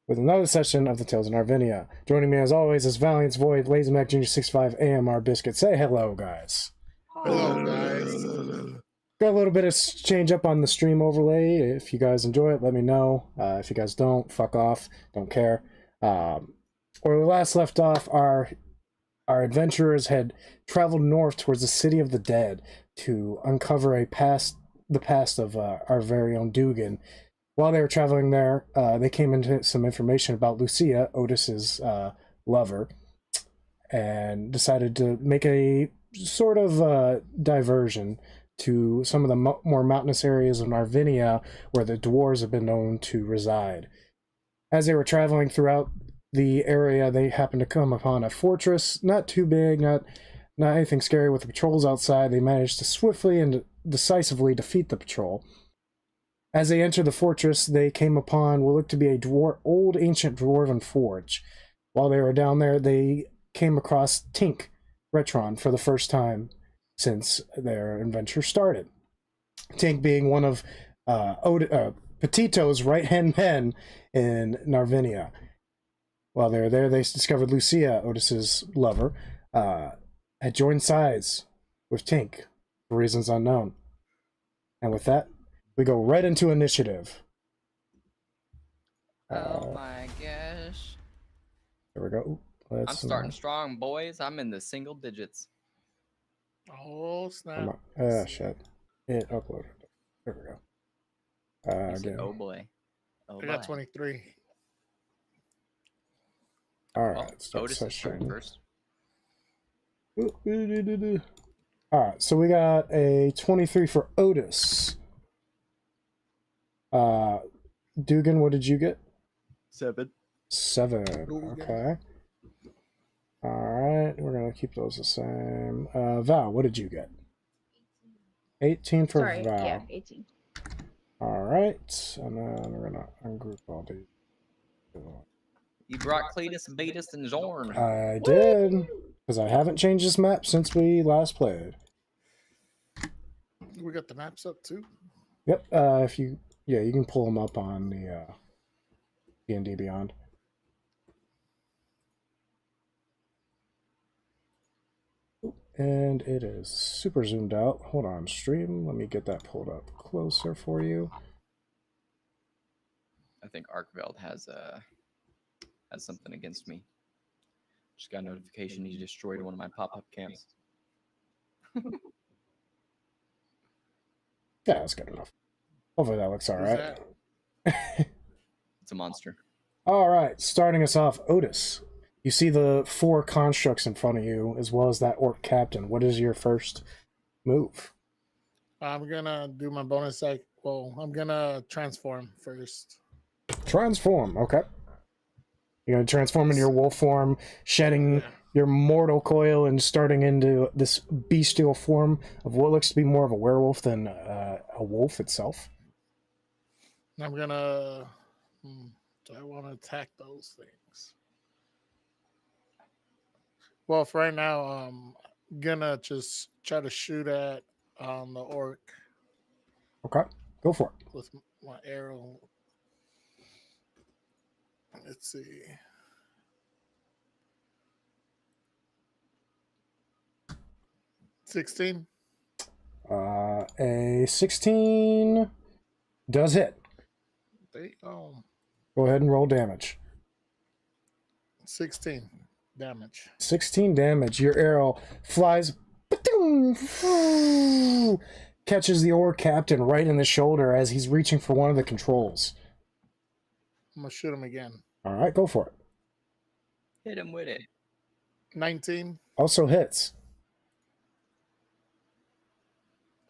with another session of the Tales of Narvinia. Joining me as always is Valiant's Void, Lazy Mac Junior 65 AMR Biscuit. Say hello, guys. Hello, guys. Got a little bit of change up on the stream overlay. If you guys enjoy it, let me know. If you guys don't, fuck off. Don't care. Where we last left off, our adventurers had traveled north towards the city of the dead to uncover the past of our very own Dugan. While they were traveling there, they came into some information about Lucia, Otis's lover, and decided to make a sort of diversion to some of the more mountainous areas of Narvinia where the dwarves have been known to reside. As they were traveling throughout the area, they happened to come upon a fortress, not too big, not anything scary. With the patrols outside, they managed to swiftly and decisively defeat the patrol. As they entered the fortress, they came upon what looked to be a old ancient dwarven forge. While they were down there, they came across Tink Retron for the first time since their adventure started. Tink being one of Petito's right-hand men in Narvinia. While they were there, they discovered Lucia, Otis's lover, had joined sides with Tink for reasons unknown. And with that, we go right into initiative. Oh my gosh. There we go. I'm starting strong, boys. I'm in the single digits. Oh, snap. Shit. It uploaded. There we go. Again. Oh boy. Oh, I got 23. Alright, well, Otis is starting first. Alright, so we got a 23 for Otis. Dugan, what did you get? 7. 7. Okay. Alright, we're gonna keep those the same. Val, what did you get? 18 for Val. Yeah, 18. Alright, and then we're gonna ungroup all these. You brought Cletus, Beatus, and Zorn. I did, because I haven't changed this map since we last played. We got the maps up too? Yep, you can pull them up on the D&D Beyond. And it is super zoomed out. Hold on, stream. Let me get that pulled up closer for you. I think Arkveld has something against me. Just got a notification he destroyed one of my pop-up camps. Yeah, that's good enough. Hopefully that looks all right. It's a monster. All right, starting us off, Otis. You see the 4 constructs in front of you, as well as that orc captain. What is your first move? I'm gonna do my bonus. I'm gonna transform first. Transform, okay. You're gonna transform into your wolf form, shedding your mortal coil and starting into this bestial form of what looks to be more of a werewolf than a wolf itself. I'm gonna. Do I want to attack those things? Well, for right now, I'm gonna just try to shoot at the orc. Okay, go for it. With my arrow. Let's see. $16. A 16 does hit. There you go. Go ahead and roll damage. 16 damage. 16 damage. Your arrow flies, catches the orc captain right in the shoulder as he's reaching for one of the controls. I'm gonna shoot him again. All right, go for it. Hit him with it. 19. Also hits.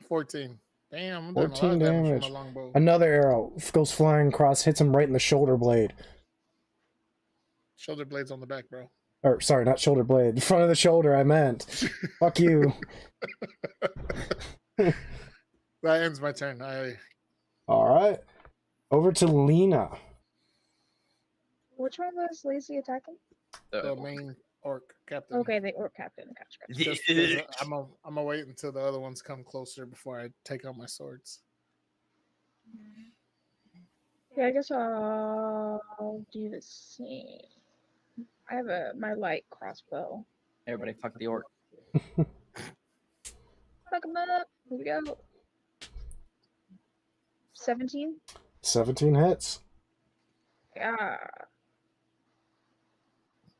14. Damn, I'm 14 doing a lot of damage damage. from my longbow. Another arrow goes flying across, hits him right in the shoulder blade. Shoulder blades on the back, bro. Or, sorry, not shoulder blade. Front of the shoulder, I meant. Fuck you. That ends my turn. All right. Over to Lena. Which one was Lacey attacking? The main orc captain. Okay, the orc captain. Gotcha. Just 'cause I'm gonna wait until the other ones come closer before I take out my swords. Yeah, I guess I'll do the same. I have my light crossbow. Everybody, fuck the orc. Fuck him up. Here we go. 17. 17 hits. Yeah.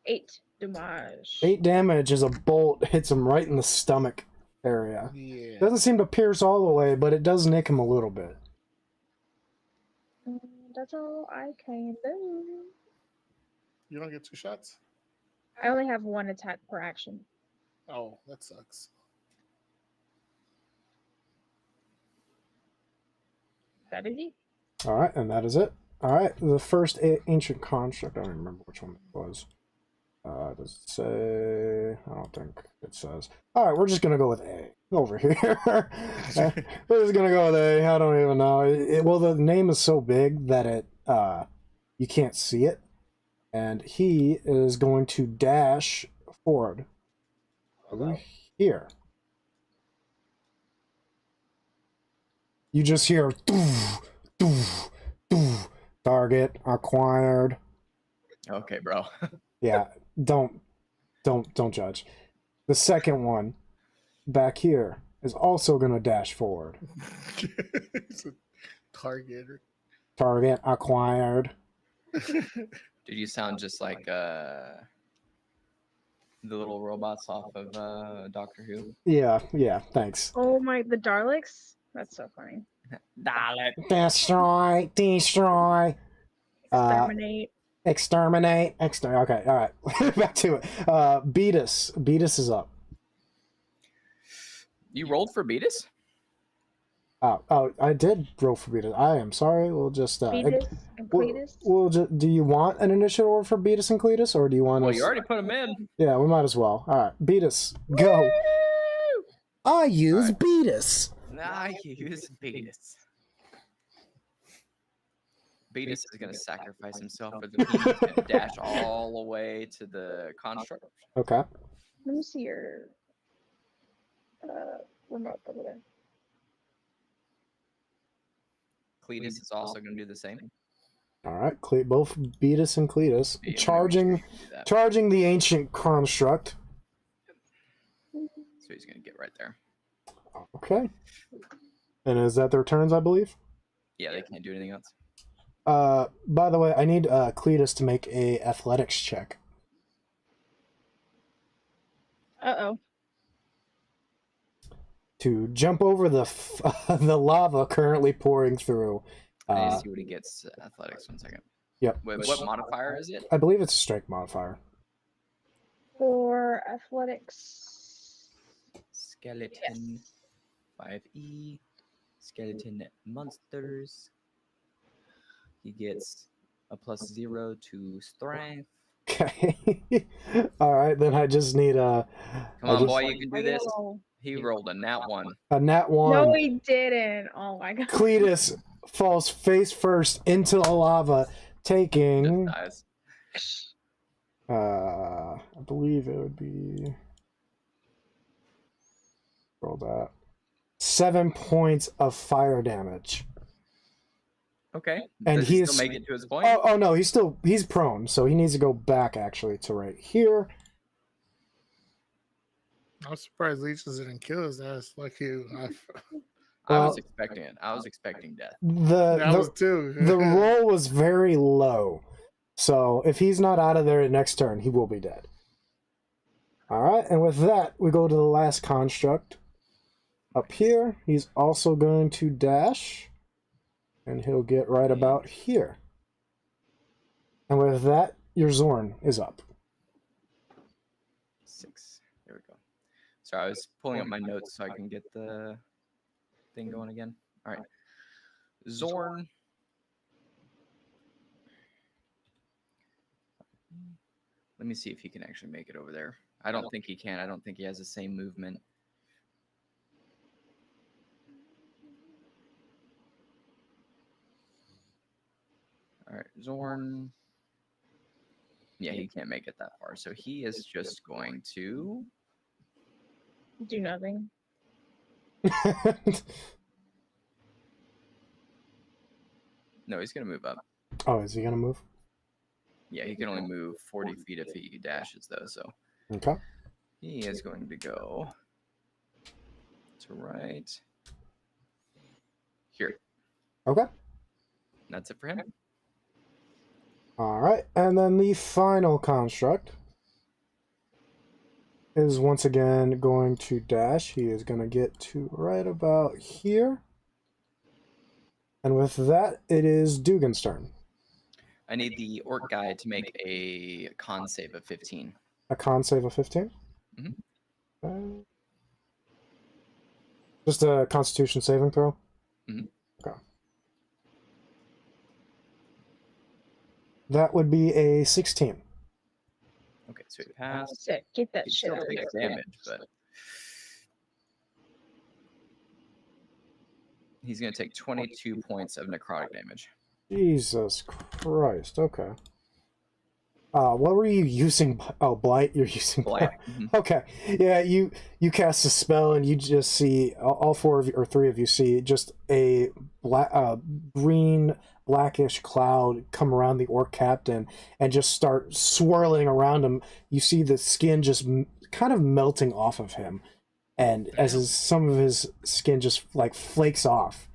8 damage. 8 damage as a bolt hits him right in the stomach area. Yeah. Doesn't seem to pierce all the way, but it does nick him a little bit. That's all I can do. You don't get 2 shots? I only have 1 attack per action. Oh, that sucks. That is it. All right, and that is it. All right, the first ancient construct. I don't remember which one it was. Does it say? I don't think it says. All right, we're just gonna go with A over here. We're just gonna go with A. I don't even know. Well, the name is so big that it you can't see it, and he is going to dash forward over here. You just hear doof, doof, doof. Target acquired. Okay, bro. Yeah, don't judge. The second one back here is also gonna dash forward. It's a target. Target acquired. Did you sound just like the little robots off of Doctor Who? Yeah, thanks. Oh my, the Daleks? That's so funny. Dalek. Destroy. Exterminate. Exterminate. Okay, all right. Back to it. Beatus. Beatus is up. You rolled for Beatus? Oh, I did roll for Beatus. I am sorry. We'll just Beatus and Cletus. we'll just, do you want an initiative order for Beatus and Cletus, or do you want? Well, us... you already put him in. Yeah, we might as well. All right, Beatus, go. Woo! I use All Beatus. I use Beatus. Beatus is going to sacrifice himself for the team. He's going to dash all the way to the construct. Okay. Let me see your remote over there. Cletus is also going to do the same. All right. Both Beatus and Cletus Yeah, charging the ancient construct. So he's going to get right there. Okay. And is that their turns, I believe? Yeah, they can't do anything else. By the way, I need Cletus to make a athletics check. Uh-oh. To jump over the the lava currently pouring through. I need to see what he gets. Athletics, 1 second. Yep. Wait, what modifier is it? I believe it's a strength modifier. For athletics. Skeleton 5e. Skeleton monsters. He gets a +0 to strength. Okay. All right, then I just need a. Come on, just- boy, you can do this. Oh. He rolled a nat 1. A nat 1. No, he didn't. Oh my god. Cletus falls face first into the lava, taking. Just dies. I believe it would be. Roll that. 7 points of fire damage. Okay. And Does he he's- still make it to his point? Oh no, he's prone, so he needs to go back actually to right here. I'm surprised Leeches didn't kill his ass like you. I was well- expecting it. I was expecting death. I was too. The roll was very low, so if he's not out of there next turn, he will be dead. All right, and with that, we go to the last construct. Up here, he's also going to dash, and he'll get right about here. And with that, your Zorn is up. 6. There we go. Sorry, I was pulling up my notes so I can get the thing going again. All right. Zorn. Let me see if he can actually make it over there. I don't think he can. I don't think he has the same movement. All right, Zorn. Yeah, he can't make it that far. So he is just going to. Do nothing. No, he's going to move up. Oh, is he gonna move? Yeah, he can only move 40 feet if he dashes, though. So Okay. he is going to go to right here. Okay. That's it for him. All right, and then the final construct is once again going to dash. He is going to get to right about here. And with that, it is Dugan's turn. I need the orc guy to make a con save of 15. A con save of 15? Mhm. Just a constitution saving throw? Mhm. Okay. That would be a 16. Okay, so he passed. Sick. Get that He shit still out of takes there. damage, but he's going to take 22 points of necrotic damage. Jesus Christ, okay. What were you using? Oh, Blight? You're using Blight. Blight. Okay. Yeah, you cast a spell and you just see, all four of you, or three of you see just a black, green, blackish cloud come around the orc captain and just start swirling around him. You see the skin just kind of melting off of him. And as some of his skin just like flakes off.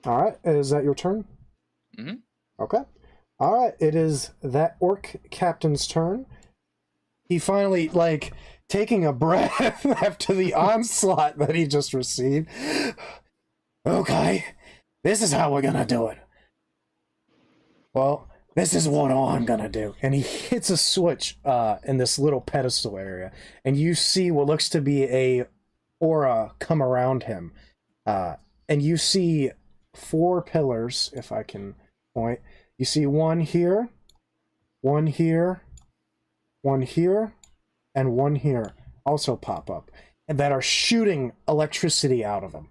All right. Is that your turn? Mm-hmm. Okay. All right, it is that orc captain's turn. He finally, like, taking a breath after the onslaught that he just received. Okay, this is how we're gonna do it. Well, this is what I'm gonna do. And he hits a switch in this little pedestal area, and you see what looks to be a aura come around him. And you see 4 pillars, if I can point. You see one here, one here, one here, and one here also pop up, and that are shooting electricity out of them.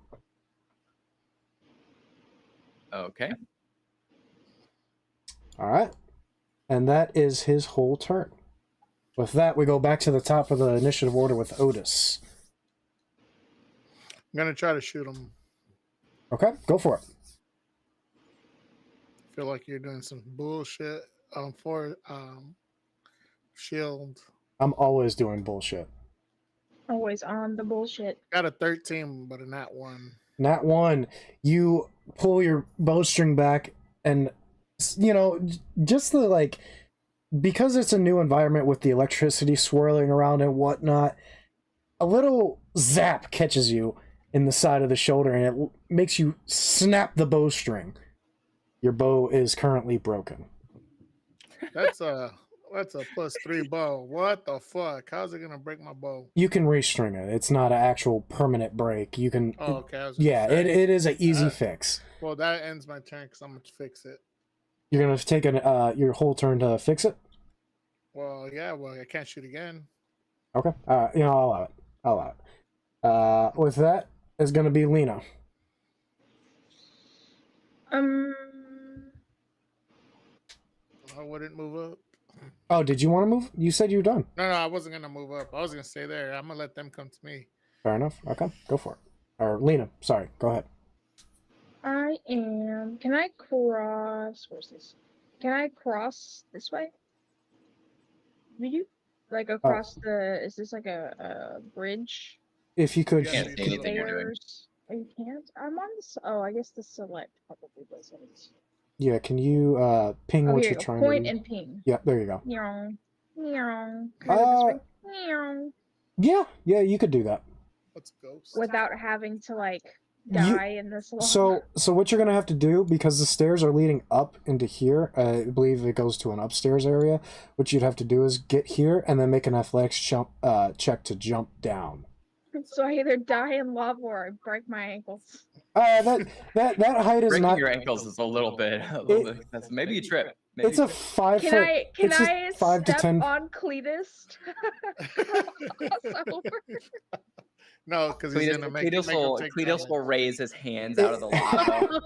Okay. All right. And that is his whole turn. With that, we go back to the top of the initiative order with Otis. I'm gonna try to shoot him. Okay, go for it. Feel like you're doing some bullshit for shield. I'm always doing bullshit. Always on the bullshit. Got a 13, but a nat 1. Nat 1, you pull your bowstring back, and, you know, just the, like, because it's a new environment with the electricity swirling around and whatnot, a little zap catches you in the side of the shoulder, and it makes you snap the bowstring. Your bow is currently broken. That's a +3 bow. What the fuck? How's it gonna break my bow? You can restring it. It's not an actual permanent break. You can. Oh, okay. Yeah, it is an easy fix. Well, that ends my turn because I'm gonna fix it. You're gonna take your whole turn to fix it. Well, yeah. Well, I can't shoot again. Okay. You know, I'll allow it. I'll allow it. With that is gonna be Lena. I wouldn't move up. Oh, did you want to move? You said you were done. No, I wasn't gonna move up. I was gonna stay there. I'm gonna let them come to me. Fair enough. Okay, go for it. Or Lena, sorry. Go ahead. I am. Can I cross? Where's this? Can I cross this way? Will you? Like across the? Is this like a bridge? If you could. Yeah, Can't see anything you're doing. Oh, you can't. I'm on this. Oh, I guess the select probably doesn't. Yeah. Can you ping Oh, what here you're you go. trying Point to do? and ping. Yeah. There you go. Meow. Meow. Can I go this way? Meow. Yeah. You could do that. What's a ghost? Without having to like die in this long. So what you're gonna have to do, because the stairs are leading up into here, I believe it goes to an upstairs area. What you'd have to do is get here and then make an athletics check to jump down. So I either die in lava or I break my ankles. That height is Breaking not. your ankles is a little bit. That's, maybe you trip. Maybe It's a 5 Can foot. I it's I 5 to step 10. on Cletus? Cross over? No, because he's gonna make him take Cletus damage. will raise his hands out of the lava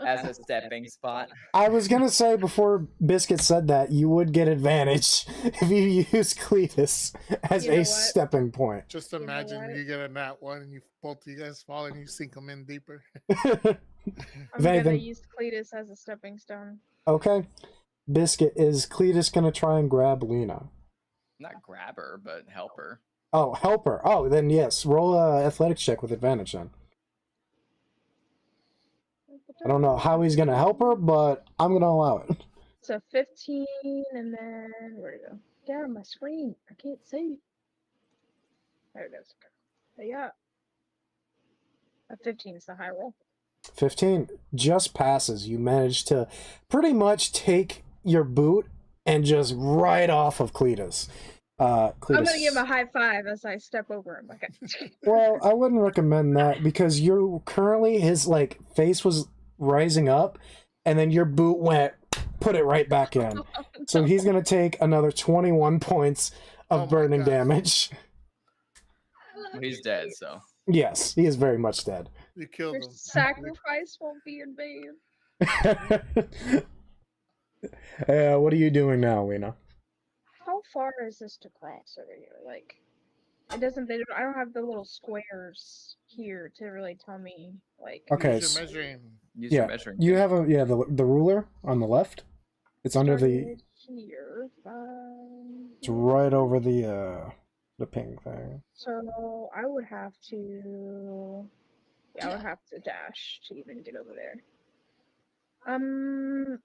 as a stepping spot. I was gonna say before Biscuit said that you would get advantage if you use Cletus as You know a what? stepping point. Just You know imagine what? you get a nat 1 and you both of you guys fall and you sink them in deeper. I'm gonna anything- use Cletus as a stepping stone. Okay. Biscuit, is Cletus gonna try and grab Lena? Not grab her, but help her. Oh, help her. Oh, then yes. Roll a athletics check with advantage then. I don't know how he's gonna help her, but I'm gonna allow it. So 15, and then where'd it go? Get out of my screen. I can't see. There it is. But yeah. A 15 is the high roll. 15 just passes. You manage to pretty much take your boot and just right off of Cletus. Cletus. I'm gonna give him a high five as I step over him. Okay. Well, I wouldn't recommend that because you currently his like face was rising up, and then your boot went put it right back in. So he's gonna take another 21 points Oh of my burning God. damage. Well, he's dead, so. Yes, he is very much dead. You killed Your him. sacrifice won't be in vain. What are you doing now, Lena? How far is this to cross over here? Like, it doesn't. I don't have the little squares here to really tell me. Like, Okay. Use your measuring. Use Yeah, your measuring. you tape. have the ruler on the left. It's under the. started here. It's right over the ping thing. So I would have to. Yeah, I would have to dash to even get over there.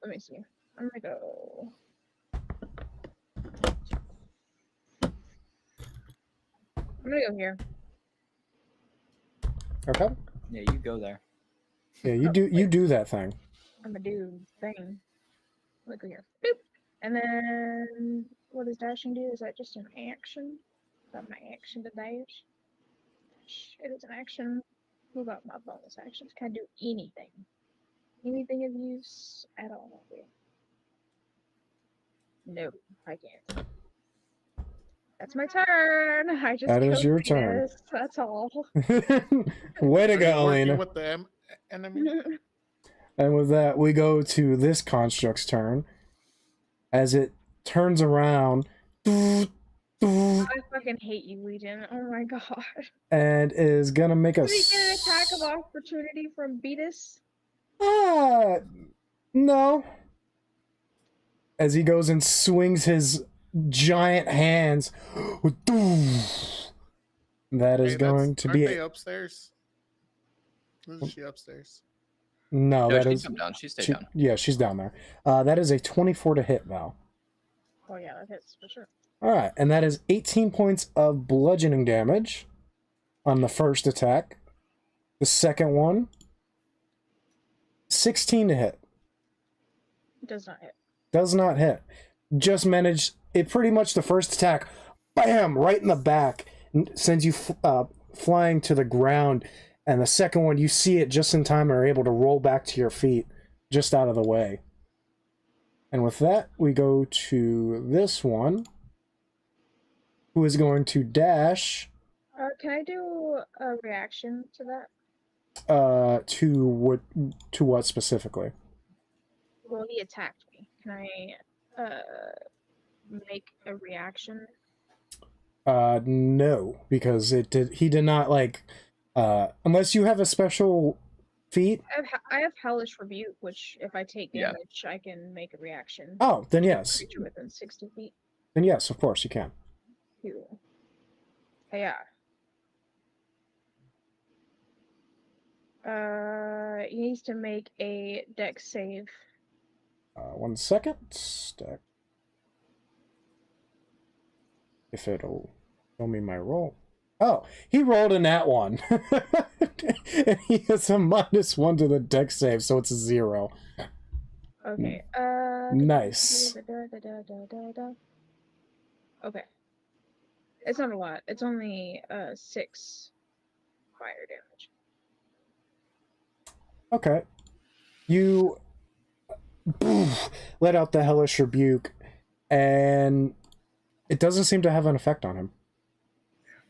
Let me see. I'm gonna go. I'm gonna go here. Okay. Yeah, you go there. Yeah, you do that thing. I'm gonna do thing. Look here. Boop. And then what does dashing do? Is that just an action? Is that my action to dash? It is an action. What about my bonus actions? Can I do anything? Anything of use at all? No, I can't. That's my turn. I just That is killed your turn. Venus. That's all. Way to Are go, you working Lena. with the enemy? And with that, we go to this construct's turn. As it turns around, I fucking hate you, Legion. Oh my god. and is gonna make a. Did he get an attack of opportunity from Beatus? No. As he goes and swings his giant hands, that is Hey, going to aren't be they upstairs? Isn't she upstairs? no. No, That she is come down. She stayed she- down. yeah, she's down there. That is a 24 to hit, Val. Oh yeah, that hits for sure. All right, and that is 18 points of bludgeoning damage on the first attack. The second one, 16 to hit. It does not hit. Does not hit. Just managed it pretty much the first attack, bam, right in the back, sends you flying to the ground. And the second one, you see it just in time and are able to roll back to your feet just out of the way. And with that, we go to this one, who is going to dash Can I do a reaction to that? to what specifically? Well, he attacked me. Can I make a reaction? No, because he did not like unless you have a special feat. I have hellish rebuke, which if I take Yeah. damage, I can make a reaction. Oh, then yes. Creature within 60 feet. Then yes, of course you can. Cool. Yeah. He needs to make a dex save. 1 second. Stack. If it'll show me my roll. Oh, he rolled in that one. And he has a -1 to the dex save, so it's a 0. Okay. Nice. Okay. It's not a lot. It's only 6 fire damage. Okay. You let out the hellish rebuke, and it doesn't seem to have an effect on him.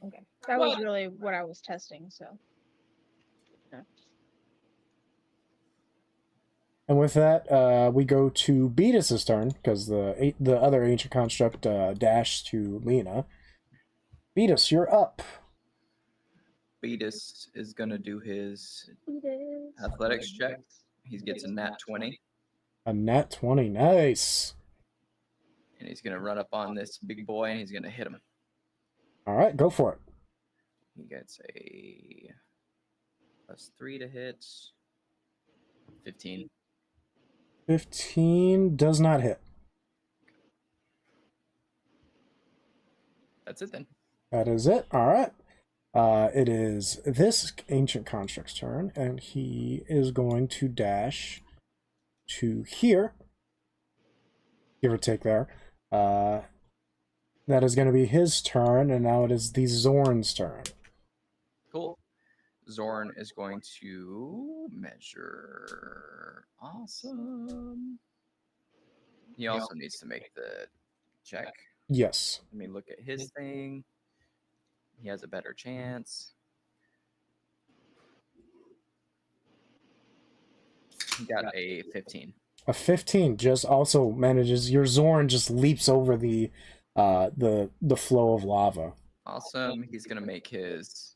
Okay. That was really what I was testing, so. Yeah. And with that, we go to Beatus' turn, because the other ancient construct dashed to Lena. Beatus, you're up. Beatus is gonna do his It is. athletics check. He gets a nat 20. A nat 20. Nice. And he's gonna run up on this big boy and he's gonna hit him. All right, go for it. He gets a +3 to hit. 15. 15 does not hit. That's it then. That is it. All right. It is this ancient construct's turn, and he is going to dash to here, give or take there. That is going to be his turn, and now it is the Zorn's turn. Cool. Zorn is going to measure. Awesome. He also needs to make the check. Yes. Let me look at his thing. He has a better chance. He got a 15. A 15 just also manages. Your Zorn just leaps over the flow of lava. Awesome. He's gonna make his.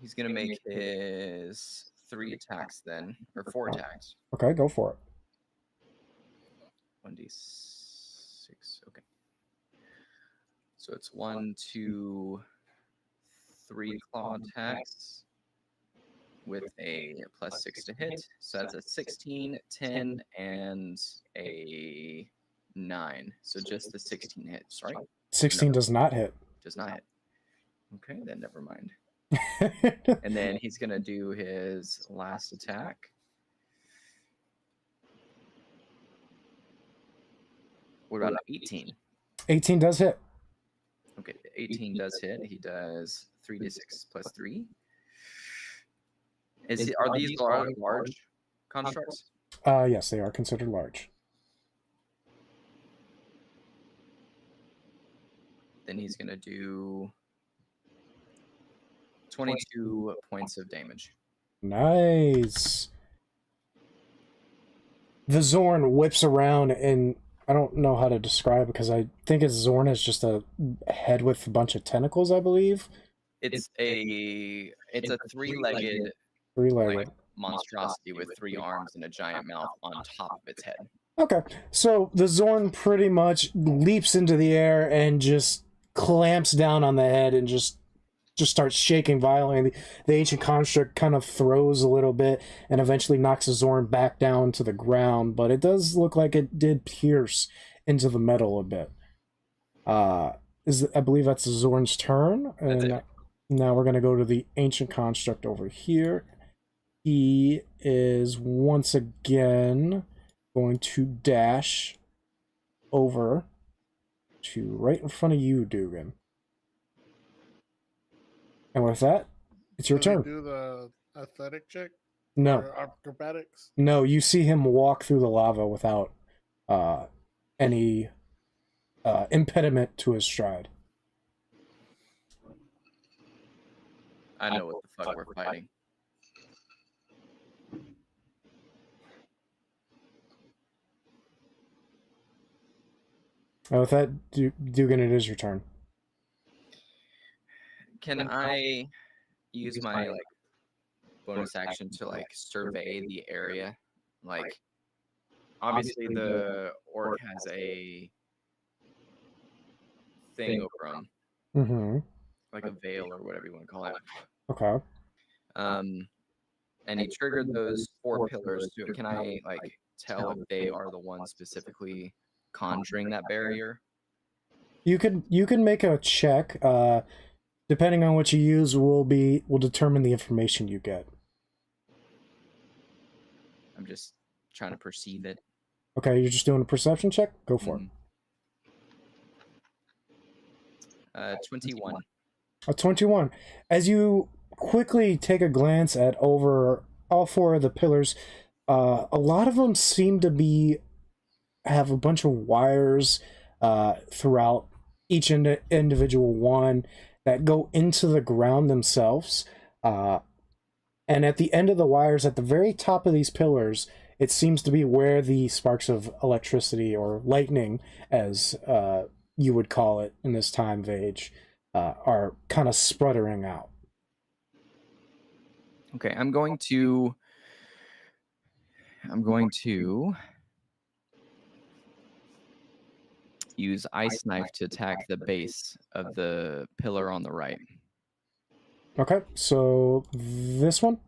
He's gonna make his 3 attacks then, or 4 attacks. Okay, go for it. 1d6. Okay. So it's 1, 2, 3 claw attacks with a +6 to hit. So that's a 16, 10, and a 9. So just the 16 hits, right? 16 does not hit. Does not hit. Okay, then never mind. And then he's going to do his last attack. What about 18? 18 does hit. Okay, 18 does hit. He does 3d6 +3. Are these large constructs? Yes, they are considered large. Then he's going to do 22 points of damage. Nice. The Zorn whips around, and I don't know how to describe it because I think his Zorn is just a head with a bunch of tentacles, I believe. It's a 3-legged Three-legged. monstrosity with 3 arms and a giant mouth on top of its head. Okay, so the Zorn pretty much leaps into the air and just clamps down on the head and just starts shaking violently. The ancient construct kind of throws a little bit and eventually knocks the Zorn back down to the ground, but it does look like it did pierce into the metal a bit. I believe that's the Zorn's turn, and now we're going to go to the ancient construct over here. He is once again going to dash over to right in front of you, Dugan. And with that, it's your turn. Do the athletic check? No. Or acrobatics? No, you see him walk through the lava without any impediment to his stride. I know what the fuck we're fighting. And with that, Dugan, it is your turn. Can I use my bonus action to survey the area? Obviously the orc has a thing over him, Mm-hmm. like a veil or whatever you want to call it. Okay. And he triggered those 4 pillars. Can I tell if they are the ones specifically conjuring that barrier? You can make a check. Depending on what you use, will determine the information you get. I'm just trying to perceive it. Okay, you're just doing a perception check? Go for it. 21. A 21. As you quickly take a glance at over all 4 of the pillars, a lot of them seem to have a bunch of wires throughout each individual one that go into the ground themselves. And at the end of the wires, at the very top of these pillars, it seems to be where the sparks of electricity, or lightning, as you would call it in this time of age, are kind of spluttering out. Okay, I'm going to I'm going to use Ice Knife to attack the base of the pillar on the right. Okay, so this one?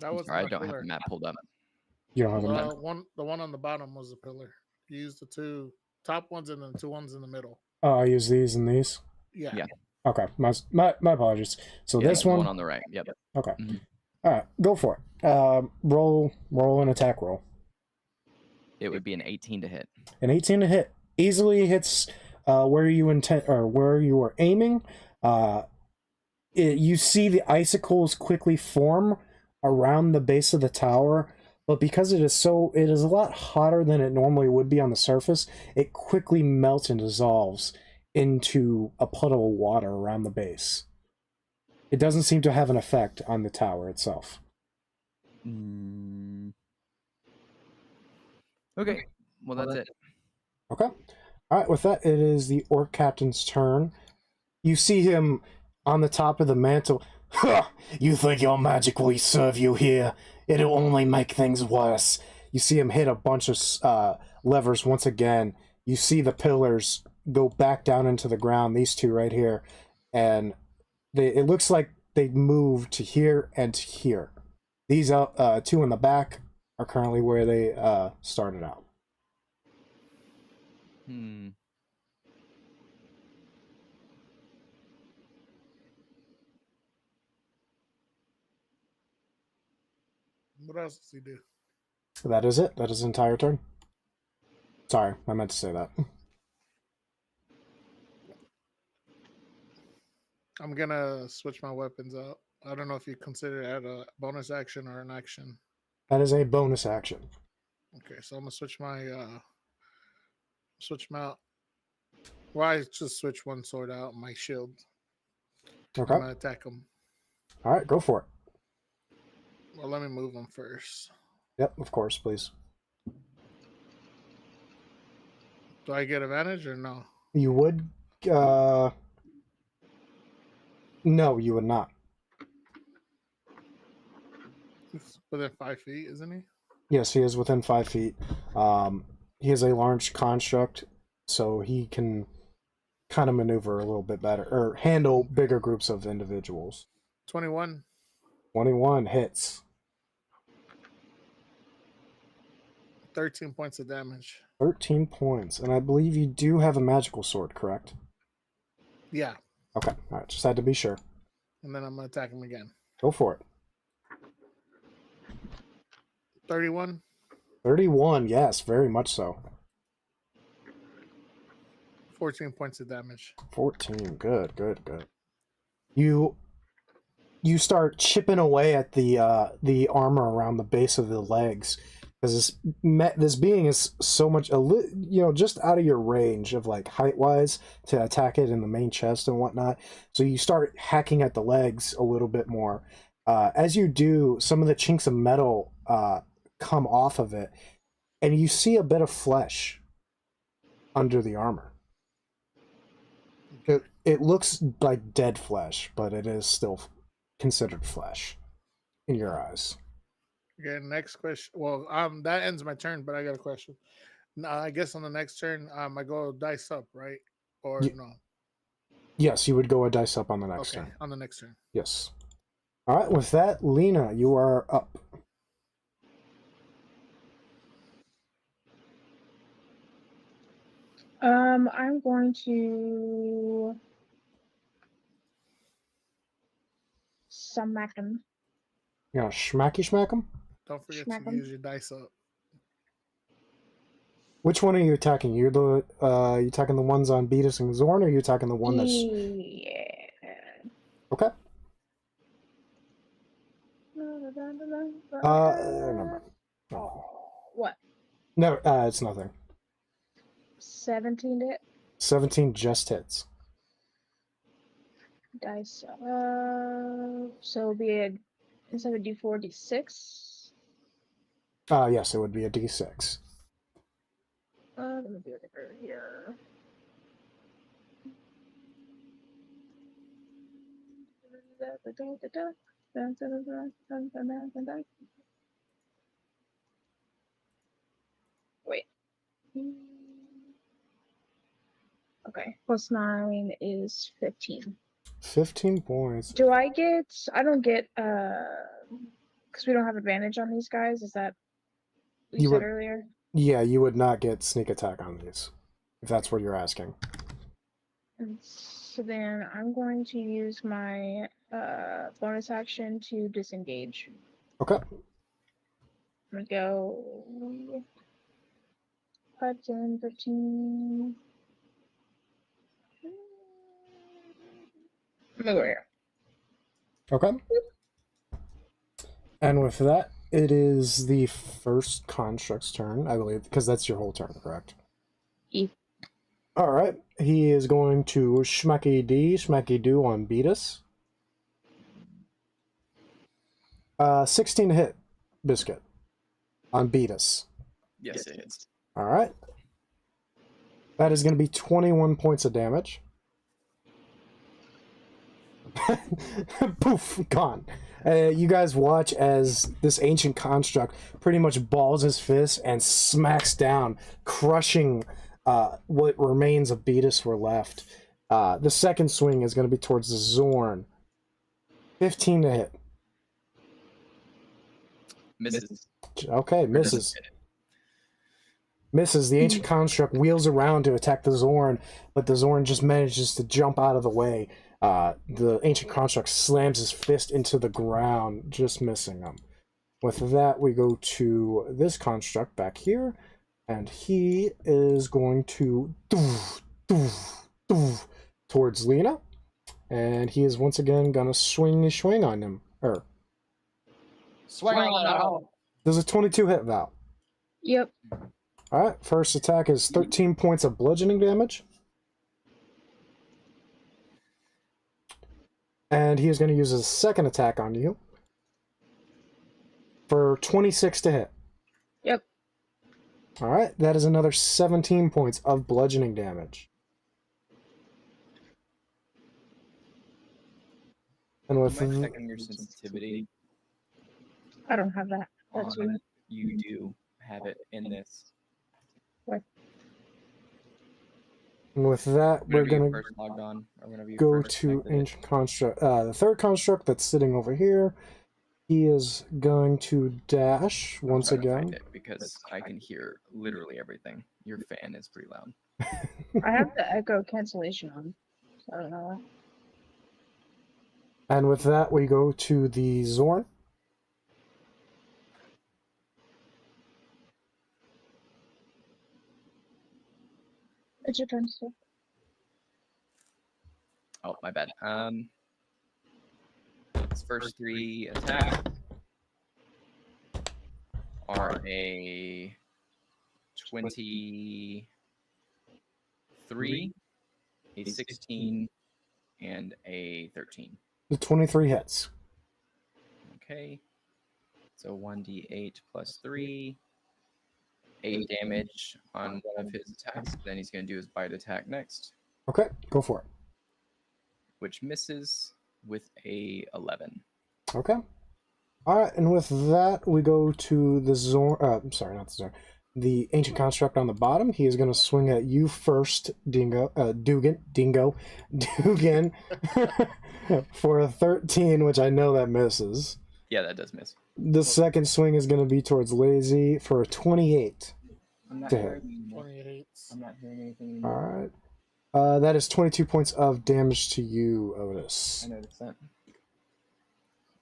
That was Sorry, I don't have the map pulled up. You don't have a the map. the one on the bottom was the pillar. You used the two top ones and then the two ones in the middle. Oh, I use these and these? Yeah. Yeah. Okay, my apologies. So Yeah, this the one? one on the right. Yep. Okay. Mhm. All right, go for it. Roll an attack roll. It would be an 18 to hit. An 18 to hit easily hits where you intend or where you are aiming. You see the icicles quickly form around the base of the tower, but because it is a lot hotter than it normally would be on the surface, it quickly melts and dissolves into a puddle of water around the base. It doesn't seem to have an effect on the tower itself. Okay. Well, that's it. Okay. All right, with that, it is the orc captain's turn. You see him on the top of the mantle. Ha! You think your magic will serve you here? It'll only make things worse. You see him hit a bunch of levers once again. You see the pillars go back down into the ground, these two right here. And it looks like they moved to here and to here. These two in the back are currently where they started out. What else does he do? That is it. That is his entire turn. Sorry, I meant to say that. I'm gonna switch my weapons out. I don't know if you consider that a bonus action or an action. That is a bonus action. Okay, so I'm gonna switch my out. Well, I just switch one sword out, my shield. Okay. I'm gonna attack him. All right, go for it. Well, let me move him first. Yep, of course, please. Do I get advantage or no? You would. No, you would not. He's within 5 feet, isn't he? Yes, he is within 5 feet. He is a large construct, so he can kind of maneuver a little bit better, or handle bigger groups of individuals. 21. 21 hits. 13 points of damage. 13 points. And I believe you do have a magical sword, correct? Yeah. Okay, all right, just had to be sure. And then I'm gonna attack him again. Go for it. 31. 31, yes, very much so. 14 points of damage. 14, good. You start chipping away at the armor around the base of the legs, because this being is so much just out of your range of like height wise to attack it in the main chest and whatnot. So you start hacking at the legs a little bit more. As you do, some of the chinks of metal come off of it, and you see a bit of flesh under the armor. It looks like dead flesh, but it is still considered flesh in your eyes. Okay, next question. Well, that ends my turn, but I got a question. I guess on the next turn, I go dice up, right? Or no? Yes, you would go a dice up on the next turn. On the next turn. Yes. All right, with that, Lena, you are up. I'm going to smack him. You gonna smack him? Don't forget Smack to 'em. use your dice up. Which one are you attacking? You're the you attacking the ones on Beatus and Zorn, or are you attacking the one that's Yeah. okay? Never. Oh. What? No, it's nothing. 17 to hit. 17 just hits. Dice. So it'll be instead of D4, D6. Yes, it would be a D6. Let me do it here. Okay. Plus 9 is 15. 15 points. Do I get? I don't get. Because we don't have advantage on these guys. Is that what you You said would- earlier? Yeah, you would not get sneak attack on these, if that's what you're asking. And so then I'm going to use my bonus action to disengage. Okay. I'm gonna go 5, 10, 15. I'm gonna go here. Okay. And with that, it is the first construct's turn, I believe, because that's your whole turn, correct? E. All right. He is going to schmacky do on Beatus. 16 to hit, Biscuit. On Beatus. Yes, it is. All right. That is going to be 21 points of damage. Poof, gone. You guys watch as this ancient construct pretty much balls his fist and smacks down, crushing what remains of Beatus were left. The second swing is going to be towards the Zorn. 15 to hit. Misses. Okay, misses. Misses. The ancient construct wheels around to attack the Zorn, but the Zorn just manages to jump out of the way. The ancient construct slams his fist into the ground, just missing him. With that, we go to this construct back here, and he is going to towards Lena, and he is once again gonna swing on him. Swing on out. Does a 22 hit, Val? Yep. All right, first attack is 13 points of bludgeoning damage. And he is going to use his second attack on you for 26 to hit. Yep. All right, that is another 17 points of bludgeoning damage. And with Am I checking your sensitivity? I don't have that. That's on weird. it? You do have it in this. And with that, we're Whenever you going to first logged on, or whenever you go first to connected it. Ancient Construct. The third construct that's sitting over here, he is going to dash I'm once trying to find again. it because I can hear literally everything. Your fan is pretty loud. I have the echo cancellation on. So I don't know why. And with that, we go to the Zorn. It's your turn, sir. Oh, my bad. His first 3 attacks are a 23, a 16, and a 13. The 23 hits. Okay. So 1d8 plus 3. 8 damage on one of his attacks. Then he's going to do his bite attack next, Okay, go for it. which misses with a 11. Okay. All right, and with that, we go to the Zorn. I'm sorry, not the Zorn. The ancient construct on the bottom. He is going to swing at you first, Dugan, for a 13, which I know that misses. Yeah, that does miss. The second swing is going to be towards Lazy for a 28. I'm not To hearing hit. anymore. 28. I'm not hearing anything All anymore. right. That is 22 points of damage to you, Otis. I noticed that.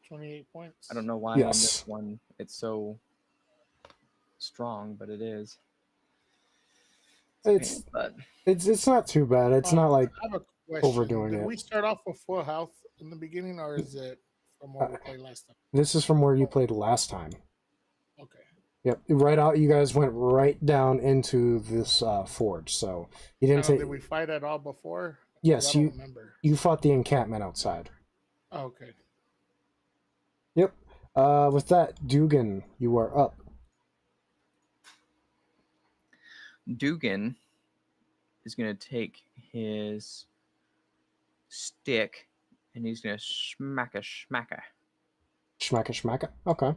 28 points. I don't know why on Yes. this one it's so strong, but it is. It's But it's not too bad. It's not like I have a question. overdoing Did it. we start off with full health in the beginning, or is it from what we played last time? this is from where you played last time. Okay. Yep, right out. You guys went right down into this forge, so you didn't take. Did we fight at all before? 'Cause Yes, I don't you remember. you fought the encampment outside. Oh, okay. Yep. With that, Dugan, you are up. Dugan is going to take his stick and he's going to schmacka. Schmacka schmacka. Okay.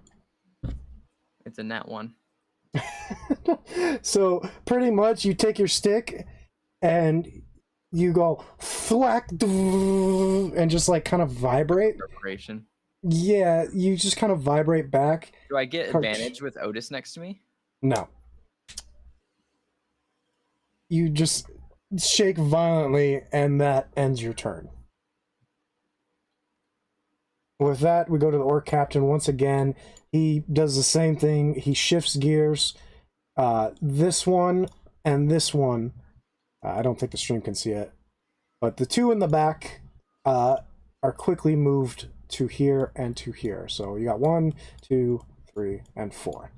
It's a nat 1. So pretty much, you take your stick, and you go thwack and just like kind of vibrate. Preparation. Yeah, you just kind of vibrate back. Do I get Coach. advantage with Otis next to me? No. You just shake violently, and that ends your turn. With that, we go to the orc captain once again. He does the same thing. He shifts gears. This one and this one. I don't think the stream can see it. But the two in the back are quickly moved to here and to here. So you got 1, 2, 3, and 4.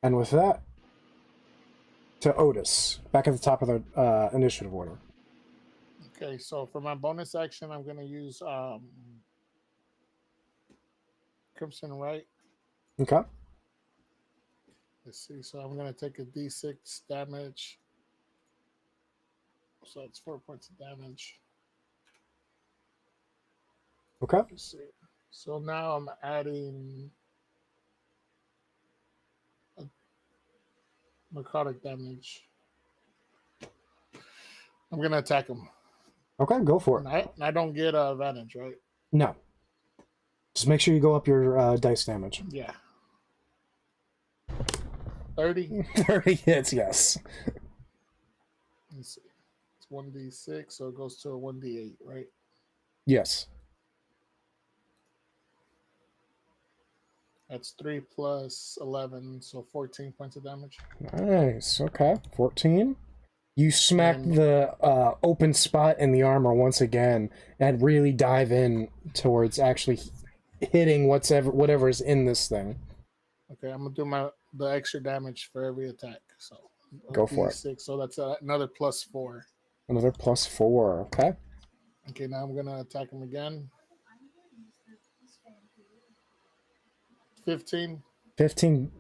And with that, to Otis, back at the top of the initiative order. Okay, so for my bonus action, I'm gonna use Crimson Right. Okay. Let's see. So I'm gonna take a D6 damage. So it's 4 points of damage. Okay. Let's see. So now I'm adding necrotic damage. I'm gonna attack him. Okay, go for And it. I don't get advantage, right? No. Just make sure you go up your dice damage. Yeah. 30. 30 hits, yes. Let's see. It's 1d6, so it goes to a 1d8, right? Yes. That's 3 plus 11, so 14 points of damage. Nice. Okay. 14. You smack And- the open spot in the armor once again and really dive in towards actually hitting whatever's in this thing. Okay, I'm gonna do the extra damage for every attack. So Go for it. D6, so that's another plus 4. Another +4. Okay. Okay, now I'm gonna attack him again. 15. 15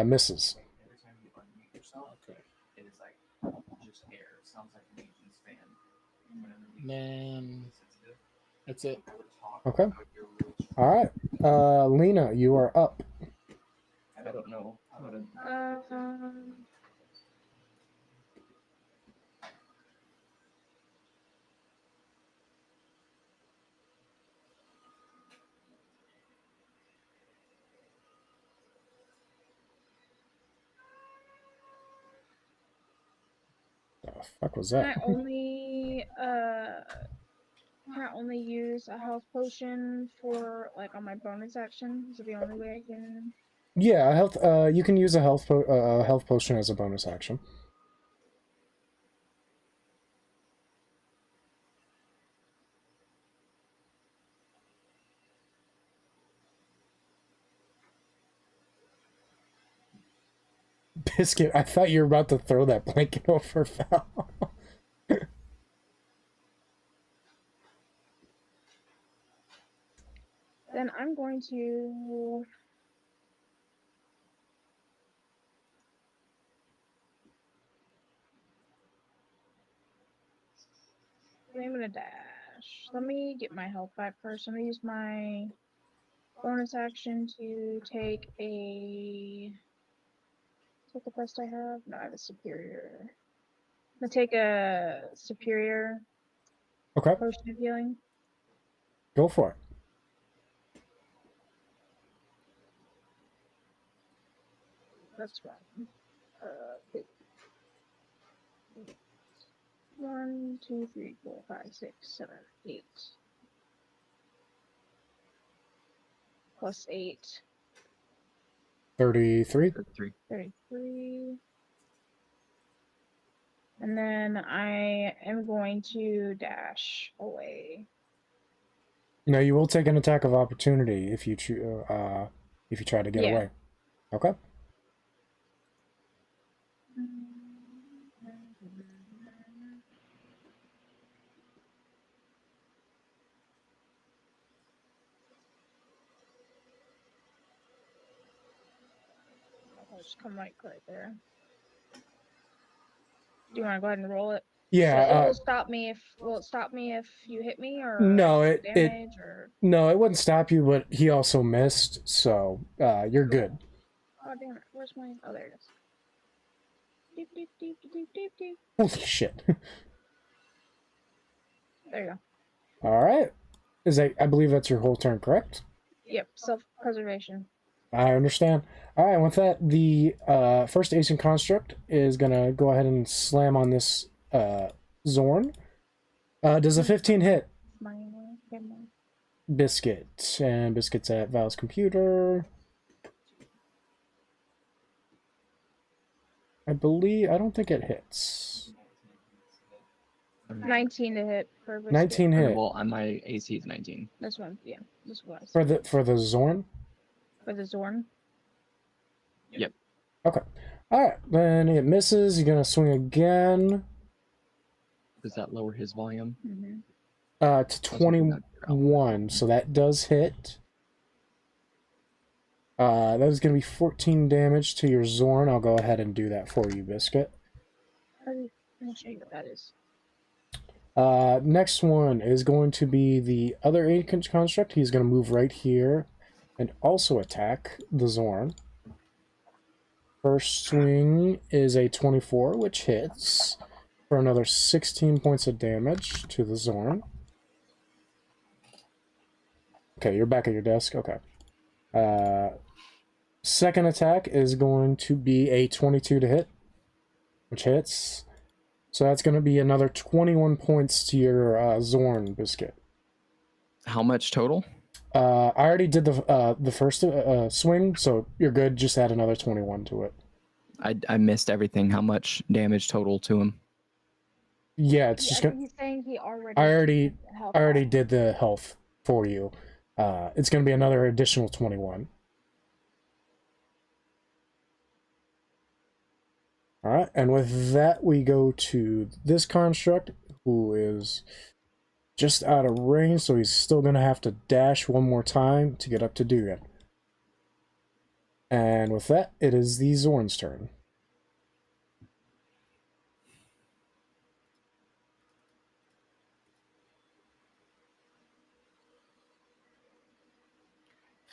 misses. Every time you unmute yourself, Okay. it is like just air. It sounds like an engine's fan. Whenever you And then sensitive, that's it. talk Okay. about your real All right. Lena, you are up. I don't know how to. The fuck was Can that? I only use a health potion for like on my bonus action? Is it the only way I can? Yeah, health. You can use a health potion as a bonus action. Biscuit, I thought you were about to throw that blanket over Val. Then I'm going to. I'm gonna dash. Let me get my health back first. I'm gonna use my bonus action to take a. Is that the best I have? No, I have a superior. I'm gonna take a superior Okay, potion of healing. go for it. That's right. Okay. 1, 2, 3, 4, 5, 6, 7, 8. Plus 8. 33. 3. 33. And then I am going to dash away. No, you will take an attack of opportunity if you try to get Yeah. away. Okay. I'll just come right there. Do you want to go ahead and roll it? Yeah. So it will stop me if. Will it stop me if you hit me or No, damage or? No, it wouldn't stop you, but he also missed, so you're good. Oh damn it! Where's my? Oh, there it is. Holy shit. There you go. All right. I believe that's your whole turn, correct? Yep, self-preservation. I understand. All right, with that, the first Ancient Construct is going to go ahead and slam on this Zorn. Does a 15 hit? Biscuit. And Biscuit's at Val's computer. I don't think it hits. 19 to hit per biscuit. 19 hit. Well, on my AC is 19. This one, yeah. This one. For the Zorn? For the Zorn? Yep. Okay. Alright, then it misses. You're going to swing again. Does that lower his volume? Mm-hmm. To 21, so that does hit. That is going to be 14 damage to your Zorn. I'll go ahead and do that for you, Biscuit. I'll show you what that is. Next one is going to be the other Ancient Construct. He's going to move right here and also attack the Zorn. First swing is a 24, which hits for another 16 points of damage to the Zorn. Okay, you're back at your desk. Okay. Second attack is going to be a 22 to hit, which hits. So that's going to be another 21 points to your Zorn, Biscuit. How much total? I already did the first swing, so you're good. Just add another 21 to it. I missed everything. How much damage total to him? Yeah, it's just gonna. He's saying he already. I already did the health for you. It's going to be another additional 21. All right, and with that, we go to this construct, who is just out of range, so he's still going to have to dash one more time to get up to Dugan. And with that, it is the Zorn's turn.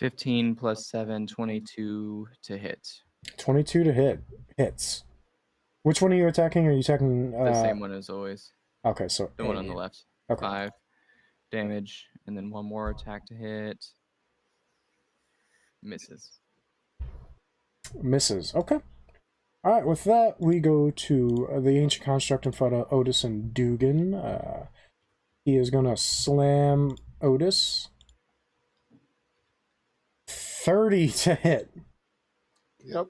$15 plus 7, 22 to hit. 22 to hit. Hits. Which one are you attacking? Are you attacking... The same one as always. Okay, so... The one on the left. Okay. 5 damage, and then one more attack to hit. Misses. Misses. Okay. Alright, with that, we go to the Ancient Construct in front of Otis and Dugan. He is going to slam Otis. 30 to hit. Yep.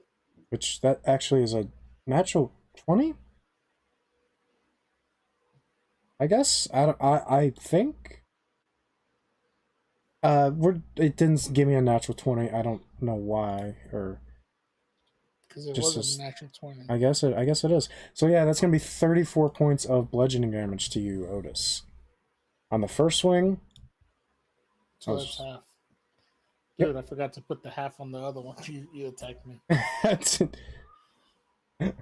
Which, that actually is a natural 20? I guess? I think? It didn't give me a natural 20. I don't know why, or... Because it Just wasn't a natural 20. I guess it is. So yeah, that's gonna be 34 points of bludgeoning damage to you, Otis. On the first swing. So that's half. Yep. Dude, I forgot to put the half on the other one. You attacked me. You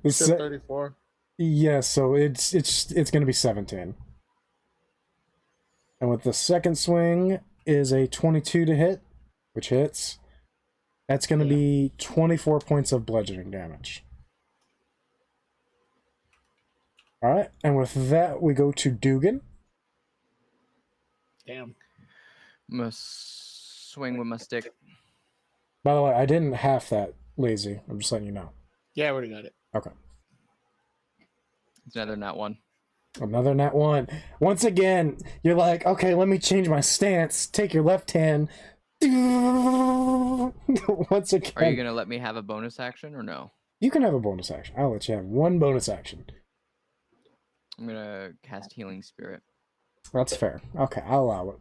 It's said 34. yeah, so it's gonna be 17. And with the second swing is a 22 to hit, which hits. That's gonna be 24 points of bludgeoning damage. Alright, and with that we go to Dugan. Damn. I'm going to swing with my stick. By the way, I didn't half that, lazy. I'm just letting you know. Yeah, I already got it. Okay. It's another nat 1. Another nat 1. Once again, you're like, okay, let me change my stance. Take your left hand. Once again. Are you going to let me have a bonus action or no? You can have a bonus action. I'll let you have one bonus action. I'm going to cast Healing Spirit. That's fair. Okay, I'll allow it.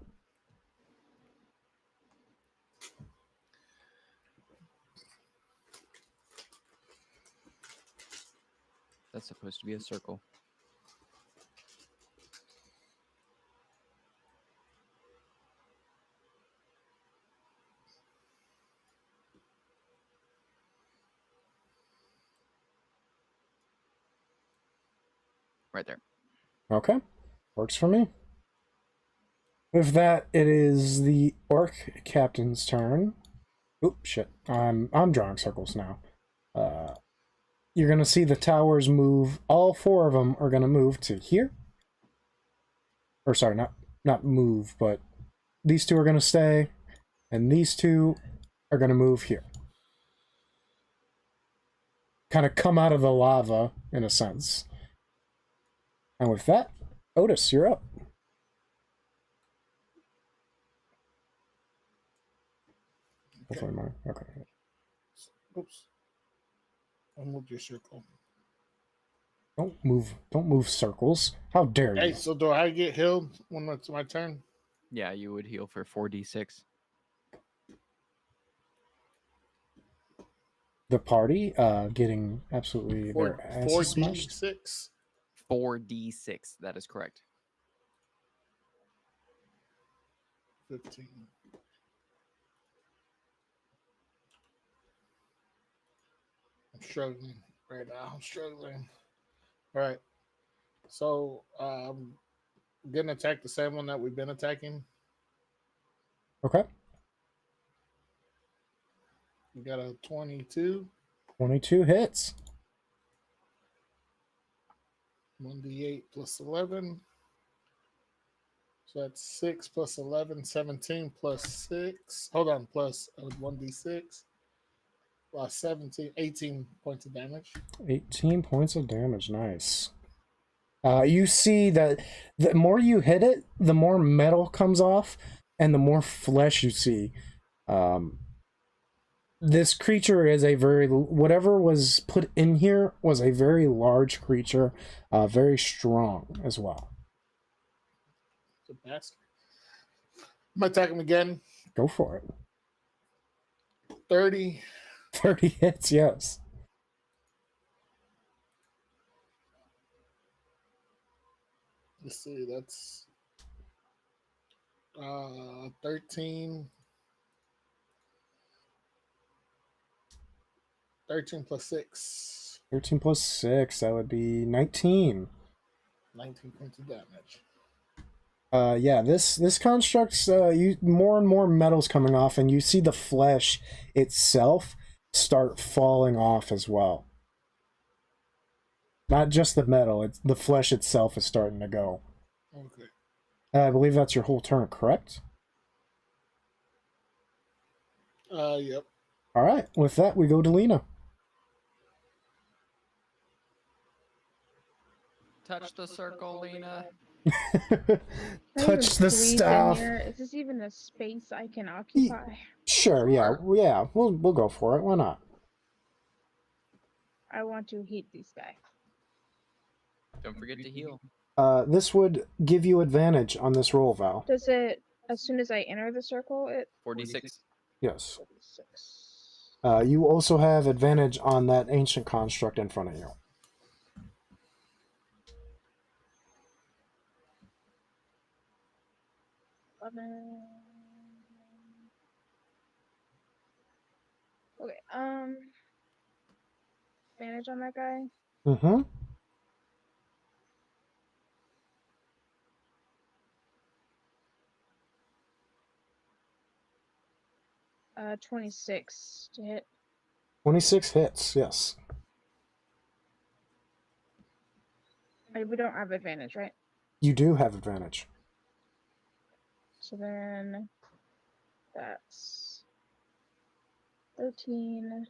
That's supposed to be a circle. Right there. Okay. Works for me. With that, it is the orc captain's turn. Oop, shit. I'm drawing circles now. you're going to see the towers move. All 4 of them are going to move to here. Or sorry, not move, but these 2 are going to stay, and these 2 are going to move here. Kind of come out of the lava, in a sense. And with that, Otis, you're up. Hopefully mine. Okay. Oops. I moved your circle. Don't move circles. How dare Hey, you? so do I get healed when it's my turn? Yeah, you would heal for 4d6. The party getting absolutely Four, their asses smashed. 4d6. 4d6, that is correct. 15. I'm struggling right now. I'm struggling. All right. So I'm gonna attack the same one that we've been attacking. Okay. We got a 22. 22 hits. 1d8 plus 11. So that's 6 plus 11, 17 plus 6. Hold on, plus 1d6. Plus 17, 18 points of damage. 18 points of damage. Nice. You see that the more you hit it, the more metal comes off, and the more flesh you see. This creature is a very... Whatever was put in here was a very large creature. Very strong as well. It's a bastard. I'm going to attack him again. Go for it. 30. 30 hits, yes. Let's see, that's 13. 13 plus 6. 13 plus 6, that would be 19. 19 points of damage. Yeah, this construct's you more and more metal's coming off, and you see the flesh itself start falling off as well. Not just the metal, it's the flesh itself is starting to go. Okay. I believe that's your whole turn, correct? Yep. All right, with that, we go to Lena. Touch the circle, Lena. Touch the staff. Is this even a space I can occupy? Sure, yeah, we'll go for it. Why not? I want to hit this guy. Don't forget to heal. This would give you advantage on this roll, Val. Does it, as soon as I enter the circle, it... 4d6. Yes. 46. You also have advantage on that ancient construct in front of you. Okay, advantage on that guy. Mm-hmm. 26 to hit. 26 hits, yes. We don't have advantage, right? You do have advantage. So then that's 13.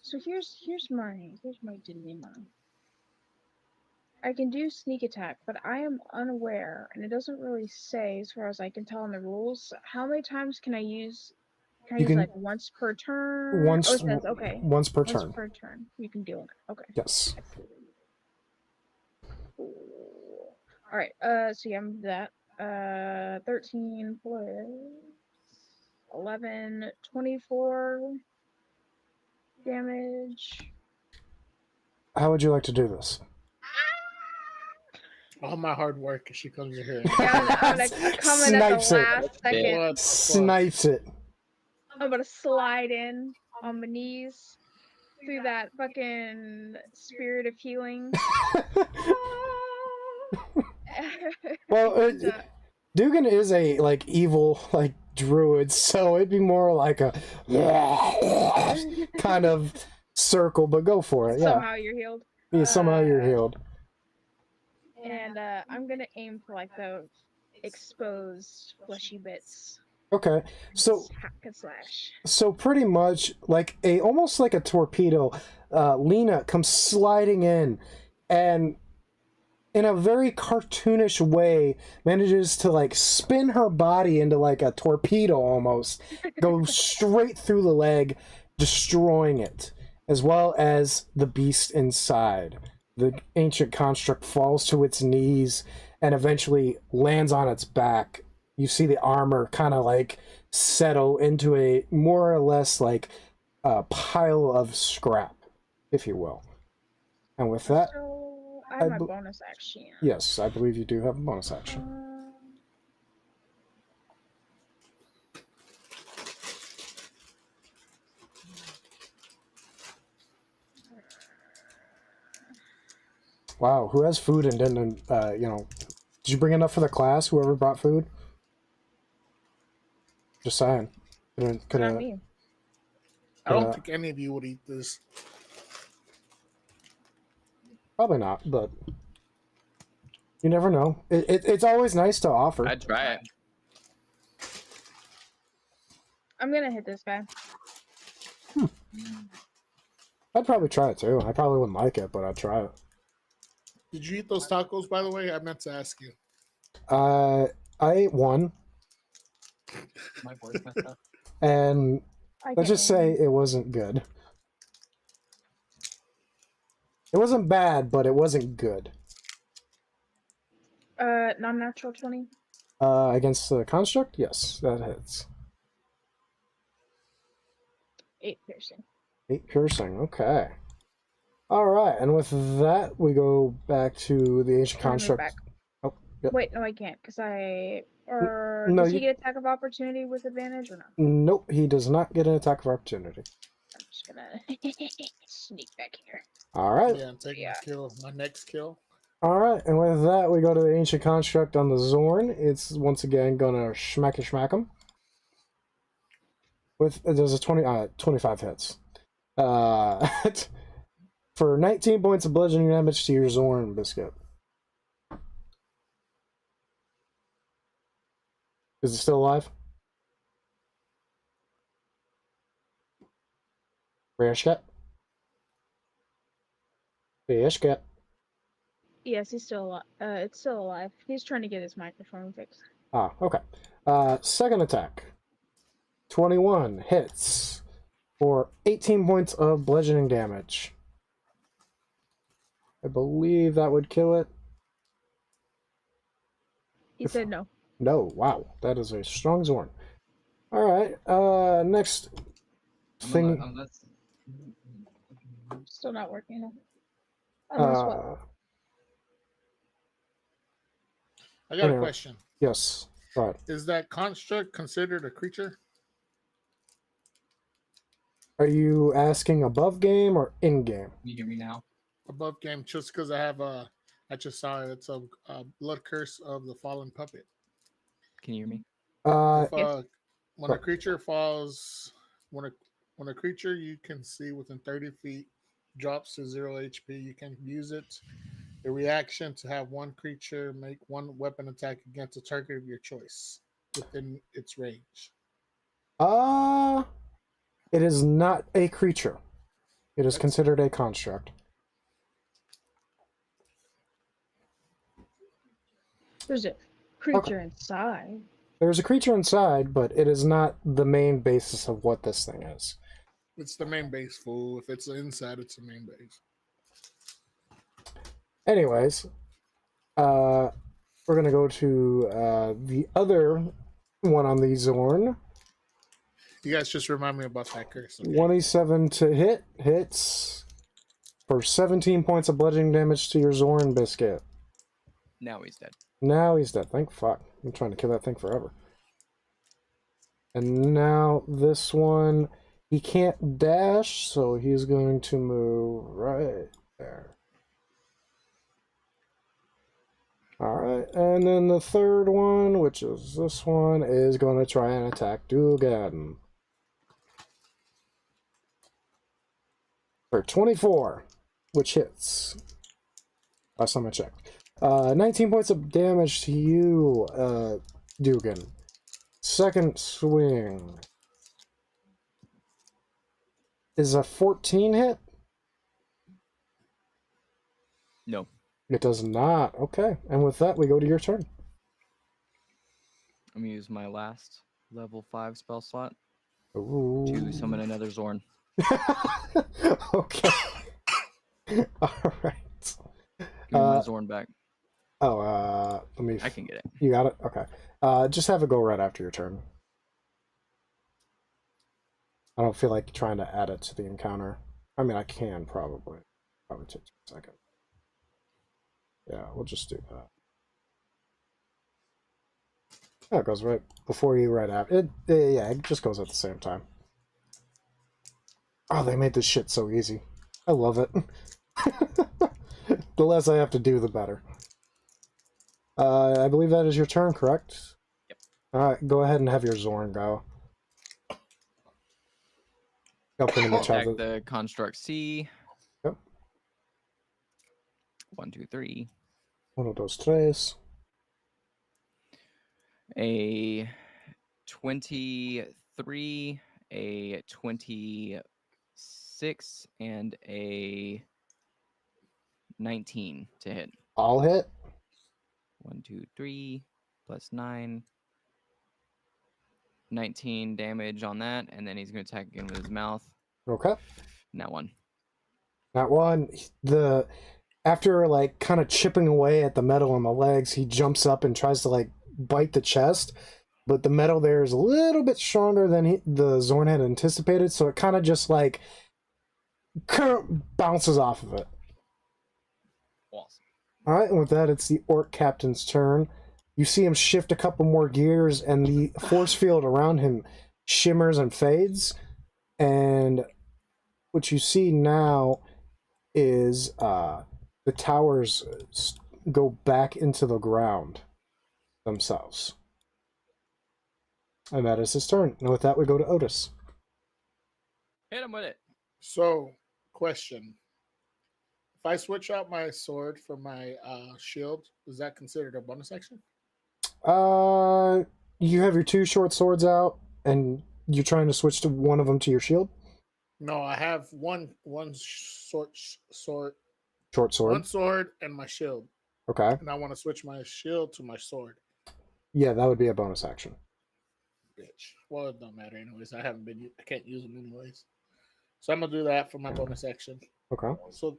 So here's my dilemma. I can do sneak attack, but I am unaware, and it doesn't really say, as far as I can tell in the rules, how many times can I use? Can I You use can- like once per turn? Once, Oh, it says okay. once per Once turn. per turn. You can deal with it. Okay. Yes. Cool. All right. So yeah, I'm that. 13 plus 11, 24 damage. How would you like to do this? All my hard work, and she comes in here. Yeah, I'm gonna come in at the Snipes it. last second. What the fuck? Snipes it. I'm gonna slide in on my knees through that fucking spirit of healing. Well, It's Dugan is a like evil like druid, so it'd be more like a kind of circle. But go for it. Yeah, somehow you're healed. yeah somehow you're healed. And I'm gonna aim for like the exposed fleshy bits. Okay, so Hack and slash. so pretty much like a almost like a torpedo. Lena comes sliding in, and in a very cartoonish way manages to like spin her body into like a torpedo almost, go straight through the leg, destroying it, as well as the beast inside. The ancient construct falls to its knees and eventually lands on its back. You see the armor kind of like settle into a more or less like a pile of scrap, if you will. And with that, So I have my bonus action. yes, I believe you do have a bonus action. Wow, who has food and didn't, you know, did you bring enough for the class? Whoever brought food? Just saying. Could Not me. I don't think any of you would eat this. Probably not, but you never know. It's always nice to offer. I'd try it. I'm gonna hit this guy. I'd probably try it too. I probably wouldn't like it, but I'd try it. Did you eat those tacos, by the way? I meant to ask you. I ate one, My voice messed up. and I let's just say it wasn't good. It wasn't bad, but it wasn't good. Non-natural 20. Against the construct, yes, that hits. 8 piercing. 8 piercing. Okay. All right, and with that, we go back to the ancient I'm gonna move construct. back. Oh, yep. Wait, no, I can't, because or No, does he you- get attack of opportunity with advantage or no? Nope, he does not get an attack of opportunity. I'm just gonna sneak back here. All right. Yeah, I'm taking a kill. My next kill. All right, and with that, we go to the ancient construct on the Zorn. It's once again gonna smack him. With it does a 25 hits. For 19 points of bludgeoning damage to your Zorn biscuit. Is it still alive? Rashkat? Rashkat. Yes, he's still alive. It's still alive. He's trying to get his microphone fixed. Ah, okay. Second attack. 21 hits for 18 points of bludgeoning damage. I believe that would kill it. He said no. No, wow. That is a strong Zorn. Alright, next thing. Unless... Still not working. Unless what? I got a Anyway. question. Yes. Right. Is that construct considered a creature? Are you asking above game or in game? You hear me now? Above game, just because I have I just saw it. It's a blood curse of the fallen puppet. Can you hear me? If, when a creature falls, when a creature you can see within 30 feet drops to 0 HP, you can use it. A reaction to have one creature make one weapon attack against a target of your choice within its range. It is not a creature. It is considered a construct. There's a creature inside. There's a creature inside, but it is not the main basis of what this thing is. It's the main base, fool. If it's inside, it's the main base. Anyways, we're gonna go to the other one on the Zorn. You guys just remind me about that curse. Okay? 27 to hit. Hits for 17 points of bludgeoning damage to your Zorn biscuit. Now he's dead. Now he's dead. Thank fuck. I'm trying to kill that thing forever. And now this one, he can't dash, so he's going to move right there. Alright, and then the third one, which is this one, is going to try and attack Dugan. For 24, which hits. Last time I checked. 19 points of damage to you, Dugan. Second swing. Is a 14 hit? No. It does not. Okay, and with that, we go to your turn. I'm gonna use my last level 5 spell slot Ooh. to summon another Zorn. Okay. Alright. Give me my Zorn back. Let me... I can get it. You got it? Okay. Just have it go right after your turn. I don't feel like trying to add it to the encounter. I mean, I can probably. Probably take a second. Yeah, we'll just do that. Yeah, it goes right before you, right after. Yeah, it just goes at the same time. Oh, they made this shit so easy. I love it. The less I have to do, the better. I believe that is your turn, correct? Yep. Alright, go ahead and have your Zorn go. He'll pretty much have Attack the construct C. Yep. 1, 2, 3. 1, 2, 3. A 23, a 26, and a 19 to hit. All hit. 1, 2, 3, plus 9. 19 damage on that, and then he's going to attack again with his mouth. Okay. That one. That one, after like kind of chipping away at the metal on the legs, he jumps up and tries to like bite the chest, but the metal there is a little bit stronger than the Zorn had anticipated, so it kind of just like bounces off of it. Awesome. All right, and with that, it's the Orc Captain's turn. You see him shift a couple more gears, and the force field around him shimmers and fades, and what you see now is the towers go back into the ground themselves. And that is his turn. And with that, we go to Otis. Hit him with it. So, question. If I switch out my sword for my shield, is that considered a bonus action? You have your 2 short swords out, and you're trying to switch to one of them to your shield? No, I have one short sword, Short sword. one sword, and my shield, Okay. and I want to switch my shield to my sword. Yeah, that would be a bonus action. Bitch. Well, it don't matter anyways. I can't use them anyways. So I'm gonna do that for my bonus action. Okay. So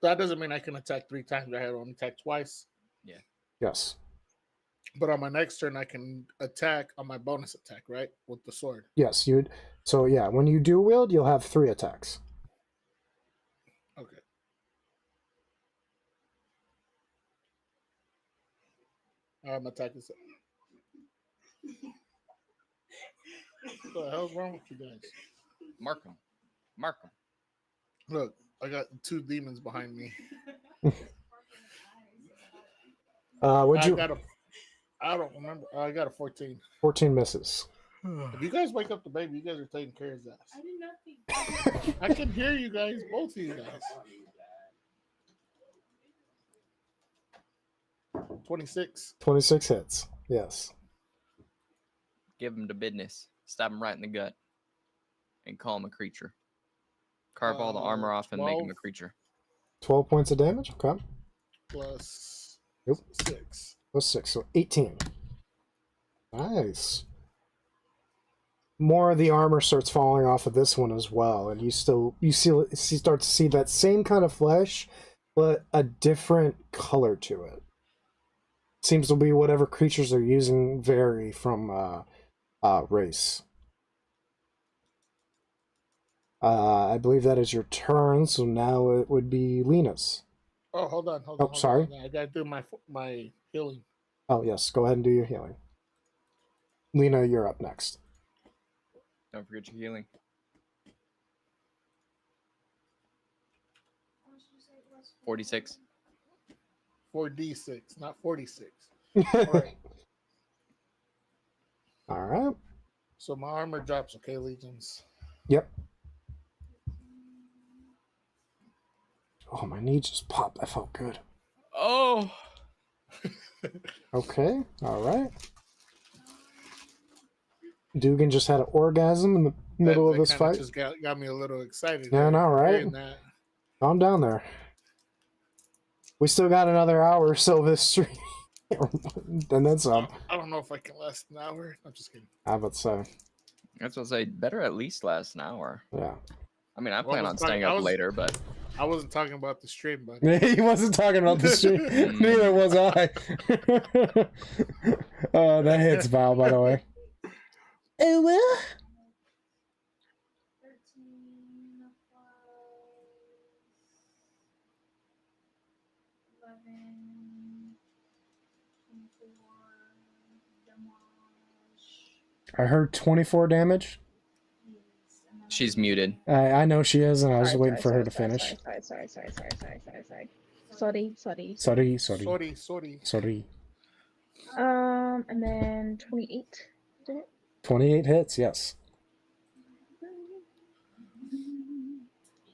that doesn't mean I can attack 3 times. I had only attack twice. Yes. But on my next turn, I can attack on my bonus attack, right, with the sword. Yes, you'd. So yeah, when you do wield, you'll have 3 attacks. Okay. I'm attacking. What the hell's wrong with you guys? Mark him. Mark him. Look, I got 2 demons behind me. What'd you? I don't remember. I got a 14. 14 misses. If you guys wake up the baby, you guys are taking care of his ass. I did nothing. I can hear you guys, both of you guys. 26. 26 hits. Yes. Give him the business. Stab him right in the gut. And call him a creature. Carve all the armor off and make him 12. a creature. 12 points of damage. Okay. Plus Nope. 6. Plus 6, so 18. Nice. More of the armor starts falling off of this one as well, and you start to see that same kind of flesh, but a different color to it. Seems to be whatever creatures they're using vary from race. I believe that is your turn, so now it would be Lena's. Oh, hold on. Sorry. Hold on. I gotta do my healing. Oh, yes. Go ahead and do your healing. Lena, you're up next. Don't forget your healing. 46. 46. 4d6, not 46. All right. All right. So my armor drops, okay, legions. Yep. Oh, my knee just popped. That felt good. Oh. Okay. All right. Dugan just had an orgasm in the middle of this kinda fight. just got me a little excited. Yeah, I know, right? hearing that. Calm down there. We still got another hour or so of this stream. And then some. I don't know if I can last an hour. I'm just kidding. I would say. That's what I say. Better at least last an hour. Yeah. I mean, I Well, plan I on was staying talking- I up was- later, but I wasn't talking about the stream, but He wasn't talking about the stream. Neither was I. Oh, that hits Val, by the way. Oh, well. 13 plus 11, 24 damage. I heard 24 damage. Yes, and then she's muted. I know she is, and I was Sorry, waiting for her to sorry, finish. Sorry. Sorry. And then 28. Did it? 28 hits, yes.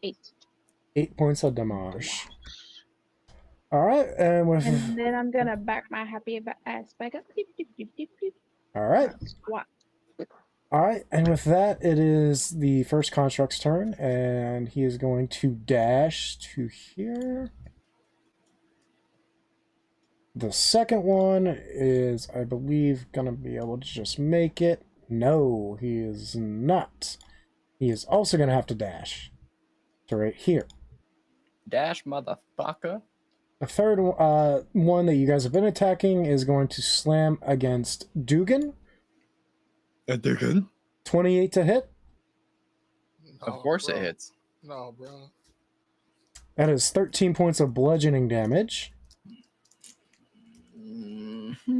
8. 8 points of damage. Alright, and with... And then I'm gonna back my happy ass back up. Alright. Squat. Alright, and with that, it is the first construct's turn, and he is going to dash to here. The second one is, I believe, going to be able to just make it. No, he is not. He is also going to have to dash to right here. Dash, motherfucker. The third one that you guys have been attacking is going to slam against Dugan. Dugan? 28 to hit. Of course bro. it hits. No, bro. That is 13 points of bludgeoning damage.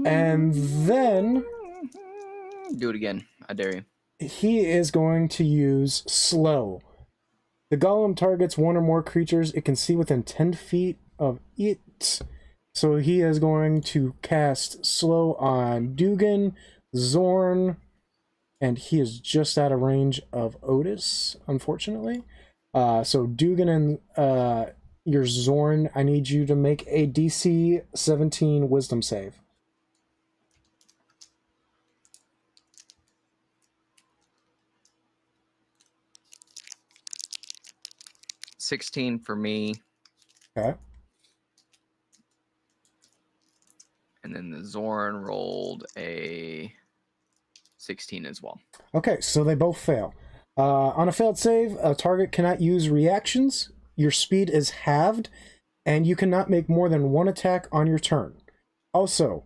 And then Do it again. I dare you. he is going to use slow. The golem targets one or more creatures it can see within 10 feet of it. So he is going to cast slow on Dugan, Zorn, and he is just out of range of Otis, unfortunately. So Dugan and your Zorn, I need you to make a DC 17 wisdom save. $16 for me, Okay. and then the Zorn rolled a 16 as well. Okay, so they both fail. On a failed save, a target cannot use reactions. Your speed is halved, and you cannot make more than one attack on your turn. Also,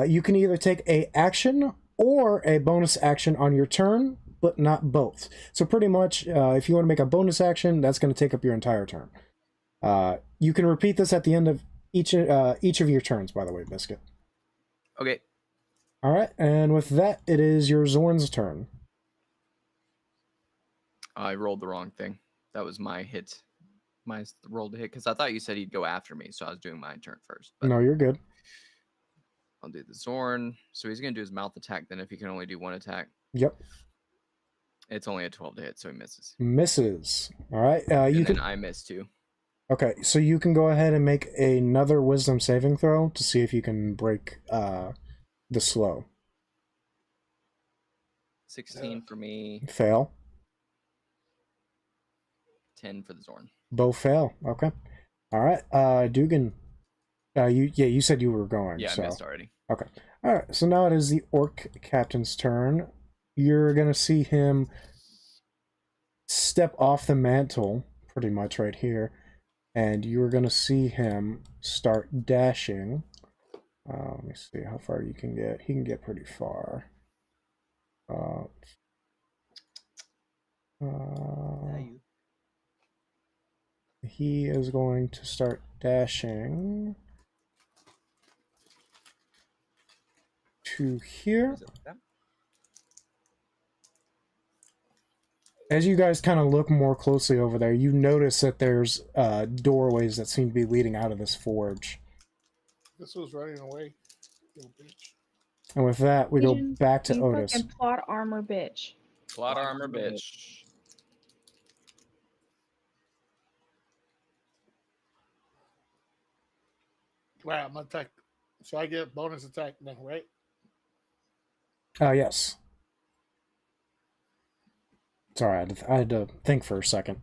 you can either take a action or a bonus action on your turn, but not both. So pretty much, if you want to make a bonus action, that's going to take up your entire turn. You can repeat this at the end of each of your turns, by the way, Biscuit. Okay. All right, and with that, it is your Zorn's turn. I rolled the wrong thing. That was my hit. My roll to hit, because I thought you said he'd go after me, so I was doing my turn first. But No, you're good. I'll do the Zorn. So he's going to do his mouth attack then if he can only do one attack. Yep. It's only a 12 to hit, so he misses. Misses. All right, And you then can... I miss too. Okay, so you can go ahead and make another wisdom saving throw to see if you can break the slow. 16 for me, Fail. 10 for the Zorn. Both fail. Okay. All right. Dugan. You said you were going. Yeah, so. I missed already. Okay. All right. So now it is the orc captain's turn. You're gonna see him step off the mantle, pretty much right here, and you're gonna see him start dashing. Let me see how far you can get. He can get pretty far. He is going to start dashing to here. Is it like that? As you guys kind of look more closely over there, you notice that there's doorways that seem to be leading out of this forge. This was running away. Little bitch. And with that, we go Legion, back to you Otis. fucking plot armor bitch. Plot armor, bitch. Wow, I'm attack. So I get bonus attack now, right? Yes. Sorry, I had to think for a second.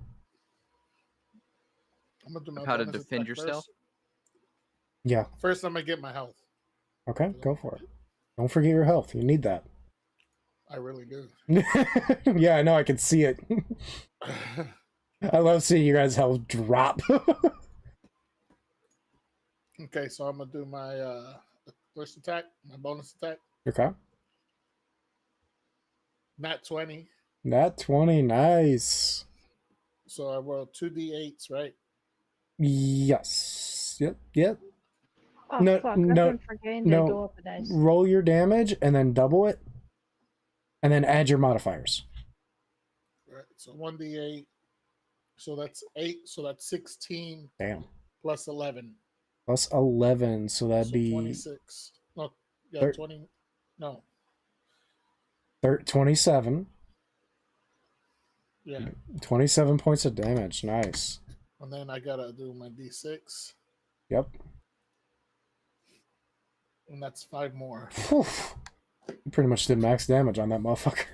I'm gonna do my How to bonus defend attack yourself? First. Yeah. First, I'm gonna get my health. Okay, go for it. Don't forget your health. You need that. I really do. Yeah, I know. I can see it. I love seeing you guys' health drop. Okay, so I'm gonna do my first attack, my bonus attack. Okay. Nat 20. Nat 20, nice. So I roll 2d8s, right? Yes. Yep. Oh No, fuck! no, I've been forgetting to no. go up a dice. Roll your damage and then double it. And then add your modifiers. Right. So 1d8. So that's 8. So that's 16 Damn. plus 11. Plus 11, so that'd So be 26. No, yeah, Thir- 20. No, 27. yeah. 27 points of damage. Nice. And then I gotta do my d6. Yep. And that's 5 more. Whew. You pretty much did max damage on that motherfucker.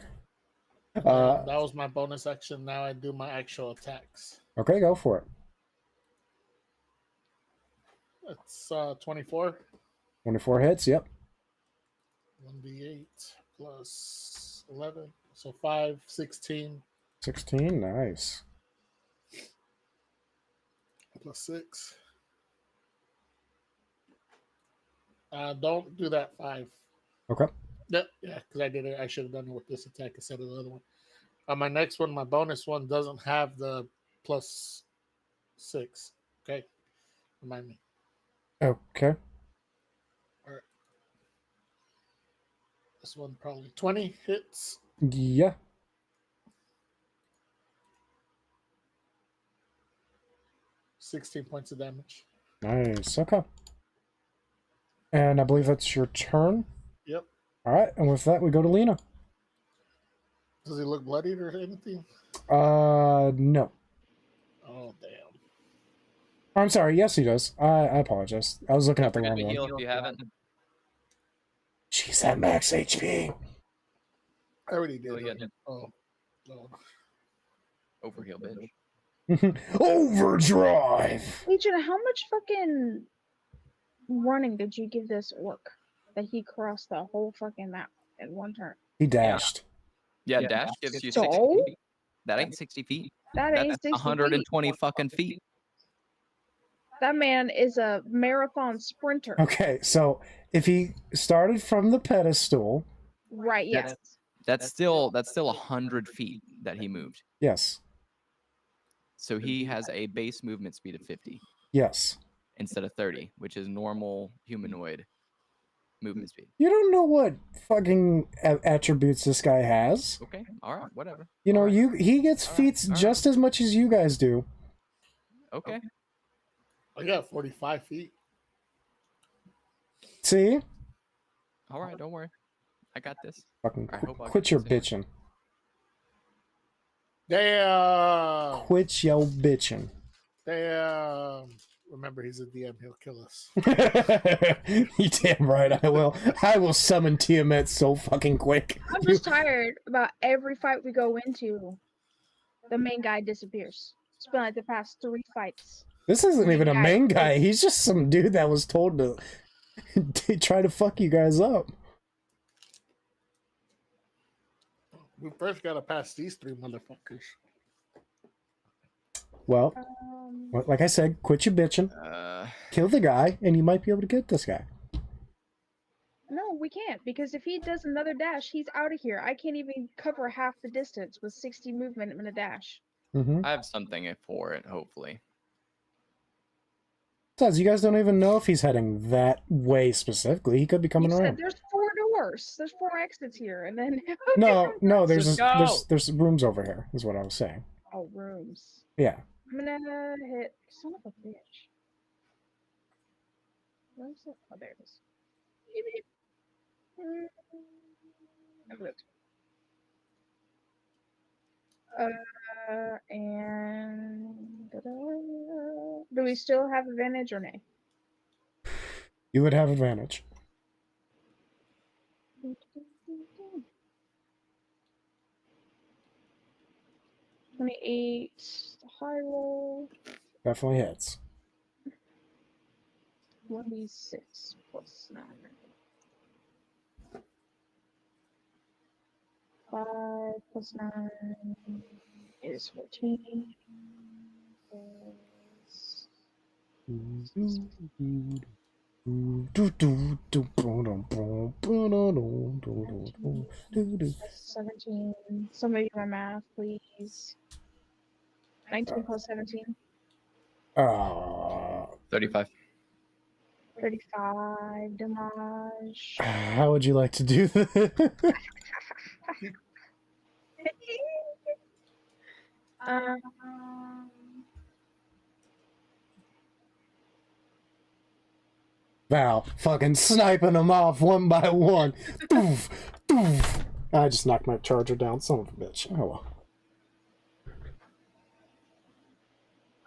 That was my bonus action. Now I do my actual attacks. Okay, go for it. That's 24. 24 hits, yep. 1d8 plus 11. So 5, 16 16, nice. plus 6. Don't do that 5. Okay. Yeah, because I did it. I should have done it with this attack instead of the other one. My next one, my bonus one, doesn't have the plus 6. Okay, remind me. Okay. All right. This one probably 20 hits. Yeah. $16 points of damage. Nice. Okay. And I believe that's your turn. Yep. All right. And with that, we go to Lena. Does he look bloodied or anything? No. Oh, damn. I'm sorry. Yes, he does. I apologize. I was looking at the Forget wrong to one. heal if you haven't. She's at max HP. I already did. Oh, yeah. Oh, no. Overheal, bitch. Overdrive. Legion, how much fucking running did you give this orc that he crossed the whole fucking map in one turn? He dashed. Yeah, dash gives you So? 60 feet. That ain't 60 feet. That ain't That's 60 120 feet. fucking feet. That man is a marathon sprinter. Okay, so if he started from the pedestal, Right, yes. That's still 100 feet that he moved. yes, So he has a base movement speed of 50 yes. instead of 30, which is normal humanoid movement speed. You don't know what fucking attributes this guy has. Okay, all right, whatever. You know, All right. he gets All right, feats all right. just as much as you guys do. Okay. I got 45 feet. See? All right, don't worry. I got this. Fucking I hope I quit get your the same. bitching. Damn. Quit your bitching. Damn. Remember, he's a DM. He'll kill us. You damn right I will. I will summon Tiamat so fucking quick. I'm just tired about every fight we go into. The main guy disappears. It's been like the past 3 fights. This isn't even a Guy. main guy. He's just some dude that was told to try to fuck you guys up. We first got to pass these 3 motherfuckers. Well, like I said, quit your bitching. Kill the guy, and you might be able to get this guy. No, we can't, because if he does another dash, he's out of here. I can't even cover half the distance with 60 movement and a dash. Mm-hmm. I have something for it, hopefully. Besides, you guys don't even know if he's heading that way specifically. He could be coming He said around. there's 4 doors. There's 4 exits here, and then No, there's Just there's rooms over here. Is what I was saying. oh, rooms. Yeah. I'm gonna hit son of a bitch. Where's it? Oh, there it is. I've looked. And do we still have advantage or nay? You would have advantage. 28, the high roll, Definitely hits. 1d6 plus 9. 5 plus 9 is 14. Plus 17. Somebody do my math, please. 19 plus 17. 35. 35 damage. How would you like to do this? Val, fucking sniping them off one by one. Doof, doof. I just knocked my charger down, son of a bitch. Oh well.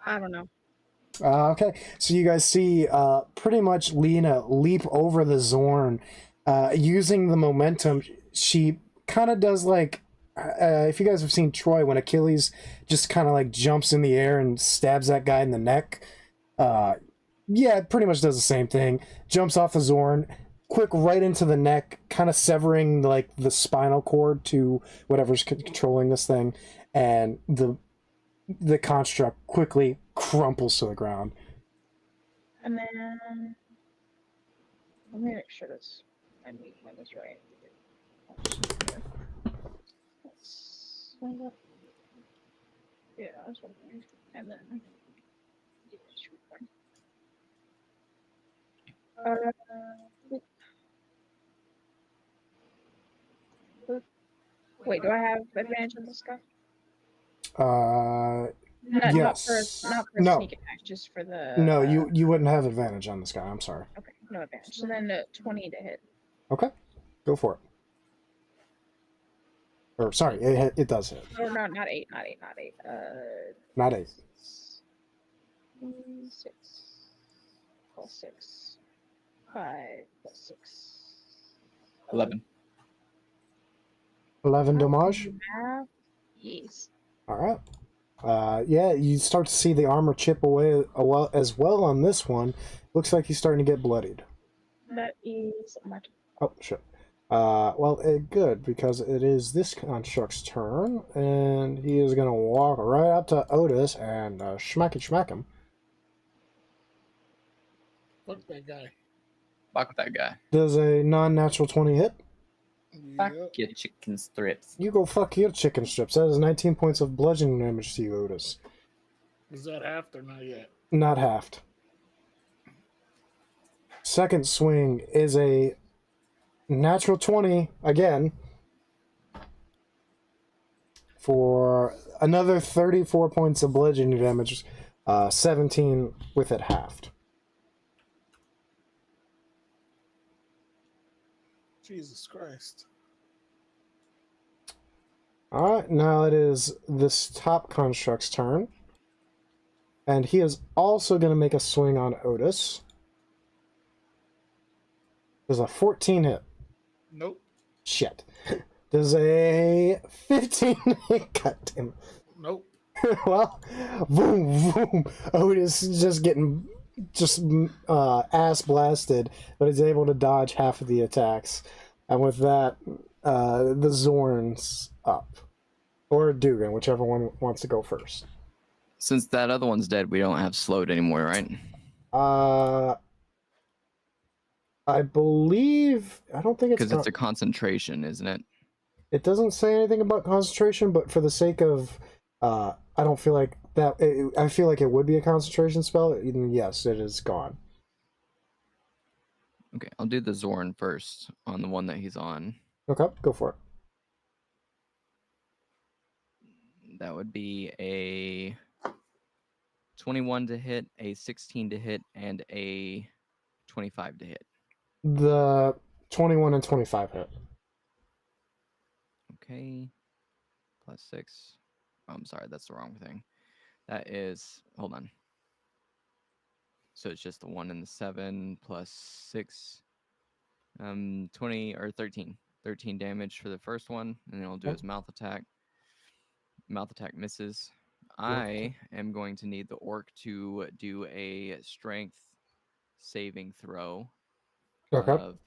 I don't know. Okay, so you guys see pretty much Lena leap over the Zorn. Using the momentum, she kind of does like, if you guys have seen Troy, when Achilles just kind of like jumps in the air and stabs that guy in the neck. Yeah, it pretty much does the same thing. Jumps off the Zorn, quick right into the neck, kind of severing like the spinal cord to whatever's controlling this thing, and the construct quickly crumples to the ground. And then let me make sure this I mean this right. Yeah, that's what I'm doing. And then wait, do I have advantage on this guy? Yes. Not for No. sneak attack, just for the. No, you wouldn't have advantage on this guy. I'm sorry. Okay, no advantage. So then 20 to hit. Okay, go for it. Or sorry, it does hit. Oh no, not 8. Not 8. 6 plus 6. 5 plus 6. 11. 11 damage. Yes. All right. Yeah, you start to see the armor chip away as well on this one. Looks like he's starting to get bloodied. That is my turn. Oh shit. Well, good, because it is this construct's turn, and he is gonna walk right up to Otis and smack him. Fuck that guy. Fuck that guy. Does a non-natural 20 hit? Fuck Yep. your chicken strips. You go fuck your chicken strips. That is 19 points of bludgeoning damage to you, Otis. Is that half or not yet? Not halved. Second swing is a natural 20 again for another 34 points of bludgeoning damage, 17 with it halved. Jesus Christ. Alright, now it is this top construct's turn. And he is also going to make a swing on Otis. Does a 14 hit? Nope. Shit. Does a 15 hit? God damn it. Nope. Well, boom, boom. Otis is just getting ass blasted, but is able to dodge half of the attacks. And with that, the Zorn's up. Or Dugan, whichever one wants to go first. Since that other one's dead, we don't have slowed anymore, right? I believe, I don't think it's because it's a concentration, isn't it? It doesn't say anything about concentration, but for the sake of, I don't feel like that. I feel like it would be a concentration spell. Yes, it is gone. Okay, I'll do the Zorn first on the one that he's on. Okay, go for it. That would be a 21 to hit, a 16 to hit, and a 25 to hit. The 21 and 25 hit. Okay. Plus 6. Oh, I'm sorry, that's the wrong thing. That is, hold on. So it's just the 1 and the 7 plus 6. 20 or 13. 13 damage for the first one, and then I'll do his mouth attack. Mouth attack misses. I am going to need the orc to do a strength saving throw Okay. of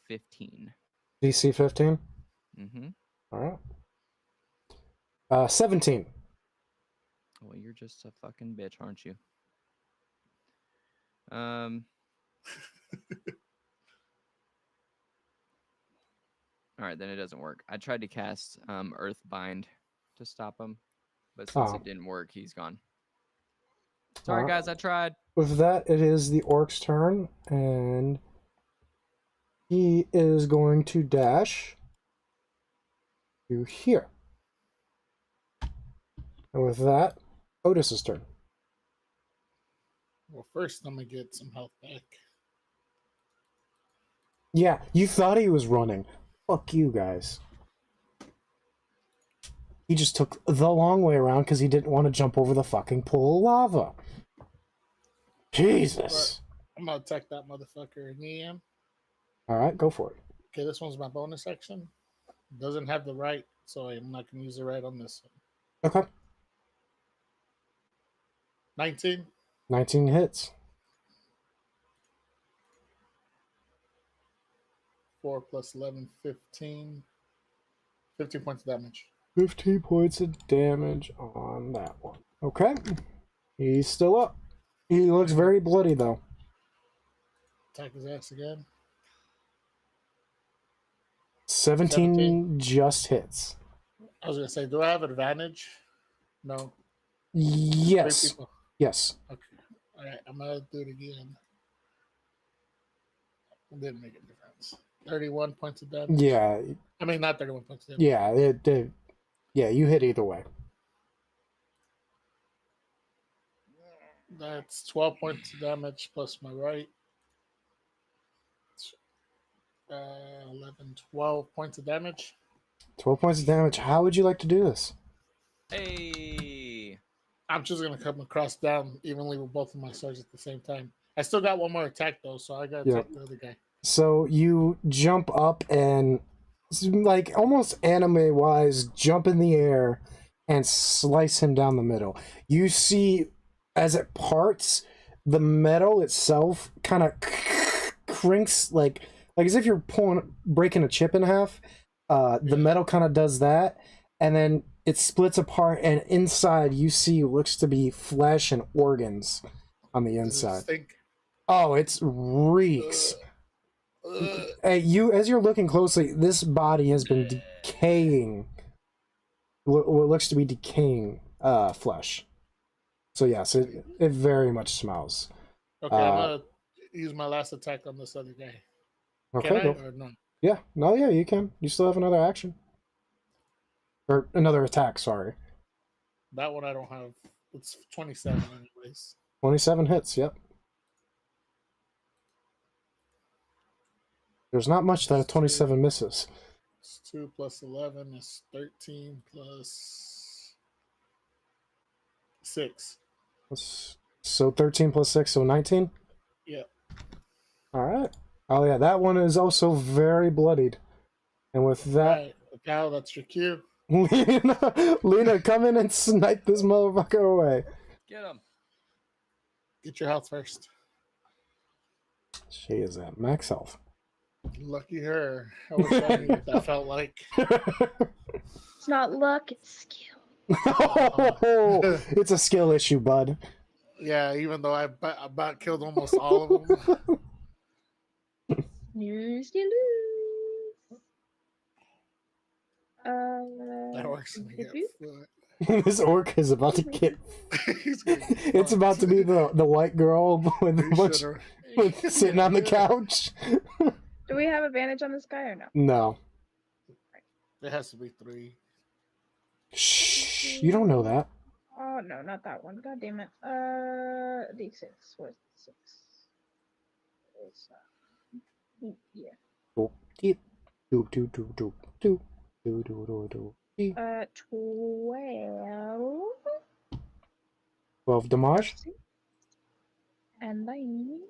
15. DC 15. Mm-hmm. All right. 17. Well, you're just a fucking bitch, aren't you? All right, then it doesn't work. I tried to cast Earth Bind to stop him, but since it didn't work, he's gone. Sorry, guys, I tried. With that, it is the orc's turn, and he is going to dash to here. And with that, Otis's turn. Well, first, I'm going to get some health back. Yeah, you thought he was running. Fuck you guys. He just took the long way around because he didn't want to jump over the fucking pool of lava. Jesus. But I'm going to attack that motherfucker again. Alright, go for it. Okay, this one's my bonus action. Doesn't have the right, so I'm not going to use the right on this one. Okay. 19. 19 hits. 4 plus 11, 15. 15 points of damage. 15 points of damage on that one. Okay. He's still up. He looks very bloody, though. Attack his ass again. 17 just hits. I was going to say, do I have advantage? No. Yes. Yes. Okay. All right, I'm going to do it again. It didn't make a difference. 31 points of damage. Yeah. I mean, not 31 points of damage. Yeah, yeah, you hit either way. That's 12 points of damage plus my right. 11, 12 points of damage. 12 points of damage. How would you like to do this? Hey! I'm just going to come across down evenly with both of my swords at the same time. I still got one more attack, though, so I got to attack the other guy. So you jump up and, like, almost anime-wise, jump in the air and slice him down the middle. You see, as it parts, the metal itself kind of crinks, like as if you're breaking a chip in half. The metal kind of does that, and then it splits apart, and inside you see looks to be flesh and organs on the inside. Oh, it reeks. Hey, as you're looking closely, this body has been decaying. What looks to be decaying flesh. So yes, it very much smells. Okay, I'm gonna use my last attack on this other guy. Okay, Can I or no? Yeah, no, yeah, you can. You still have another action. Or another attack, sorry. That one I don't have. It's 27 anyways. 27 hits, yep. There's not much that 27 misses. It's 2 plus 11 is 13 plus 6. So 13 plus 6, so 19? Yeah. Alright. Oh yeah, that one is also very bloodied. And with that... Right. Cal, that's your cue. Lena, come in and snipe this motherfucker away. Get him. Get your health first. She is at max health. Lucky her. I wish I knew what that felt like. It's not luck, it's skill. Oh, it's a skill issue, bud. Yeah, even though I about killed almost all of them. You still lose. That works gonna get foot. This orc is about to get... It's about to be the white girl with a bunch sitting on the couch. Do we have advantage on this guy or no? No. It has to be 3. Shh, you don't know that. Oh no, not that one. God damn it. D6. Where's the 6? is yeah. Doop, deep. Doop, doop, doop, doop, doop. Doop, doop, doop, doop, deep. 12. 12 damage. And then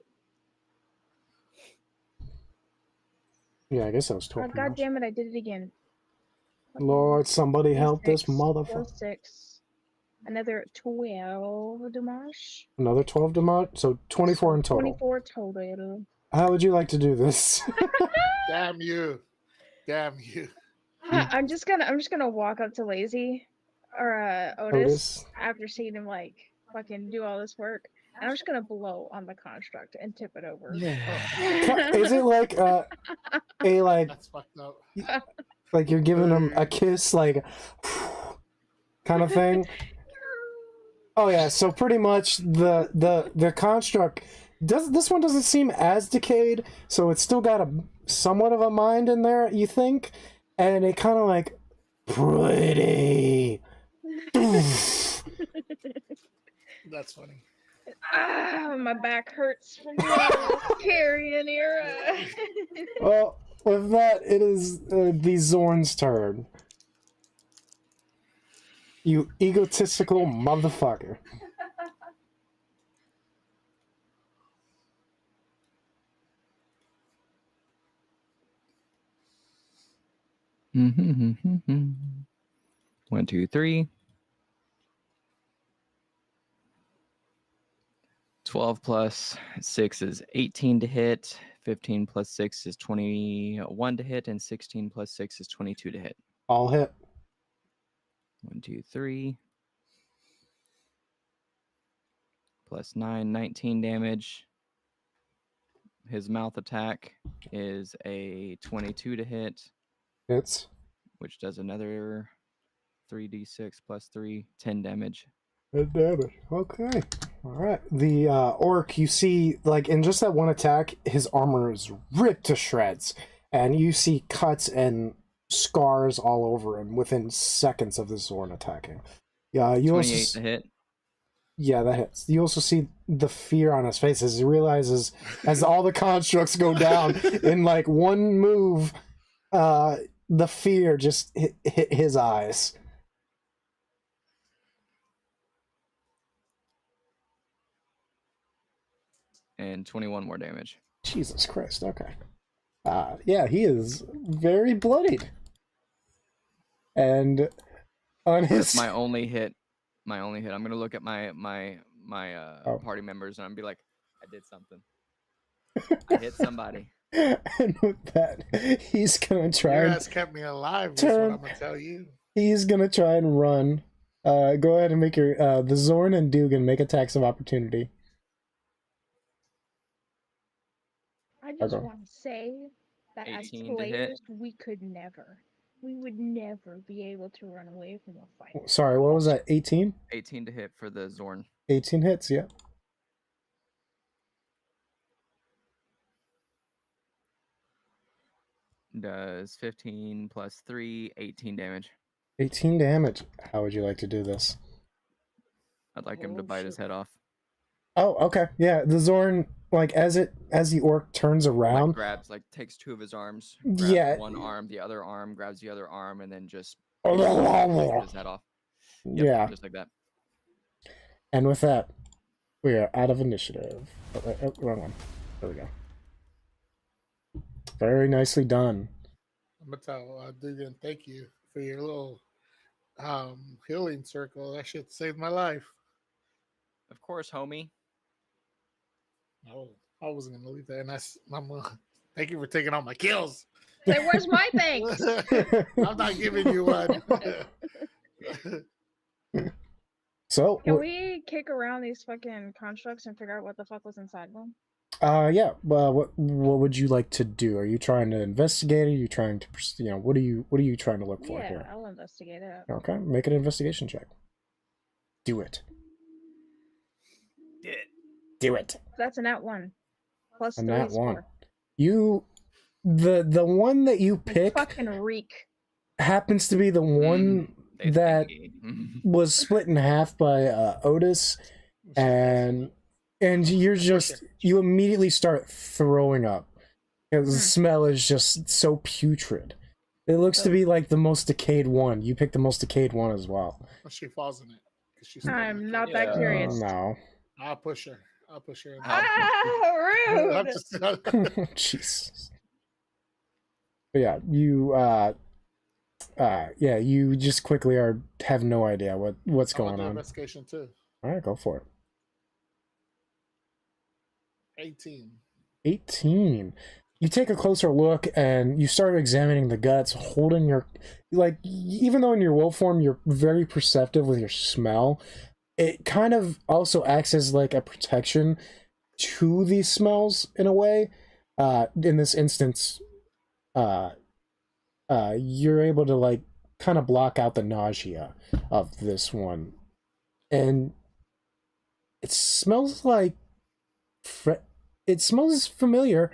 Yeah, I guess that was 12 God damage. damn it, I did it again. Lord, somebody help this motherfucker. 6. Another 12 damage. Another 12 damage, so 24 in total. 24 total. How would you like to do this? Damn you. Damn you. I'm just gonna walk up to Lazy or Otis after seeing him like fucking do all this work. And I'm just gonna blow on the construct and tip it over. Is it like a like That's fucked up. like you're giving him a kiss, like kind of thing? Oh yeah, so pretty much the construct this one doesn't seem as decayed, so it's still got a somewhat of a mind in there, you think, and it kind of like pretty. That's funny. My back hurts from carrying here. Well, with that, it is the Zorn's turn. You egotistical motherfucker. Mm-hmm. 1, 2, 3. 12 plus 6 is 18 to hit. 15 plus 6 is 21 to hit, and 16 plus 6 is 22 to hit. All hit. 1, 2, 3. Plus 9, 19 damage. His mouth attack is a 22 to hit, Hits. which does another 3d6 plus 3, 10 damage. Good damage. Okay. Alright. The orc, you see, like, in just that one attack, his armor is ripped to shreds. And you see cuts and scars all over him within seconds of the Zorn attacking. Yeah, you 28 also, to hit. yeah, that hits. You also see the fear on his face as he realizes, as all the constructs go down, in like one move, the fear just hit his eyes. And 21 more damage. Jesus Christ, okay. Yeah, he is very bloodied. And on his... That's my only hit. My only hit. I'm gonna look at my party members and I'm be like, I did something. I hit somebody. And with that, he's gonna try Your and ass kept me alive, is what I'm gonna tell you. he's gonna try and run. Go ahead and make your the Zorn and Dugan make attacks of opportunity. I just want to say that as 18 to hit. players, we would never be able to run away from a fight. Sorry, what was that? 18? 18 to hit for the Zorn. 18 hits, yeah. Does 15 plus 3, 18 damage. 18 damage. How would you like to do this? I'd like him to bite his head off. Oh, okay. Yeah, the Zorn, like, as the orc turns around... Like grabs, like, takes two of his arms. Grabs Yeah. one arm, the other arm, grabs the other arm, and then just Oh, bites his head off. Yep, yeah. just like that. And with that, we are out of initiative. Oh, wrong one. There we go. Very nicely done. I'm gonna tell Dugan, thank you for your little healing circle. That shit saved my life. Of course, homie. Oh, I wasn't gonna leave that. And thank you for taking all my kills. Say, where's my thanks? I'm not giving you one. So, Can we kick around these fucking constructs and figure out what the fuck was inside them? yeah. Well, what would you like to do? Are you trying to investigate? Are you trying to, what are you trying to look for Yeah, here? I'll investigate it. Okay, make an investigation check. Do it. Do it. That's a nat 1. Plus A 3 nat is 1. 4. You, the one that you pick Fucking reek. happens to be the one They that thingy. was split in half by Otis and and you're Push just it. you immediately start throwing up because the Hmm. smell is just so putrid. It looks to Oh. be like the most decayed one. You picked the most decayed one as well. She falls in it. 'Cause she's still I'm not Yeah. that curious. No. I'll push her. I'll push her. In I'll there. Ah, I'm rude. just- Jesus. But yeah, you just quickly have no idea what's I'm gonna going do on. investigation too. All right, go for it. 18. 18. You take a closer look and you start examining the guts, holding your even though in your wolf form you're very perceptive with your smell, it kind of also acts as like a protection to these smells in a way. In this instance, you're able to like kind of block out the nausea of this one, and it smells like it smells familiar.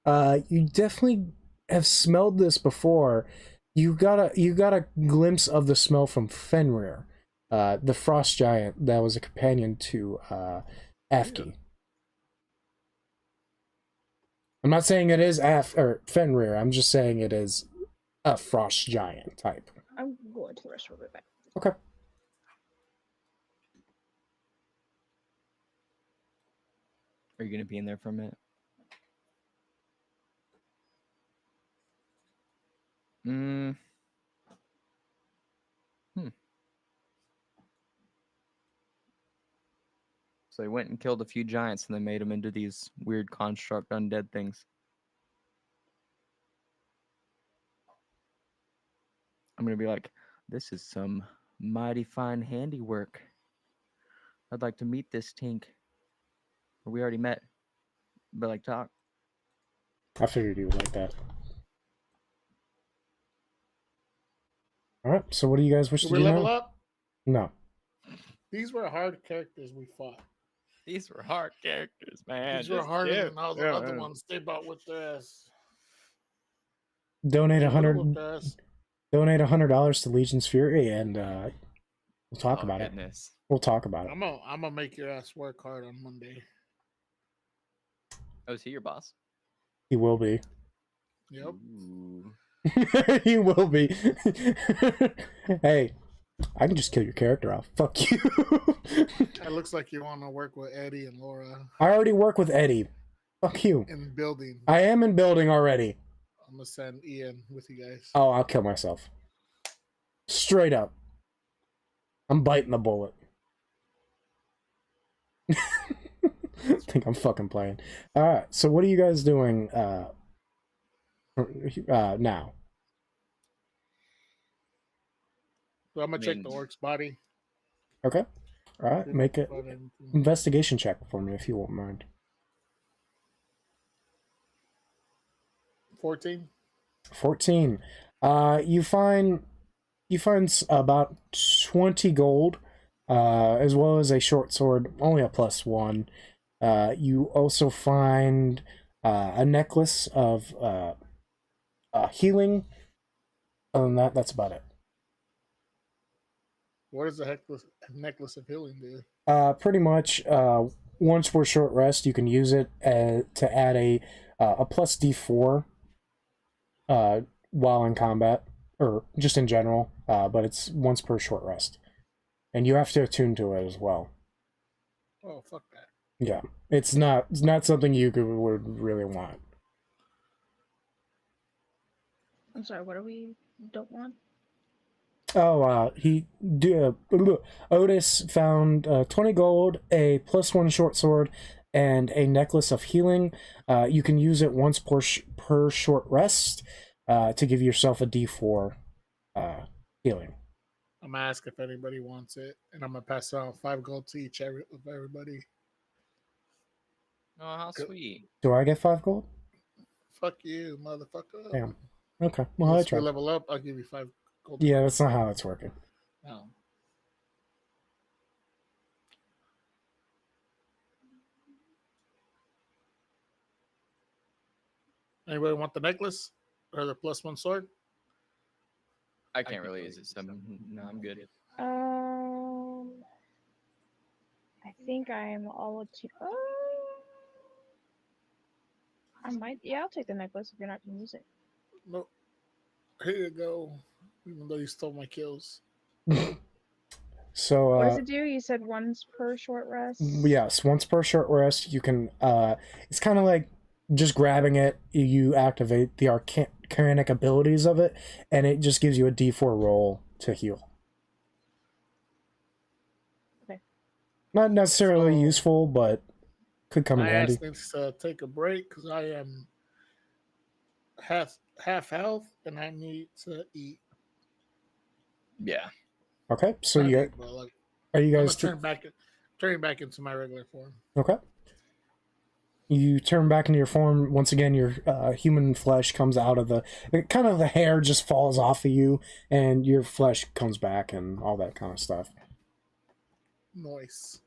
You definitely have smelled this before. You got a glimpse of the smell from Fenrir, the frost giant that was a companion to Afki. I'm not saying it is Fenrir. I'm just saying it is a frost giant type. I'm going to rest a little bit. Okay. Are you gonna be in there for a minute? So they went and killed a few giants and they made them into these weird construct undead things. I'm gonna be like, this is some mighty fine handiwork. I'd like to meet this tink. Or we already met. But like talk. I figured you would like that. All right. So what do you guys wish Did to we do level now? up? No. These were hard characters we fought. These were hard characters, man. These were Just harder give- than all the yeah, other yeah. ones they bought with their ass. Donate They would've $100. whooped their ass. Donate $100 to Legion's Fury, and we'll talk Oh, about it. goodness. We'll talk about it. I'm gonna make your ass work hard on Monday. Oh, is he your boss? He will be. Yep. Ooh. He will be. Hey, I can just kill your character off. Fuck you. It looks like you want to work with Eddie and Laura I already work with Eddie. Fuck you. in building. I am in building already. I'm gonna send Ian with you guys. Oh, I'll kill myself. Straight up. I'm biting the bullet. I think I'm fucking playing. Alright, so what are you guys doing now? So I'm gonna check the mean- orc's body. Okay. Alright, See if make I an can find anything. investigation check for me if you won't mind. 14. 14. You find about 20 gold, as well as a short sword, only a +1. You also find a necklace of healing. Other than that, that's about it. What does the necklace of healing do? Pretty much, once we're short rest, you can use it to add a plus D4 while in combat, or just in general, but it's once per short rest. And you have to attune to it as well. Oh, fuck that. Yeah, it's not something you would really want. I'm sorry, what are we don't want? Oh, Otis found 20 gold, a +1 short sword, and a necklace of healing. You can use it once per short rest to give yourself a D4 healing. I'm gonna ask if anybody wants it, and I'm gonna pass out 5 gold to each of everybody. Oh, how Good. sweet. Do I get 5 gold? Fuck you, motherfucker. Damn. Okay, well, I Once we tried. level up, I'll give you 5 gold. Yeah, that's not how it's working. No. Anybody want the necklace or the +1 sword? I can't really use it, so no, I'm good. I think I'm all attuned. I might. Yeah, I'll take the necklace if you're not gonna use it. Nope. Here you go. Even though you stole my kills. So What does it do? You said once per short rest. yes, once per short rest, you can. It's kind of like just grabbing it. You activate the arcanic abilities of it, and it just gives you a D4 roll to heal. Okay. Not necessarily So, useful, but could come in My handy. ass needs to take a break because I am half health and I need to eat. Yeah. Okay, so Not you eat, but like, are you I'm guys gonna turn back into my regular form. okay? You turn back into your form once again. Your human flesh comes out of the kind of the hair just falls off of you, and your flesh comes back and all that kind of stuff. Nice.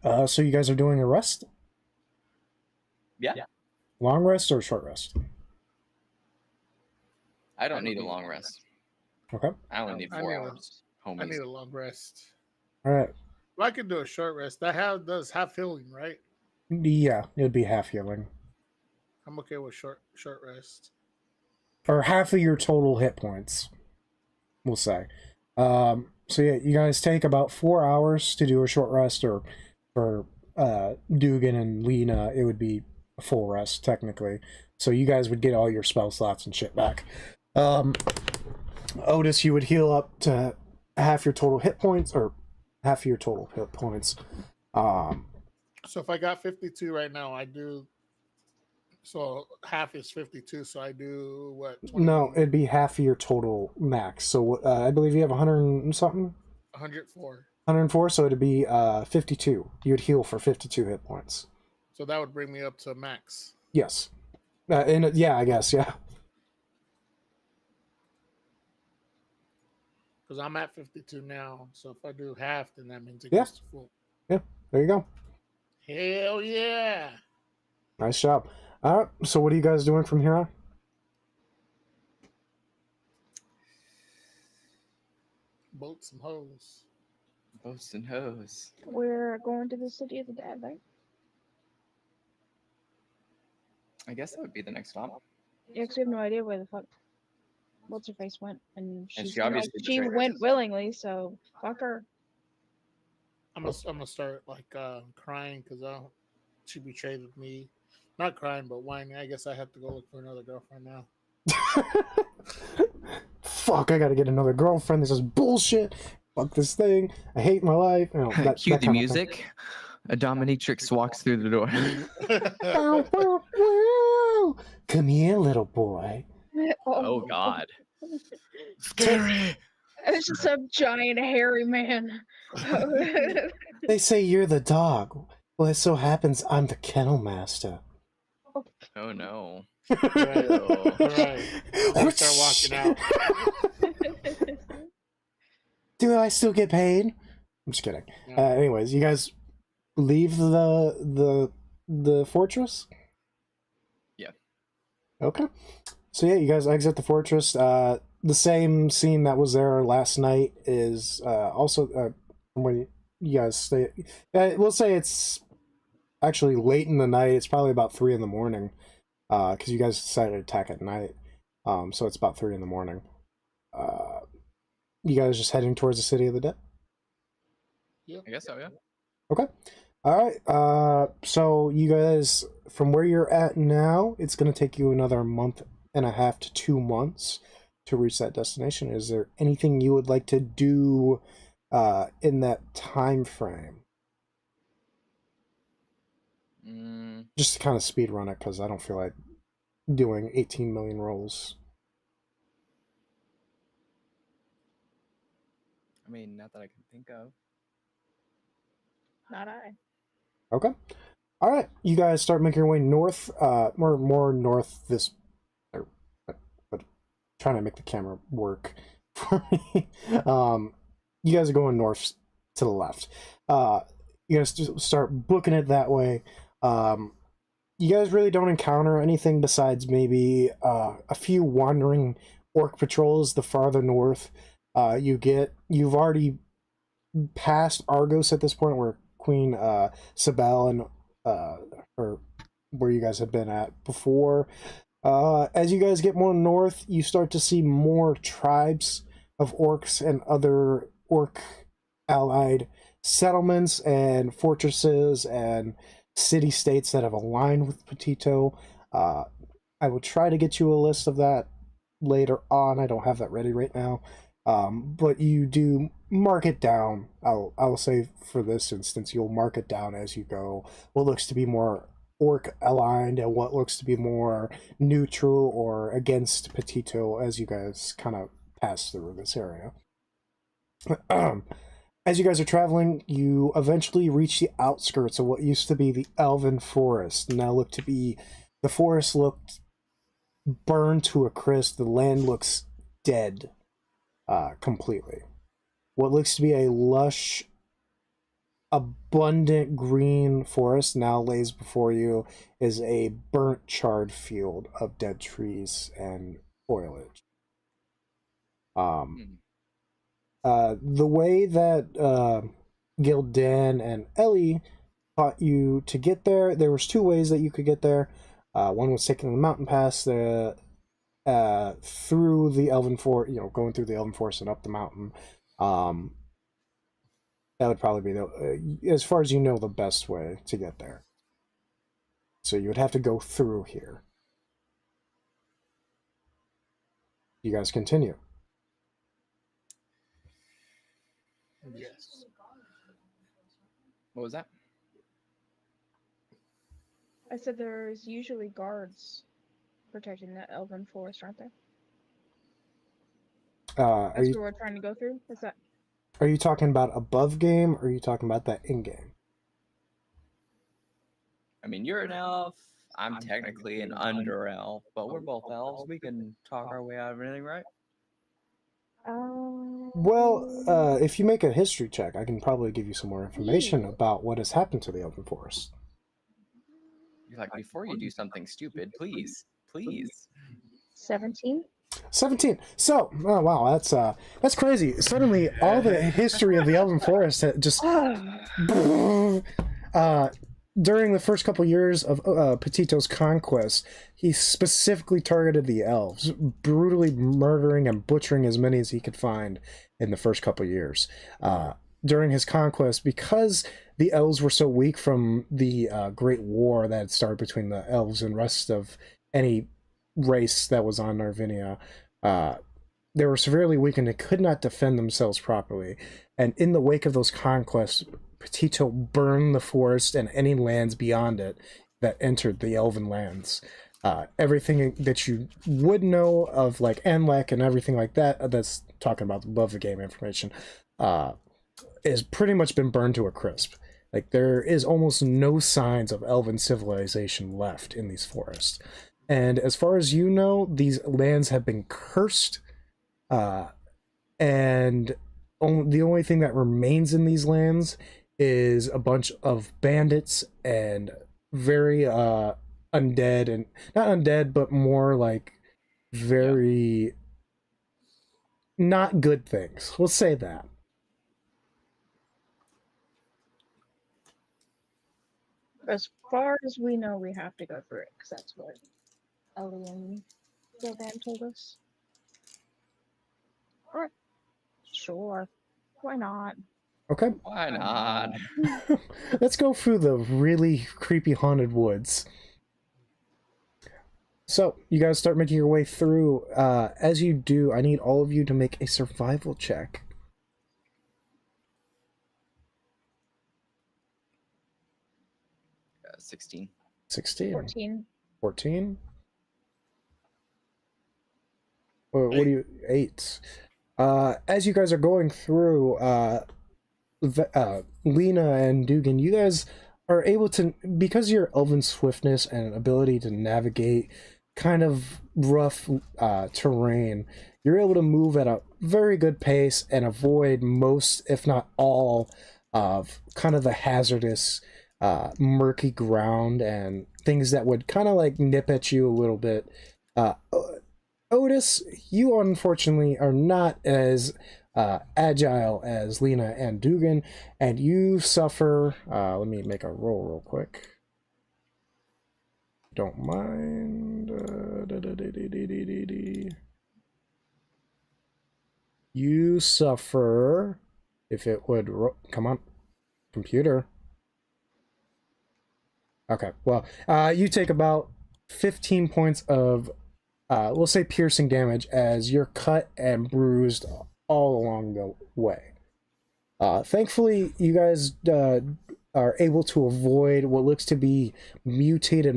So you guys are doing a rest, Yeah. long rest or short rest? I don't need a long rest. Okay. I only need 4 hours. I need Homies. a long rest. All right. Well, I could do a short rest. That does half healing, right? Yeah, it'd be half healing, I'm okay with short rest. or half of your total hit points, we'll say. So yeah, you guys take about 4 hours to do a short rest, or for Dugan and Lena, it would be a full rest technically. So you guys would get all your spell slots and shit back. Otis, you would heal up to half your total hit points, or half of your total hit points. So if I got 52 right now, I do. So half is 52. So I do what? 20, No, it'd be half of your total max. So I believe you have 100 and something? 104. 104, so it'd be 52. You'd heal for 52 hit points. So that would bring me up to max. Yes. Yeah, I guess, yeah. Because I'm at 52 now. So if I do half, then that means it Yeah. goes to full. Yeah, there you go. Hell yeah. Nice job. All right, so what are you guys doing from here on? Boats and hoes. Boats and hoes. We're going to the city of the dead, right? I guess that would be the next stop. Yeah, 'cause we have no idea where the fuck what's her face went, and she she's obviously she betrayed us. went willingly, so fuck her. I'm gonna start like crying because she betrayed me. Not crying, but whining. I guess I have to go look for another girlfriend now. Fuck, I gotta get another girlfriend. This is bullshit. Fuck this thing. I hate my life. You know, Cue the kind of music. A dominatrix walks through the door. thing. Come here, little boy. Oh God. Scary. It's just a giant hairy man. They say you're the dog. Well, it so happens I'm the kennel master. Oh no. Right. All right. I start walking out. Do I still get paid? I'm just kidding. Yeah. Anyways, you guys leave the fortress? Yeah. Okay. So yeah, you guys exit the fortress. The same scene that was there last night is also when you guys stay. We'll say it's actually late in the night. It's probably about 3 in the morning, because you guys decided to attack at night. So it's about 3 in the morning. You guys just heading towards the city of the dead? I guess so, yeah. Okay. All right. So you guys, from where you're at now, it's going to take you another month and a half to 2 months to reach that destination. Is there anything you would like to do in that time frame? Just to kind of speed run it, because I don't feel like doing 18 million rolls. I mean, not that I can think of. Not I. Okay. All right. You guys start making your way north, more north this, but trying to make the camera work for me. You guys are going north to the left. You guys just start booking it that way. You guys really don't encounter anything besides maybe a few wandering orc patrols the farther north. You've already passed Argos at this point, where Queen Sibel and her where you guys have been at before. As you guys get more north, you start to see more tribes of orcs and other orc allied settlements and fortresses and city-states that have aligned with Petito. I will try to get you a list of that later on. I don't have that ready right now. But you do mark it down. I'll say for this instance, you'll mark it down as you go. What looks to be more orc aligned and what looks to be more neutral or against Petito as you guys kind of pass through this area. As you guys are traveling, you eventually reach the outskirts of what used to be the Elven Forest. Now look to be, the forest looked burned to a crisp. The land looks dead completely. What looks to be a lush, abundant green forest now lays before you is a burnt, charred field of dead trees and foliage. The way that Gildan and Ellie taught you to get there, there was two ways that you could get there. One was taking the mountain pass through the Elven Forest, going through the Elven Forest and up the mountain. That would probably be, as far as you know, the best way to get there. So you would have to go through here. You guys continue. Yes. What was that? I said there's usually guards protecting the Elven Forest, aren't there? That's what we're trying to go through? Is that... Are you talking about above game, or are you talking about that in-game? I mean, you're an elf. I'm technically an under elf, but we're both elves. We can talk our way out of anything, right? Well, if you make a history check, I can probably give you some more information about what has happened to the Elven Forest. You're like, before you do something stupid, please. 17? 17. So, oh wow, that's crazy. Suddenly, all the history of the Elven Forest just during the first couple years of Petito's conquest, he specifically targeted the elves, brutally murdering and butchering as many as he could find in the first couple years. During his conquest, because the elves were so weak from the Great War that had started between the elves and rest of any race that was on Narvinia, they were severely weakened and could not defend themselves properly. And in the wake of those conquests, Petito burned the forest and any lands beyond it that entered the Elven lands. Everything that you would know of, like Anlek and everything like that, that's talking about above the game information, has pretty much been burned to a crisp. Like, there is almost no signs of Elven civilization left in these forests. And as far as you know, these lands have been cursed, and the only thing that remains in these lands is a bunch of bandits and very undead, and not undead, but more like very not good things. We'll say that. As far as we know, we have to go through it, because that's what Ellie and Gildan told us. Alright. Sure. Why not? Okay. Why not? Let's go through the really creepy haunted woods. So, you guys start making your way through. As you do, I need all of you to make a survival check. 16. 16. 14. 14? What do you... 8. As you guys are going through, Lena and Dugan, you guys are able to, because of your elven swiftness and ability to navigate kind of rough terrain, you're able to move at a very good pace and avoid most, if not all, of kind of the hazardous murky ground and things that would kind of like nip at you a little bit. Otis, you unfortunately are not as agile as Lena and Dugan, and you suffer, let me make a roll real quick. don't mind. You suffer. If it would come on, computer. Okay, well, you take about 15 points of, we'll say, piercing damage as you're cut and bruised all along the way. Thankfully, you guys are able to avoid what looks to be mutated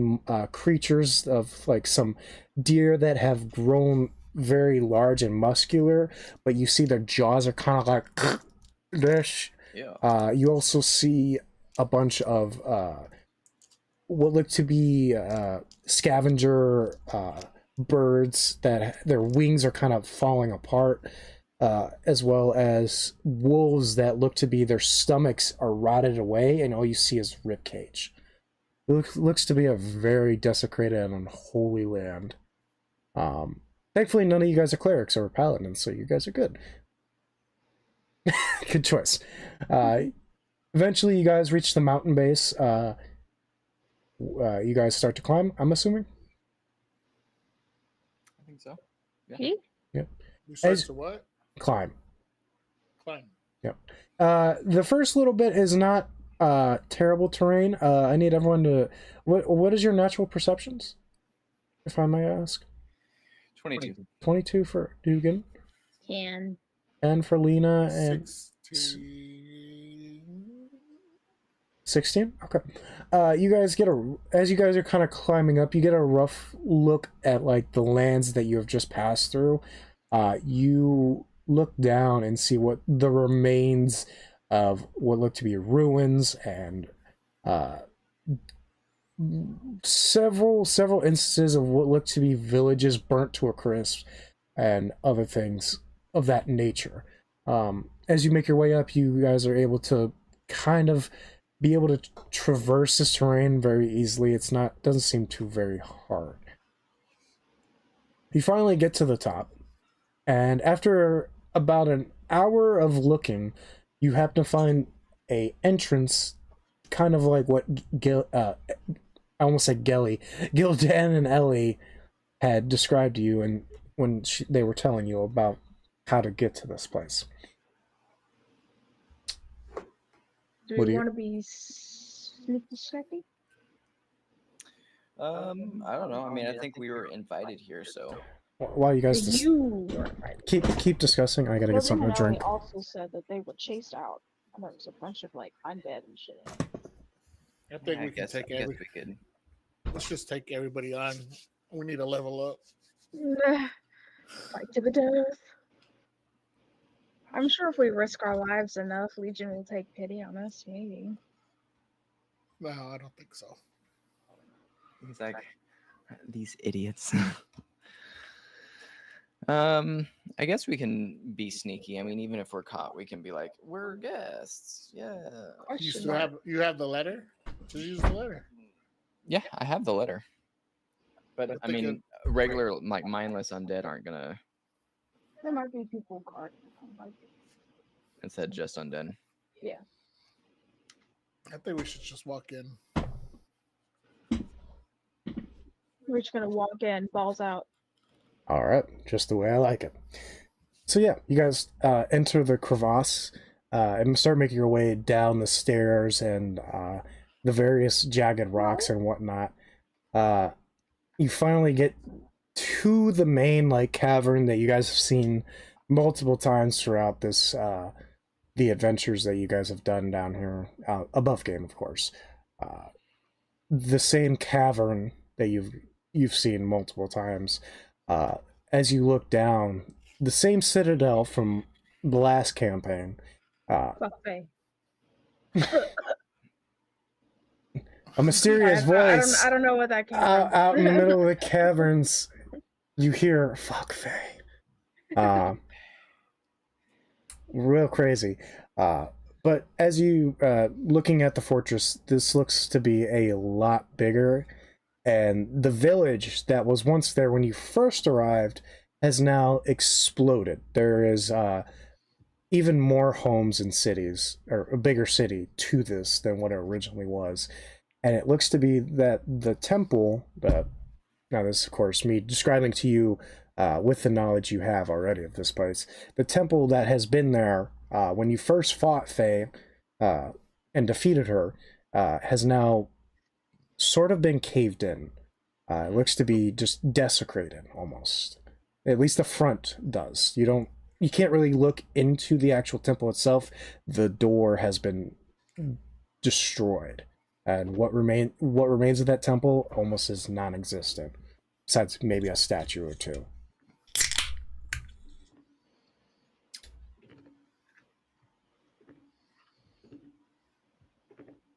creatures of like some deer that have grown very large and muscular, but you see their jaws are kind of like this. Yeah. You also see a bunch of what look to be scavenger birds that their wings are kind of falling apart, as well as wolves that look to be their stomachs are rotted away and all you see is rib cage. It looks to be a very desecrated and unholy land. Thankfully none of you guys are clerics or paladins, so you guys are good. Good choice. Eventually you guys reach the mountain base. You guys start to climb, I'm assuming? I think so. Yeah. He? You start to what? Climb. Climb. Yep. The first little bit is not terrible terrain. I need everyone to... What is your natural perceptions, if I may ask? 22. 22 for Dugan. 10. And for Lena and... 16? Okay. You guys get as you guys are kind of climbing up, you get a rough look at like the lands that you have just passed through. You look down and see what the remains of what look to be ruins and several instances of what look to be villages burnt to a crisp and other things of that nature. As you make your way up, you guys are able to kind of be able to traverse this terrain very easily. Doesn't seem too very hard. You finally get to the top, and after about an hour of looking, you happen to find a entrance, kind of like what I almost said Gildan and Ellie had described to you, and when they were telling you about how to get to this place. Do What do we you- want to be sneaky? I don't know. I mean, I think we were invited here, so While you guys You were right. keep discussing, I gotta get something to drink. Also said that they were chased out, and there was a bunch of like undead and shit. I think I we can guess, take I guess every. we could. Let's just take everybody on. We need to level up. Fight to the death. I'm sure if we risk our lives enough, Legion will take pity on us, maybe. No, I don't think so. He's like, these idiots. I guess we can be sneaky. I mean, even if we're caught, we can be like, we're guests. Yeah. You still have the letter? Just use the letter. Yeah, I have the letter. But I think mean, regular like mindless undead aren't gonna. There might be people caught. It said just undead. Yeah. I think we should just walk in. We're just gonna walk in, balls out. All right, just the way I like it. So yeah, you guys enter the crevasse and start making your way down the stairs and the various jagged rocks and whatnot. You finally get to the main like cavern that you guys have seen multiple times throughout this the adventures that you guys have done down here, above game, of course. The same cavern that you've seen multiple times. As you look down, the same citadel from the last campaign. Buffet. A mysterious voice. I don't know what that came from. Out in the middle of the caverns, you hear "fuck Faye." Real crazy. But as you looking at the fortress, this looks to be a lot bigger. And the village that was once there when you first arrived has now exploded. There is even more homes and cities, or a bigger city to this than what it originally was. and it looks to be that the temple, now this is of course me describing to you with the knowledge you have already of this place, the temple that has been there when you first fought Faye and defeated her has now sort of been caved in. It looks to be just desecrated almost. At least the front does. You can't really look into the actual temple itself. The door has been destroyed, and what remains of that temple almost is non-existent, besides maybe a statue or two.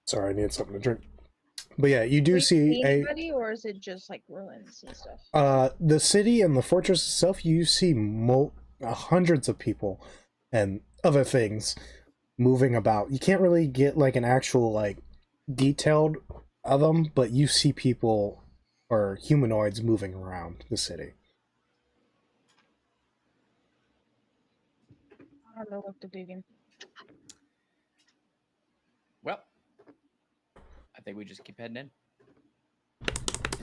Sorry, I need something to drink. But yeah, you do We see anybody, or is it just like ruins and stuff? the city and the fortress itself. You see hundreds of people and other things moving about. You can't really get like an actual like detailed of them, but you see people or humanoids moving around the city. I don't know what to do again. Well, I think we just keep heading in.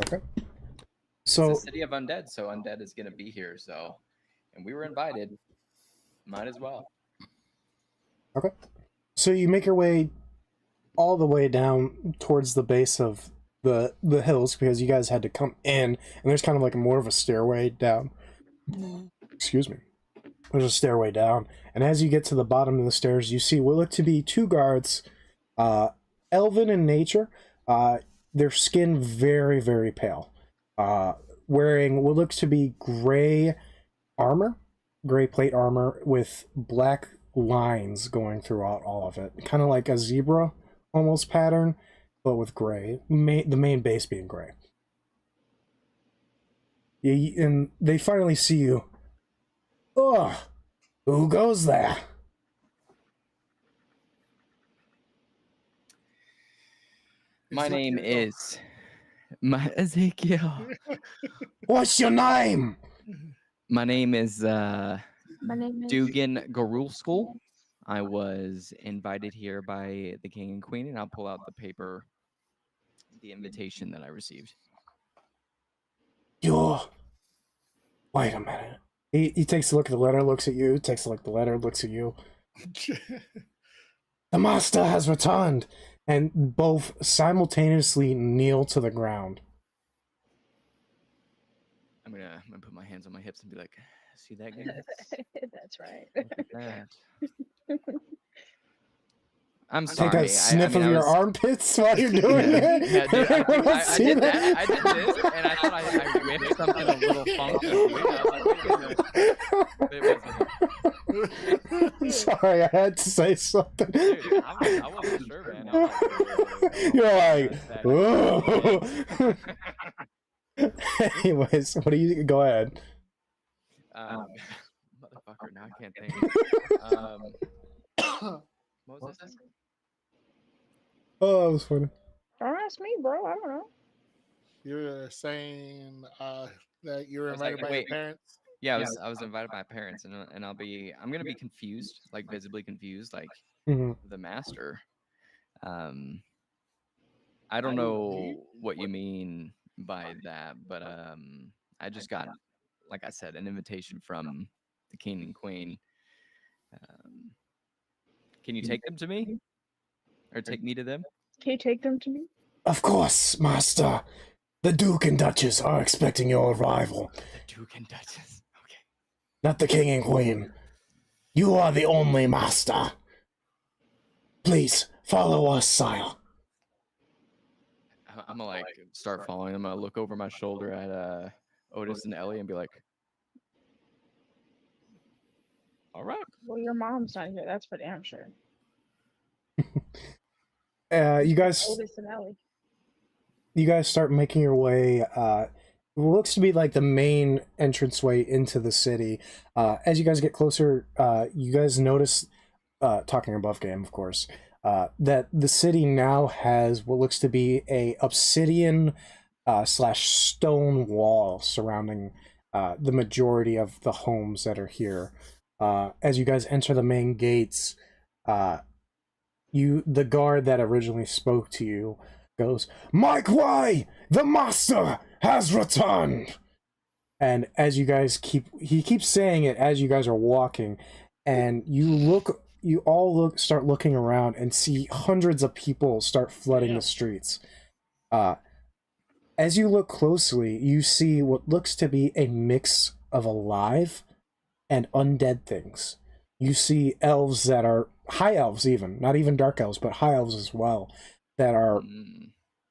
Okay. It's So the city of undead, so undead is going to be here. So, and we were invited. Might as well. okay. So you make your way all the way down towards the base of the hills because you guys had to come in, and there's kind of like more of a stairway down. Excuse me. There's a stairway down, and as you get to the bottom of the stairs, you see what look to be two guards, elven in nature, their skin very, very pale, wearing what looks to be gray armor, gray plate armor with black lines going throughout all of it, kind of like a zebra almost pattern, but with gray, the main base being gray. And they finally see you. Ugh, who goes there? My name is Ezekiel. What's your name? My name is My name is Dugan Garulskul. I was invited here by the king and queen, and I'll pull out the paper, the invitation that I received. You're... Wait a minute. He takes a look at the letter, looks at you, takes a look at the letter, looks at you. The master has returned, and both simultaneously kneel to the ground. I'm gonna put my hands on my hips and be like, "See that guy? That's right. Look at that." I'm Take sorry. a sniff I of your was- armpits while you're doing Yeah, it. yeah, dude, Everyone I see did that? that. I did this, and I thought I whipped something a little funky. It wasn't. Sorry, I had to say something. Dude, I wasn't sure, man. I was like, You're like, whoa. Anyways, what do you go ahead? Motherfucker, now I can't think. What was this? Oh, that was funny. Don't ask me, bro. I don't know. You're saying that you were I was like, invited by wait. your parents? Yeah, I was invited by my parents, and I'm gonna be confused, like visibly confused, like Mhm. the master. I don't know what you mean by that, but I just got, like I said, an invitation from the king and queen. Can you take them to me, or take me to them? Can you take them to me? Of course, master. The Duke and Duchess are expecting your arrival. The Duke and Duchess. Okay. Not the King and Queen. You are the only master. Please, follow us, sire. I'm gonna like start following. I'm gonna look over my shoulder at Otis and Ellie and be like, "All right." Well, your mom's not here. That's for damn sure. You guys Otis and Ellie. start making your way what looks to be like the main entranceway into the city. As you guys get closer, you guys notice, talking above game, of course, that the city now has what looks to be a obsidian slash stone wall surrounding the majority of the homes that are here. As you guys enter the main gates, the guard that originally spoke to you goes, "Mike Way, the master has returned." And as you guys he keeps saying it as you guys are walking, and you all start looking around and see hundreds of people start flooding the streets. As you look closely, you see what looks to be a mix of alive and undead things. You see elves that are high elves, even not even dark elves, but high elves as well, that are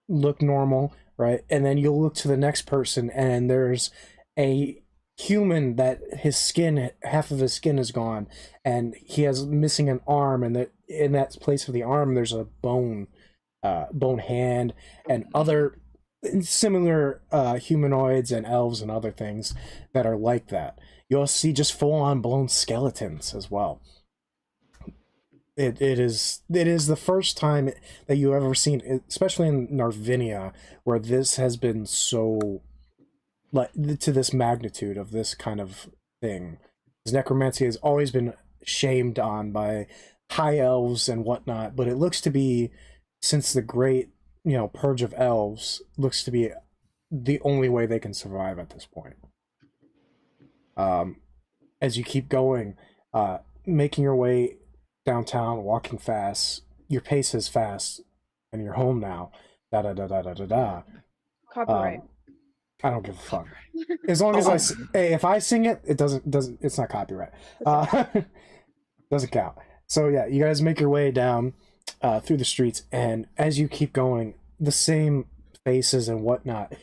look normal, right? And then you'll look to the next person, and there's a human that half of his skin is gone, and he has missing an arm, and in that place of the arm, there's a bone hand, and other similar humanoids and elves and other things that are like that. You'll see just full-on blown skeletons as well. It is the first time that you've ever seen, especially in Narvinia, where this has been so, like, to this magnitude of this kind of thing. Because necromancy has always been shamed on by high elves and whatnot, but it looks to be, since the great, purge of elves, looks to be the only way they can survive at this point. As you keep going, making your way downtown, walking fast, your pace is fast, and you're home now. Da da da da da da da. Copyright. I don't give a fuck. As long as if I sing it, it's not copyright. Doesn't count. So yeah, you guys make your way down through the streets, and as you keep going, the same faces and whatnot,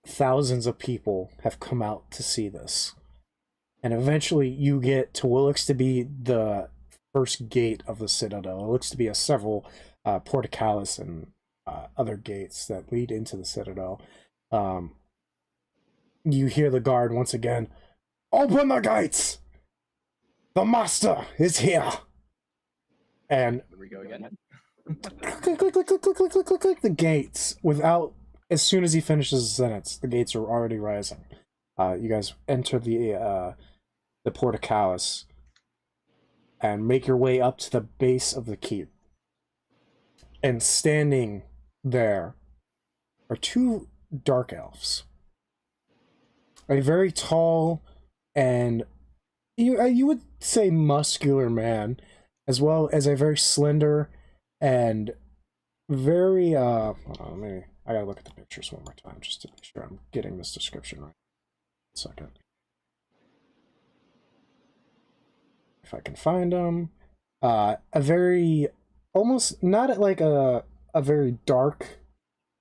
thousands of people have come out to see this. And eventually you get to what looks to be the first gate of the Citadel. It looks to be several portcullis and other gates that lead into the Citadel. You hear the guard once again, "Open the gates! The master is here!" And Here we go again. click, click, click, click, click, click, click, click, click, the gates, as soon as he finishes the sentence, the gates are already rising. You guys enter the portcullis and make your way up to the base of the keep. And standing there are two dark elves. A very tall and you would say muscular man, as well as a very slender and very hold on, I gotta look at the pictures one more time just to make sure I'm getting this description right. 1 second. If I can find them. A very, almost not like a very dark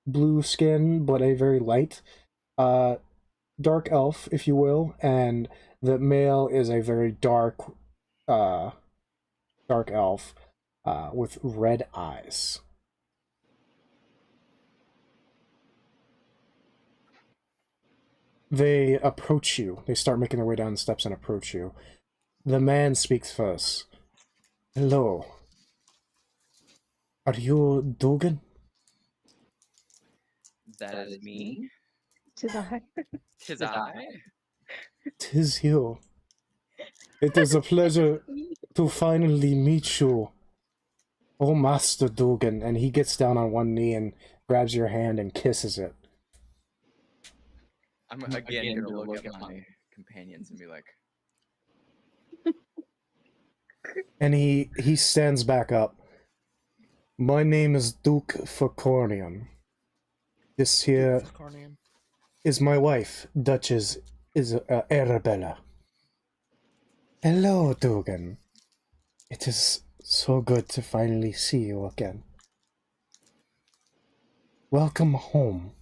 blue skin, but a very light dark elf, if you will, and the male is a very dark elf with red eyes. They approach you. They start making their way down the steps and approach you. The man speaks first. "Hello. Are you Dugan?" That is me. Tis I. Tis I. "'Tis you. It is a pleasure to finally meet you, oh Master Dugan." And he gets down on one knee and grabs your hand and kisses it. I'm again gonna look at my companions and be like, And he stands back up. "My name is Duke Facornian. This here Cornian. is my wife, Duchess Arabella." "Hello, Dugan. It is so good to finally see you again. Welcome home."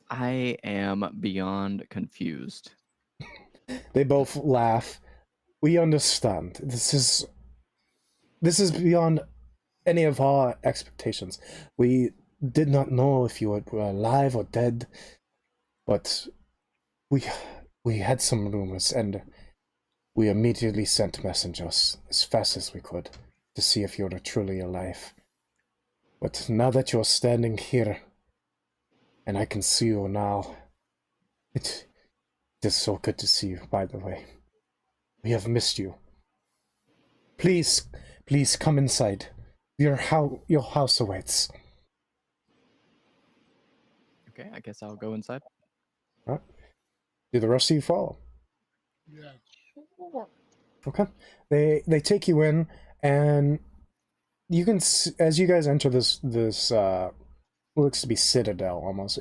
I am beyond confused. They both laugh. "We understand. This is beyond any of our expectations. We did not know if you were alive or dead, but we had some rumors, and we immediately sent messengers as fast as we could to see if you were truly alive. But now that you're standing here, and I can see you now, it is so good to see you, by the way. We have missed you. Please please come inside. Your house awaits. Okay, I guess I'll go inside. All right. Do the rest of you follow? Yeah. Sure. Okay. They take you in, and you can as you guys enter this looks to be citadel almost.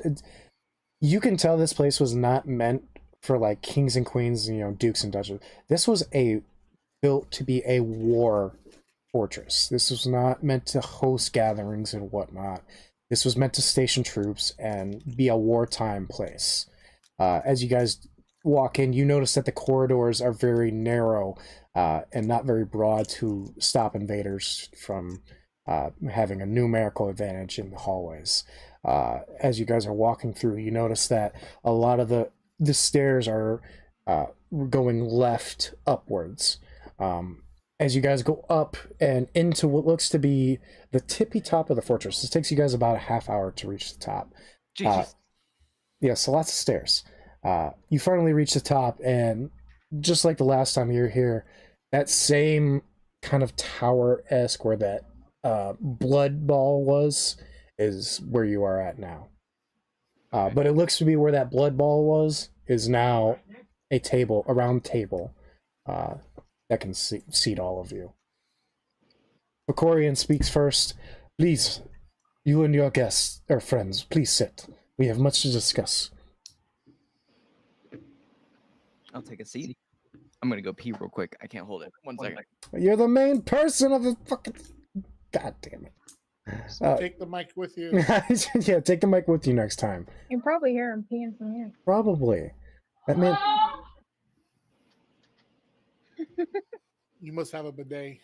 You can tell this place was not meant for like kings and queens, dukes and duchesses. This was built to be a war fortress. This was not meant to host gatherings and whatnot. This was meant to station troops and be a wartime place. As you guys walk in, you notice that the corridors are very narrow and not very broad to stop invaders from having a numerical advantage in the hallways. As you guys are walking through, you notice that a lot of the stairs are going left upwards. As you guys go up and into what looks to be the tippy top of the fortress. This takes you guys about a half hour to reach the top. Jesus. Yeah, so lots of stairs. You finally reach the top, and just like the last time you were here, that same kind of tower-esque where that blood ball was is where you are at now. But it looks to be where that blood ball was is now a round table that can seat all of you. Vicorian speaks first. Please, you and your guests or friends, please sit. We have much to discuss. I'll take a seat. I'm gonna go pee real quick. I can't hold it. One second. You're the main person of the fucking... God damn it. Take the mic with you. Yeah, take the mic with you next time. You can probably hear him peeing from here. Probably. That man... You must have a bidet.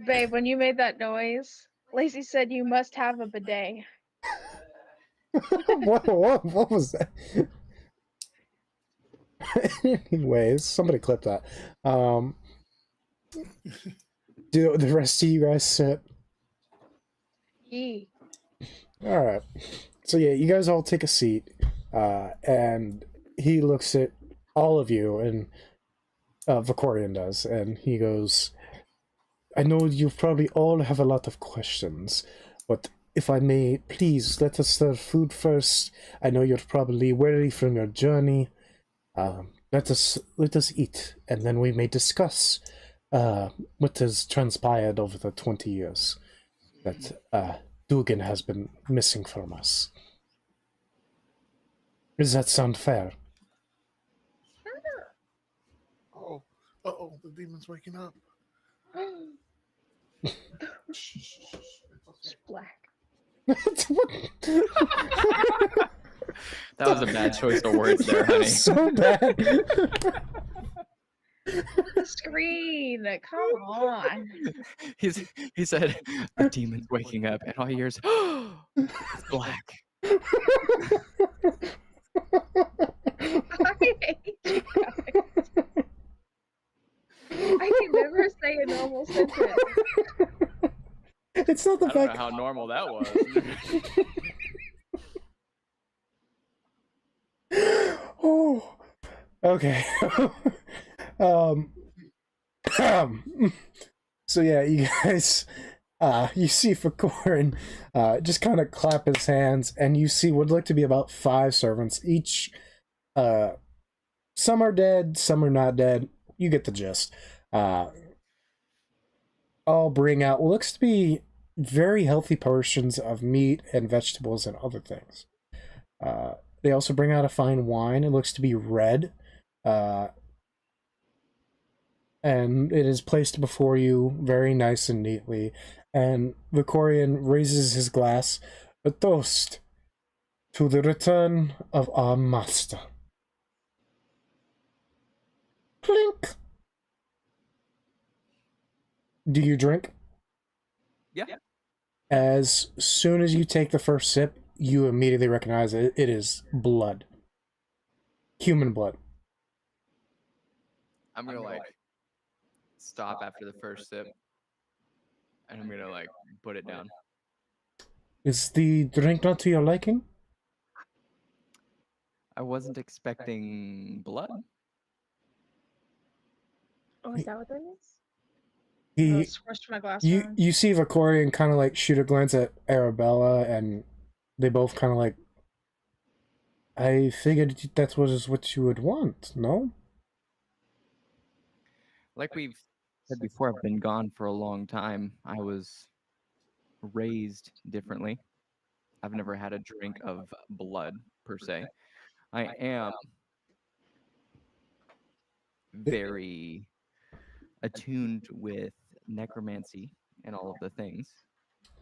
Babe, when you made that noise, Lacey said you must have a bidet. what was that? Anyways, somebody clip that. Do the rest of you guys sit? Yee. All right. So yeah, you guys all take a seat, and he looks at all of you, and Vicorian does, and he goes, I know you probably all have a lot of questions, but if I may, please let us serve food first. I know you're probably weary from your journey. Let us eat, and then we may discuss what has transpired over the 20 years that Dugan has been missing from us. Does that sound fair? Oh, uh-oh, the demon's waking up. It's black. That was a bad choice of words there, honey. So bad. The screen, come on. He said, the demon's waking up, and all he hears, it's black. I hate you guys. I can never say a normal sentence. It's not the I don't fact. know how normal that was. Oh, okay. So yeah, you guys, you see Fakorin just kind of clap his hands, and you see what look to be about 5 servants. Each, some are dead, some are not dead. You get the gist. All bring out what looks to be very healthy portions of meat and vegetables and other things. They also bring out a fine wine. It looks to be red. And it is placed before you very nice and neatly. And Vicorian raises his glass. A toast to the return of our master. Clink! Do you drink? Yeah. As soon as you take the first sip, you immediately recognize it is blood. Human blood. I'm gonna like stop after the first sip, and I'm gonna like put it down. Is the drink not to your liking? I wasn't expecting blood. Oh, is that what that is? He, Squished my glass you, around. you see Vicorian kind of like shoot a glance at Arabella, and they both kind of like. I figured that was what you would want, no? Like we've said before, I've been gone for a long time. I was raised differently. I've never had a drink of blood per se. I am very attuned with necromancy and all of the things,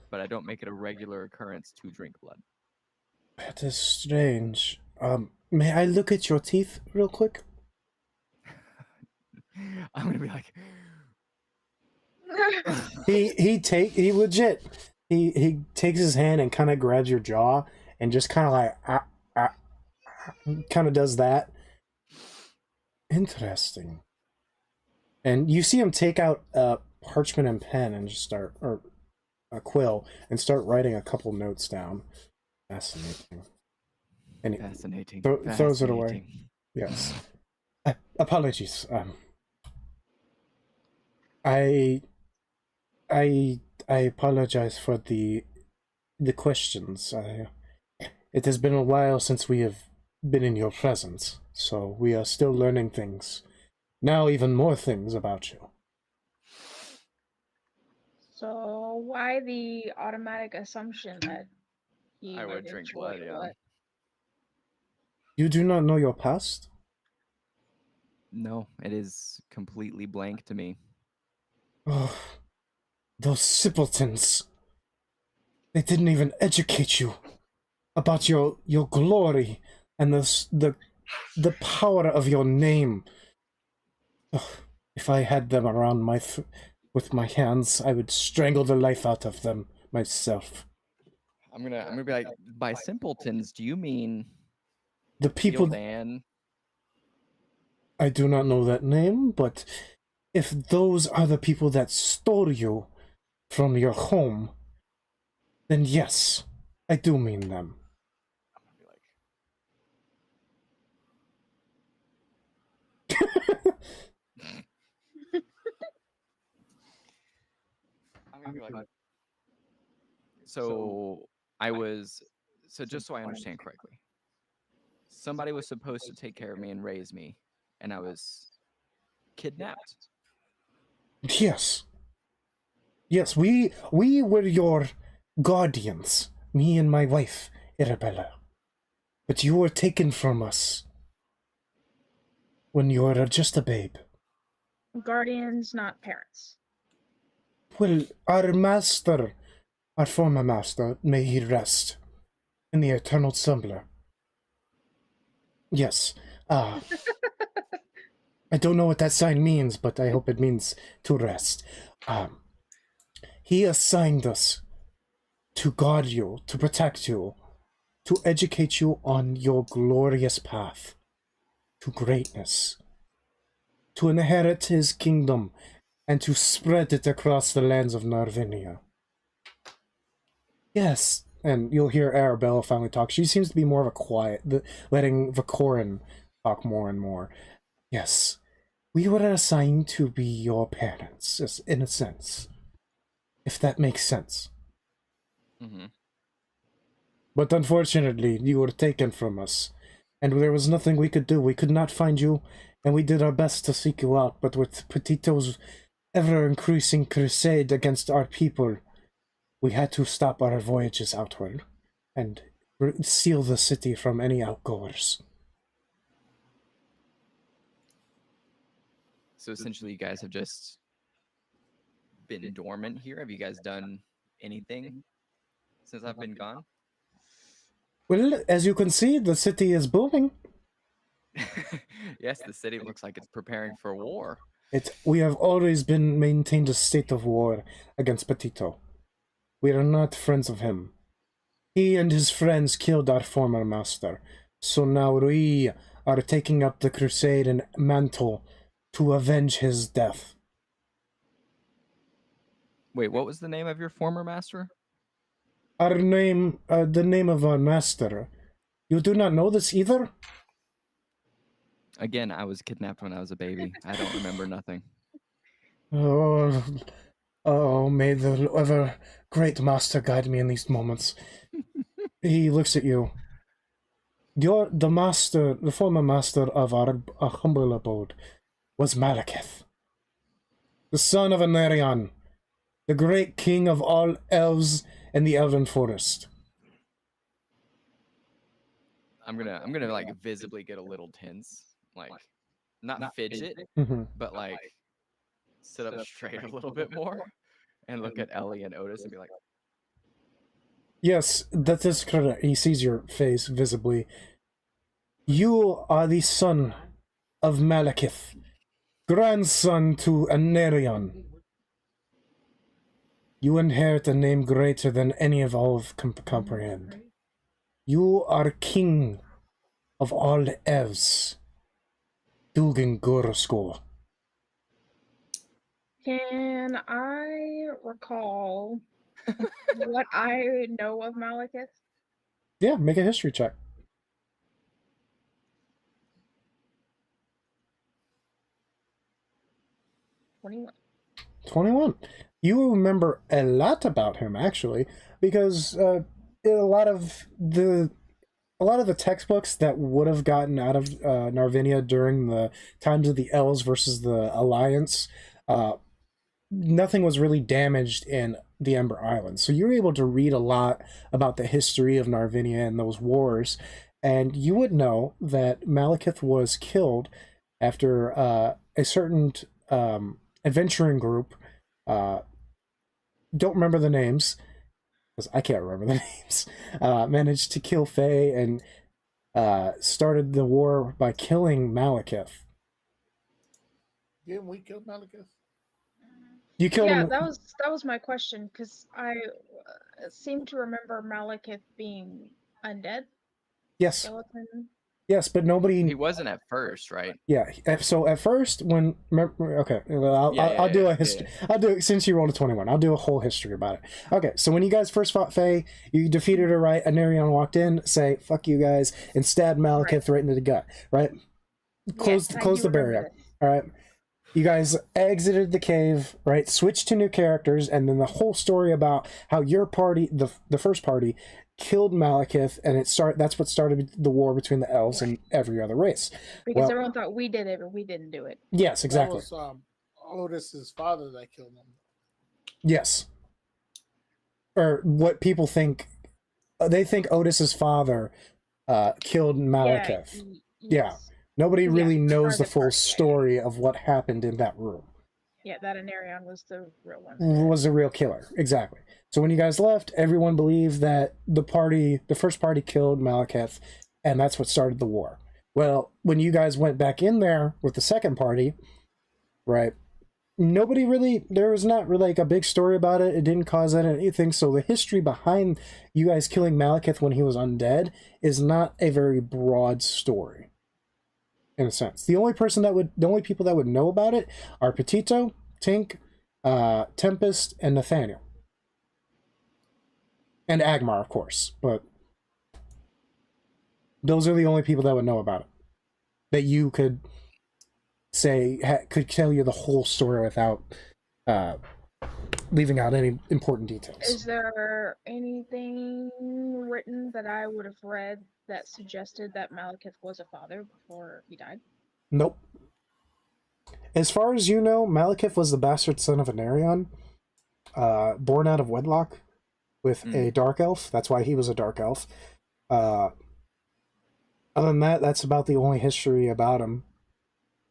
but I don't make it a regular occurrence to drink blood. That is strange. May I look at your teeth real quick? I'm gonna be like, He legit he takes his hand and kind of grabs your jaw and just kind of like kind of does that. Interesting. And you see him take out a parchment and pen and just start, or a quill, and start writing a couple notes down. Fascinating. And he fascinating. throws it away. Yes. Apologies. I apologize for the questions. It has been a while since we have been in your presence, so we are still learning things. Now even more things about you. So why the automatic assumption that he I would drink blood, yeah. You do not know your past? No, it is completely blank to me. Oh, those simpletons. They didn't even educate you about your glory and the power of your name. Ugh, if I had them around with my hands, I would strangle the life out of them myself. I'm gonna be like, by simpletons, do you mean The people Gildan? I do not know that name, but if those are the people that stole you from your home, then yes, I do mean them. I'm gonna be like, so just so I understand correctly, somebody was supposed to take care of me and raise me, and I was kidnapped. Yes. Yes, we were your guardians, me and my wife, Arabella. But you were taken from us when you were just a babe. Guardians, not parents. Well, our master, our former master, may he rest in the eternal slumber. Yes. I don't know what that sign means, but I hope it means to rest. He assigned us to guard you, to protect you, to educate you on your glorious path to greatness, to inherit his kingdom, and to spread it across the lands of Narvinia. Yes, and you'll hear Arabella finally talk. She seems to be more of a quiet, letting Vicorian talk more and more. Yes, we were assigned to be your parents, in a sense, if that makes sense. Mm-hmm. But unfortunately, you were taken from us, and there was nothing we could do. We could not find you, and we did our best to seek you out, but with Petito's ever-increasing crusade against our people, we had to stop our voyages outward and seal the city from any outgoers. So essentially, you guys have just been dormant here. Have you guys done anything since I've been gone? Well, as you can see, the city is booming. Yes, the city looks like it's preparing for war. We have always been maintained a state of war against Petito. We are not friends of him. He and his friends killed our former master, so now we are taking up the crusade and mantle to avenge his death. Wait, what was the name of your former master? Our name, the name of our master. You do not know this either? Again, I was kidnapped when I was a baby. I don't remember nothing. Oh, oh, may the ever great master guide me in these moments. He looks at you. You're the master, the former master of our humble abode was Malekith, the son of Anarion, the great king of all elves in the Elven Forest. I'm gonna like visibly get a little tense, like not fidget, Mhm. but like sit up straight a little bit more and look at Ellie and Otis and be like, Yes, that is correct. He sees your face visibly. You are the son of Malekith, grandson to Anarion. You inherit a name greater than any of all comprehend. You are king of all elves. Dugan Goroskor. Can I recall what I know of Malekith? Yeah, make a history check. 21. 21. You remember a lot about him, actually, because a lot of the textbooks that would have gotten out of Narvinia during the times of the Elves versus the Alliance, nothing was really damaged in the Ember Islands. So you were able to read a lot about the history of Narvinia and those wars, and you would know that Malekith was killed after a certain adventuring group. Don't remember the names because I can't remember the names. Managed to kill Faye and started the war by killing Malekith. Didn't we kill Malekith? You killed Yeah, him. that was my question because I seem to remember Malekith being undead Yes, skeleton. yes, but nobody. he wasn't at first, right? Yeah. So at first, when okay, well, I'll do a history. I'll do it since you rolled a 21. I'll do a whole history about it. Okay, so when you guys first fought Faye, you defeated her, right? Anarion walked in, say "fuck you guys," and stabbed Malekith right into the gut, right? Close Yes, I the do remember barrier. this. All right. You guys exited the cave, right? Switched to new characters, and then the whole story about how your party, the first party, killed Malekith, and that's what started the war between the elves and every other race. Because Well, everyone thought we did it, but we didn't do it. yes, exactly. That was Otis's father that killed him. Yes. Or what people think, they think Otis's father killed Malekith. Yeah. Yes. Nobody really knows the private full party, story of what happened in that room. Yeah, that Anarion was the real one. Was a real killer, exactly. So when you guys left, everyone believed that the first party killed Malekith, and that's what started the war. Well, when you guys went back in there with the second party, right, there was not really like a big story about it. It didn't cause anything. So the history behind you guys killing Malekith when he was undead is not a very broad story. In a sense, the only people that would know about it are Petito, Tink, Tempest, and Nathaniel, and Agmar, of course. But those are the only people that would know about it. That you could say could tell you the whole story without leaving out any important details. Is there anything written that I would have read that suggested that Malekith was a father before he died? Nope. As far as you know, Malekith was the bastard son of Anarion, born out of wedlock with a dark elf. That's why he was a dark elf. Other than that, that's about the only history about him.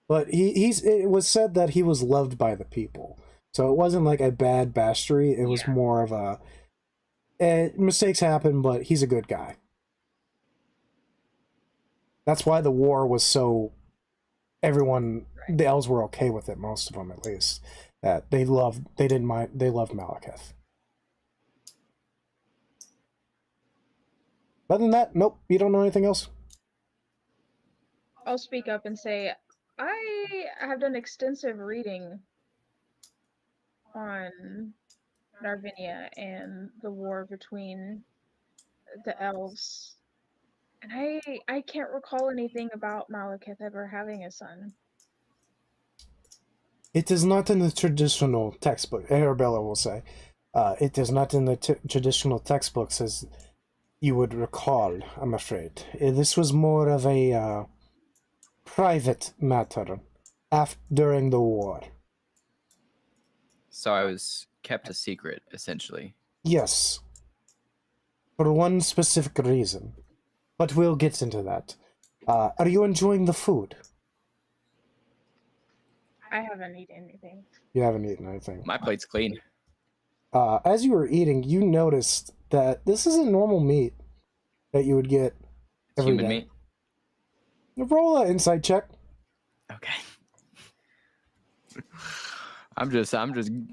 But it was said that he was loved by the people. So it wasn't like a bad bastard. It was more of a mistakes happen, but he's a good guy. That's why the war was so everyone, the elves were okay with it, most of them at least. That they loved Malekith. Other than that, nope, you don't know anything else? I'll speak up and say, I have done extensive reading on Narvinia and the war between the elves. And I can't recall anything about Malekith ever having a son. It is not in the traditional textbook, Arabella will say. It is not in the traditional textbooks as you would recall, I'm afraid. This was more of a private matter during the war. So I was kept a secret, essentially. Yes, for one specific reason. But we'll get into that. Are you enjoying the food? I haven't eaten anything. You haven't eaten anything. My plate's clean. As you were eating, you noticed that this isn't normal meat that you would get It's every human day. meat. Roll an insight check. Okay. I'm just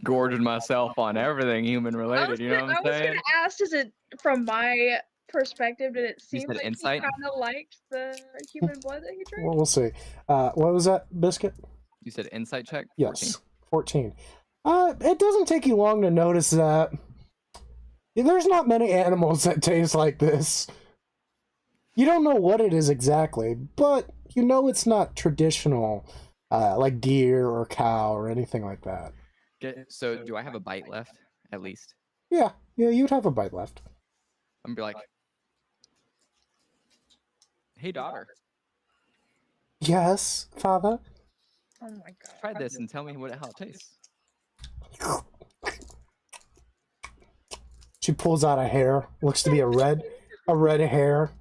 gorging myself on everything human related. You know what I'm I was saying? gonna ask, is it from my perspective? Did it You seem said like insight? he kind of liked the human blood that he drank? Well, we'll see. What was that, Biscuit? You said insight check. Yes, 14. It doesn't take you long to notice that there's not many animals that taste like this. You don't know what it is exactly, but you know it's not traditional, like deer or cow or anything like that. So do I have a bite left? At least. Yeah, you'd have a bite left. I'm gonna be like, hey daughter, Yes, father. Oh my god! try this and tell me how it tastes. She pulls out a hair. Looks to be a red hair.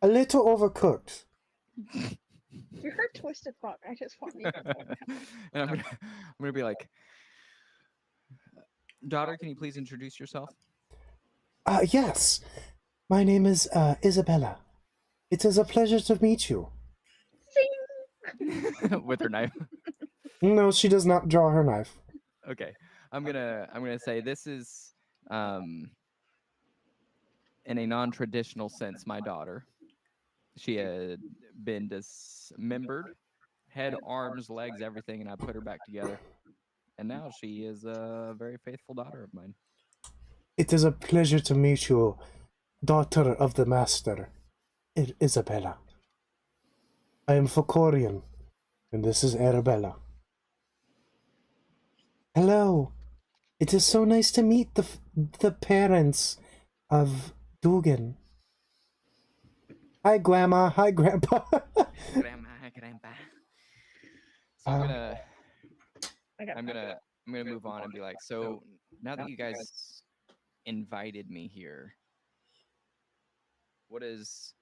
A little overcooked. You're a twisted fuck. I just want you to know that. And I'm gonna be like, daughter, can you please introduce yourself? Yes. My name is Isabella. It is a pleasure to meet you. With her knife. No, she does not draw her knife. Okay. I'm gonna say this is in a non-traditional sense, my daughter. She had been dismembered, head, arms, legs, everything, and I put her back together. And now she is a very faithful daughter of mine. It is a pleasure to meet you, daughter of the master, Isabella. I am Focorian, and this is Arabella. Hello. It is so nice to meet the parents of Dugan. Hi, Grandma. Hi, Grandpa. Grandpa. So I'm gonna move on and be like, so now that you guys invited me here, what was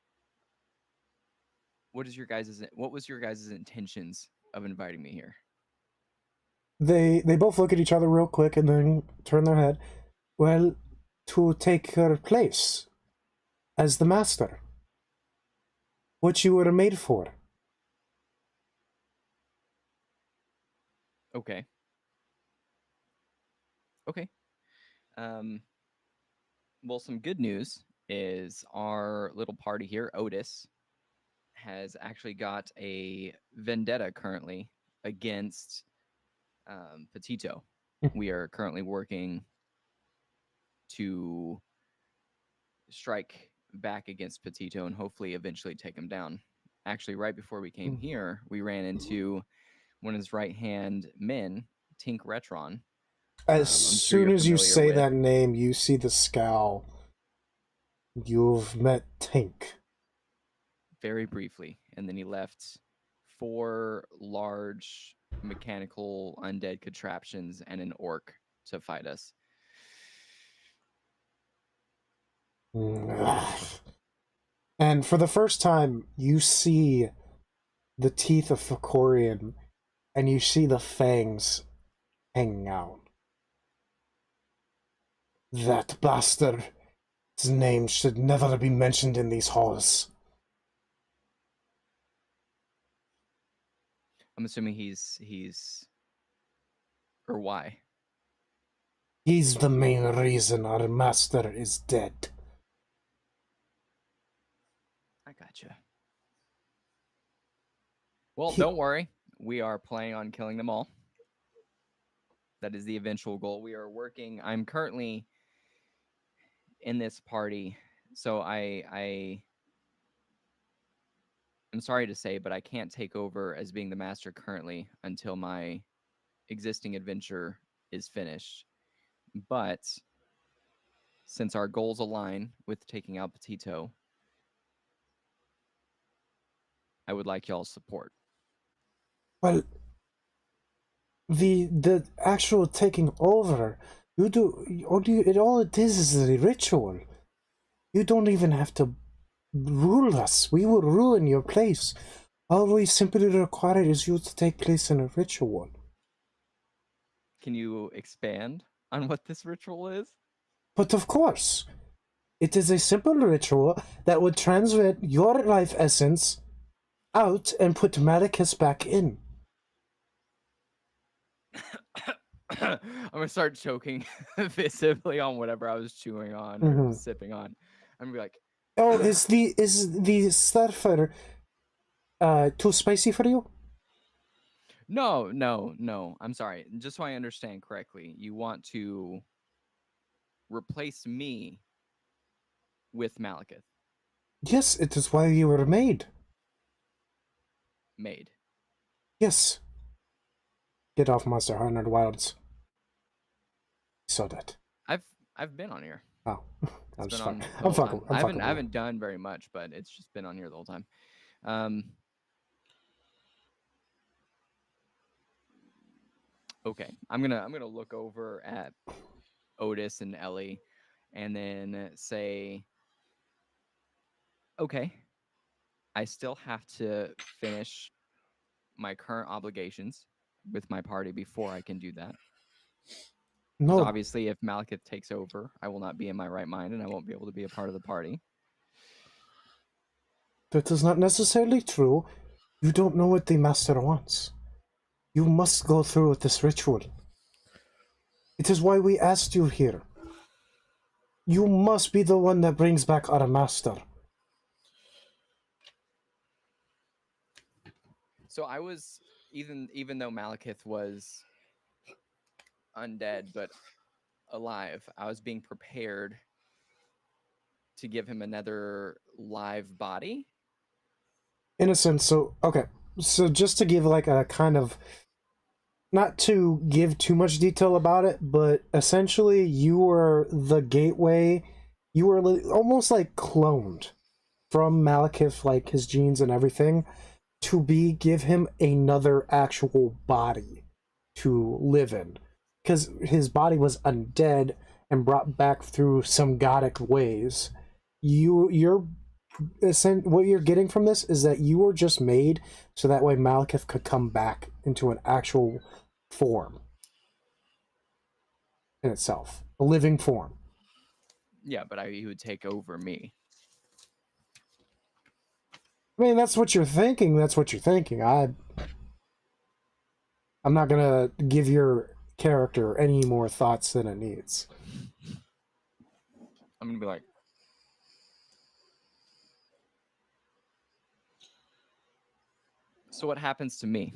your guys' intentions of inviting me here? They both look at each other real quick and then turn their head. Well, to take her place as the master. What you were made for. Okay. Well, some good news is our little party here, Otis, has actually got a vendetta currently against Petito. We are currently working to strike back against Petito and hopefully eventually take him down. Actually, right before we came here, we ran into one of his right-hand men, Tink Retron. As soon as you say that name, you see the scowl. You've met Tink. Very briefly, and then he left 4 large mechanical undead contraptions and an orc to fight us. And for the first time, you see the teeth of Focorian, and you see the fangs hanging out. That bastard. His name should never be mentioned in these halls. I'm assuming he's or why? He's the main reason our master is dead. I gotcha. Well, don't worry. We are planning on killing them all. That is the eventual goal. We are working. I'm currently in this party, so I I'm sorry to say, but I can't take over as being the master currently until my existing adventure is finished. But since our goals align with taking out Petito, I would like y'all's support. Well, the actual taking over, all it is a ritual. You don't even have to rule us. We will ruin your place. All we simply require is you to take place in a ritual. Can you expand on what this ritual is? But of course, it is a simple ritual that would transmit your life essence out and put Maricus back in. I'm gonna start choking visibly on whatever I was chewing on or sipping on. I'm gonna be like, oh, is the starter too spicy for you? No. I'm sorry. Just so I understand correctly, you want to replace me with Malekith. Yes, it is why you were made. Made. Yes. Get off Monster Hunter Wilds. Saw that. I've been on here. Oh, I'm It's just been on fucking. the I'm whole fucking. time. I'm I fucking. haven't done very much, but it's just been on here the whole time. Okay, I'm gonna look over at Otis and Ellie, and then say, okay, I still have to finish my current obligations with my party before I can do that. Because No, obviously, if Malekith takes over, I will not be in my right mind, and I won't be able to be a part of the party. that is not necessarily true. You don't know what the master wants. You must go through with this ritual. It is why we asked you here. You must be the one that brings back our master. So I was even though Malekith was undead but alive, I was being prepared to give him another live body. In a sense, so okay. So just to give like a kind of, not to give too much detail about it, but essentially you were the gateway. You were almost like cloned from Malekith, like his genes and everything, to give him another actual body to live in, because his body was undead and brought back through some goddic ways. What you're getting from this is that you were just made so that way Malekith could come back into an actual form in itself, a living form. Yeah, but he would take over me. I mean, that's what you're thinking. That's what you're thinking. I'm not gonna give your character any more thoughts than it needs. I'm gonna be like, so what happens to me?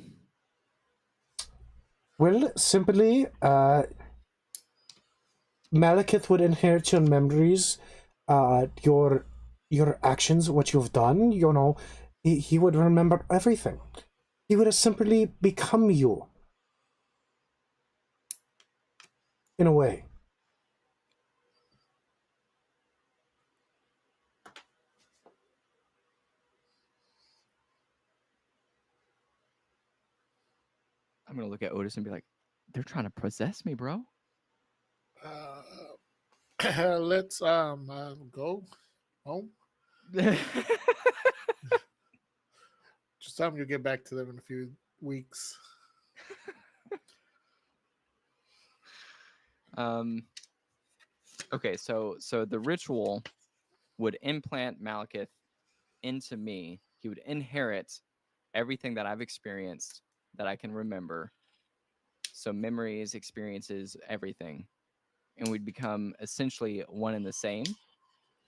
Well, simply, Malekith would inherit your memories, your actions, what you've done. You know, he would remember everything. He would have simply become you, in a way. I'm gonna look at Otis and be like, they're trying to possess me, bro. Let's go home. Just tell them you'll get back to them in a few weeks. Okay, so the ritual would implant Malekith into me. He would inherit everything that I've experienced that I can remember. So memories, experiences, everything. And we'd become essentially one and the same?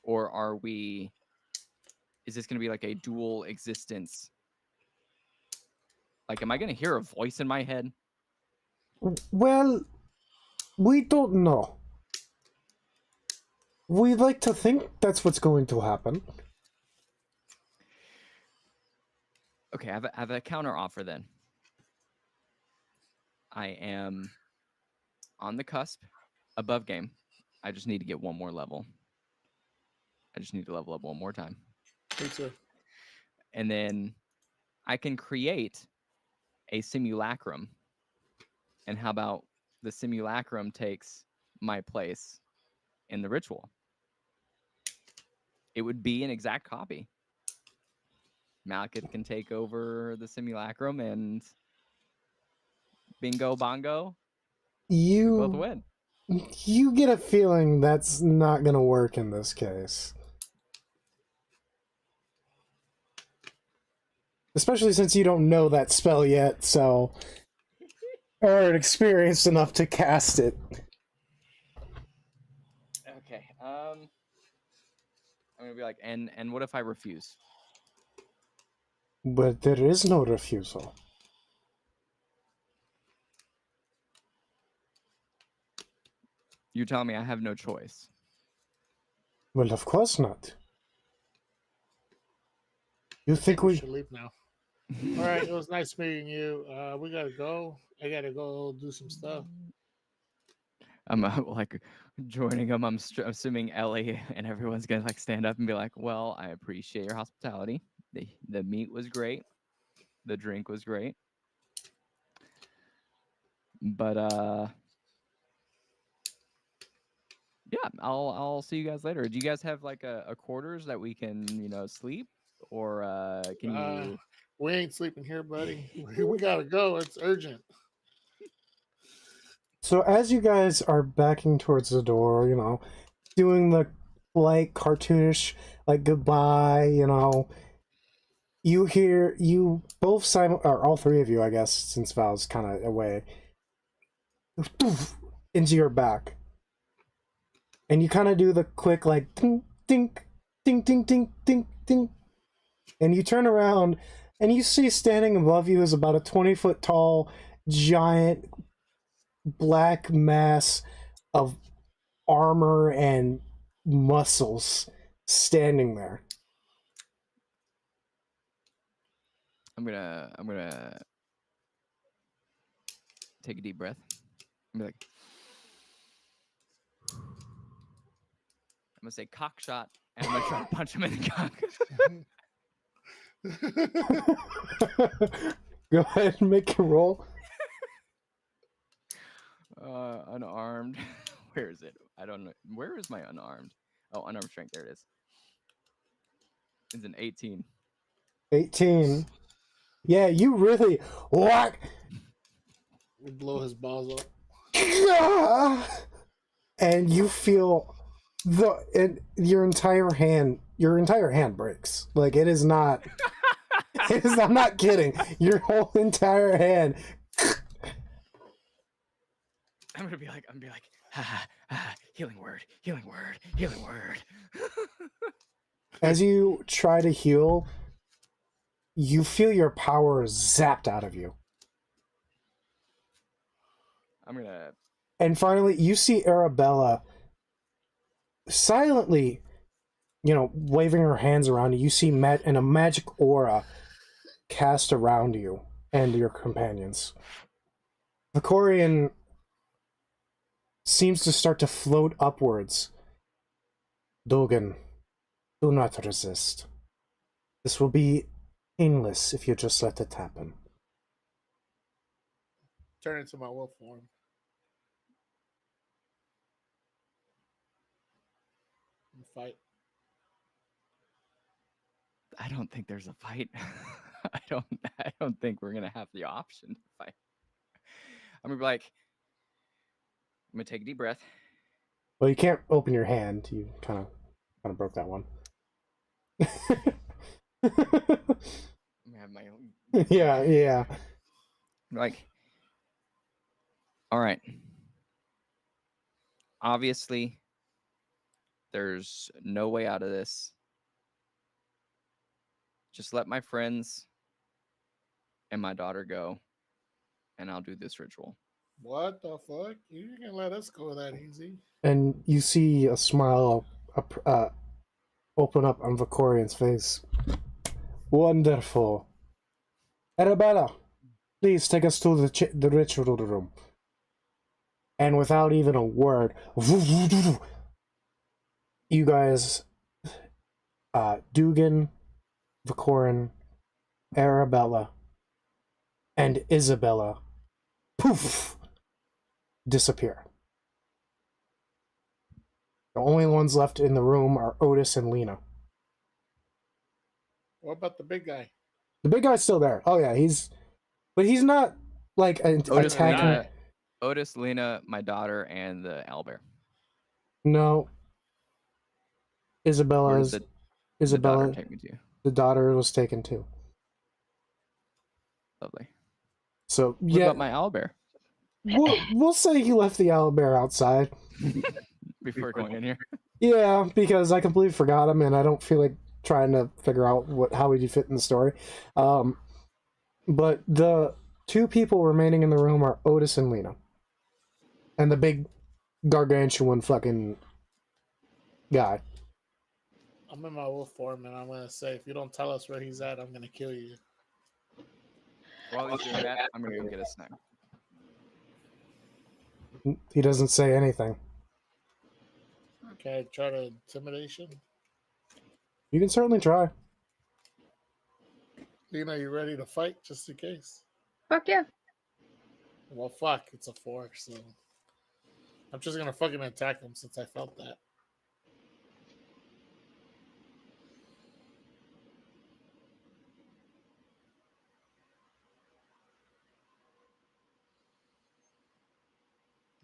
Or is this going to be like a dual existence? Like, am I going to hear a voice in my head? Well, we don't know. We like to think that's what's going to happen. Okay, I have a counter offer then. I am on the cusp, above game. I just need to get one more level. I just need to level up one more time. Me too. And then I can create a simulacrum. And how about the simulacrum takes my place in the ritual? It would be an exact copy. Malekith can take over the simulacrum and bingo bongo. We both win. You get a feeling that's not gonna work in this case. Especially since you don't know that spell yet, so or experienced enough to cast it. Okay. I'm gonna be like, and what if I refuse? But there is no refusal. You're telling me I have no choice. Well, of course not. You I think we we should leave now. All right, it was nice meeting you. We gotta go. I gotta go do some stuff. I'm like joining them. I'm assuming Ellie and everyone's gonna like stand up and be like, "Well, I appreciate your hospitality. The meat was great. The drink was great. But yeah, I'll see you guys later. Do you guys have like a quarters that we can sleep, or can you? We ain't sleeping here, buddy. We gotta go. It's urgent. So as you guys are backing towards the door, doing the like cartoonish like goodbye, you both or all three of you, I guess, since Val's kind of away, into your back, and you kind of do the quick like ding ding ding ding ding ding ding, and you turn around and you see standing above you is about a 20-foot tall giant black mass of armor and muscles standing there. I'm gonna take a deep breath. I'm like, I'm gonna say cock shot, and I'm gonna try to punch him in the cock. Go ahead and make a roll. Unarmed. Where is it? I don't know. Where is my unarmed? Oh, unarmed strength. There it is. It's an 18. 18. Yeah, you really whack. We blow his balls up. And you feel your entire hand breaks. Like it is not. I'm not kidding. Your whole entire hand. I'm gonna be like, ha ha ha, healing word, healing word, healing word. As you try to heal, you feel your power zapped out of you. And finally, you see Arabella silently, waving her hands around you. You see and a magic aura cast around you and your companions. Vicorian seems to start to float upwards. Dogen, do not resist. This will be painless if you just let it happen. Turn into my wolf form. And fight. I don't think there's a fight. I don't think we're gonna have the option to fight. I'm gonna be like, I'm gonna take a deep breath. Well, you can't open your hand. You kind of broke that one. I'm gonna have my own. Yeah. Like, all right. Obviously, there's no way out of this. Just let my friends and my daughter go, and I'll do this ritual. What the fuck? You can let us go that easy. And you see a smile open up on Vicorian's face. Wonderful. Arabella, please take us to the ritual room. And without even a word, you guys, Dugan, Vacorin, Arabella, and Isabella, poof, disappear. The only ones left in the room are Otis and Lena. What about the big guy? The big guy's still there. Oh yeah, he's not like Otis, attacking. Lena. Otis, Lena, my daughter, and the owlbear. No. Where Isabella's did the daughter take me to? the daughter was taken too. Lovely. So What yeah, about my owlbear? we'll say he left the owlbear outside. Before going in here. Yeah, because I completely forgot him, and I don't feel like trying to figure out how would you fit in the story. But the two people remaining in the room are Otis and Lena, and the big gargantuan fucking guy. I'm in my wolf form, and I'm gonna say, if you don't tell us where he's at, I'm gonna kill you. While he's doing that, I'm gonna go get a snack. He doesn't say anything. Okay, try to intimidation. You can certainly try. Lena, you ready to fight, just in case? Fuck yeah. Well, fuck, it's a 4, so I'm just gonna fucking attack him since I felt that.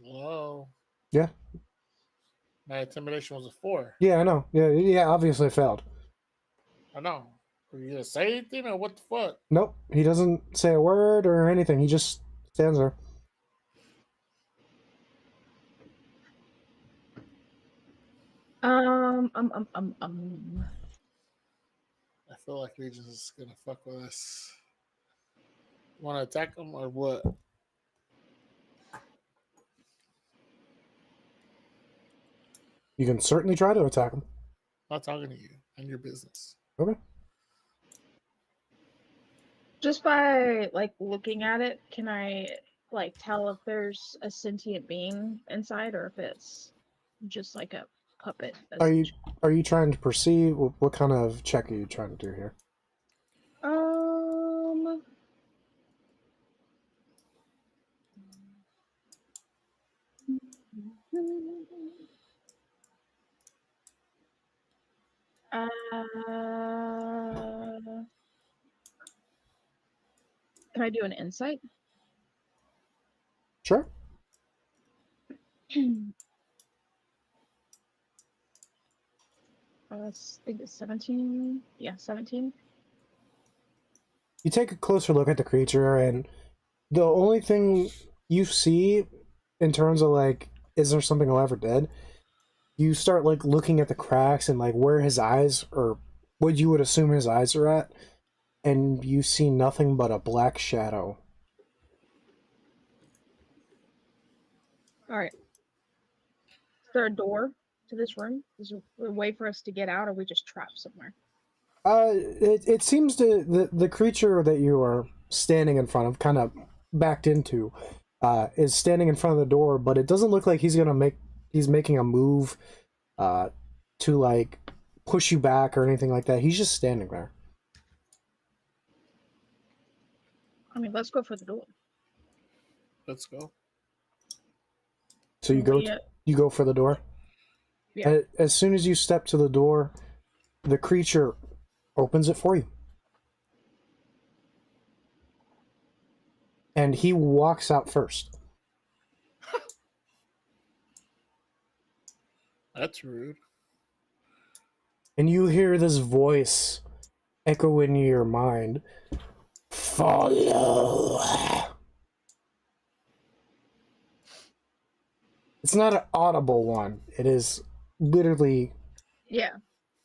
Hello. Yeah. My intimidation was a 4. Yeah, I know. Yeah, obviously failed. I know. Are you gonna say anything or what the fuck? Nope, he doesn't say a word or anything. He just stands there. I feel like Legion's is gonna fuck with us. Want to attack him or what? You can certainly try to attack him. I'm not talking to you and your business. Okay. Just by like looking at it, can I like tell if there's a sentient being inside or if it's just like a puppet? Are you trying to perceive? What kind of check are you trying to do here? Can I do an insight? Sure. I think it's 17. Yeah, 17. You take a closer look at the creature, and the only thing you see in terms of like, is there something alive or dead? You start like looking at the cracks and like where his eyes, or what you would assume his eyes are at, and you see nothing but a black shadow. All right. Is there a door to this room? Is there a way for us to get out, or are we just trapped somewhere? It seems the creature that you are standing in front of, kind of backed into, is standing in front of the door, but it doesn't look like he's making a move, to like push you back or anything like that. He's just standing there. I mean, let's go for the door. Let's go. So you go for the door. Yeah. As soon as you step to the door, the creature opens it for you. And he walks out first. That's rude. And you hear this voice echo in your mind. Follow. It's not an audible one. It is literally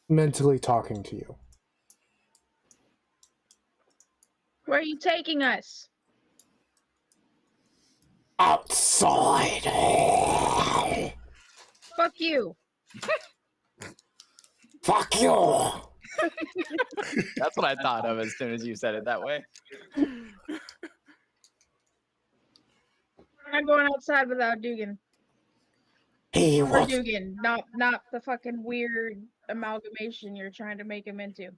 mentally talking to you. Where are you taking us? Outside. Fuck you. Fuck you. That's what I thought of as soon as you said it that way. I'm not going outside without Dugan. He Or will, Dugan, not the fucking weird amalgamation you're trying to make him into.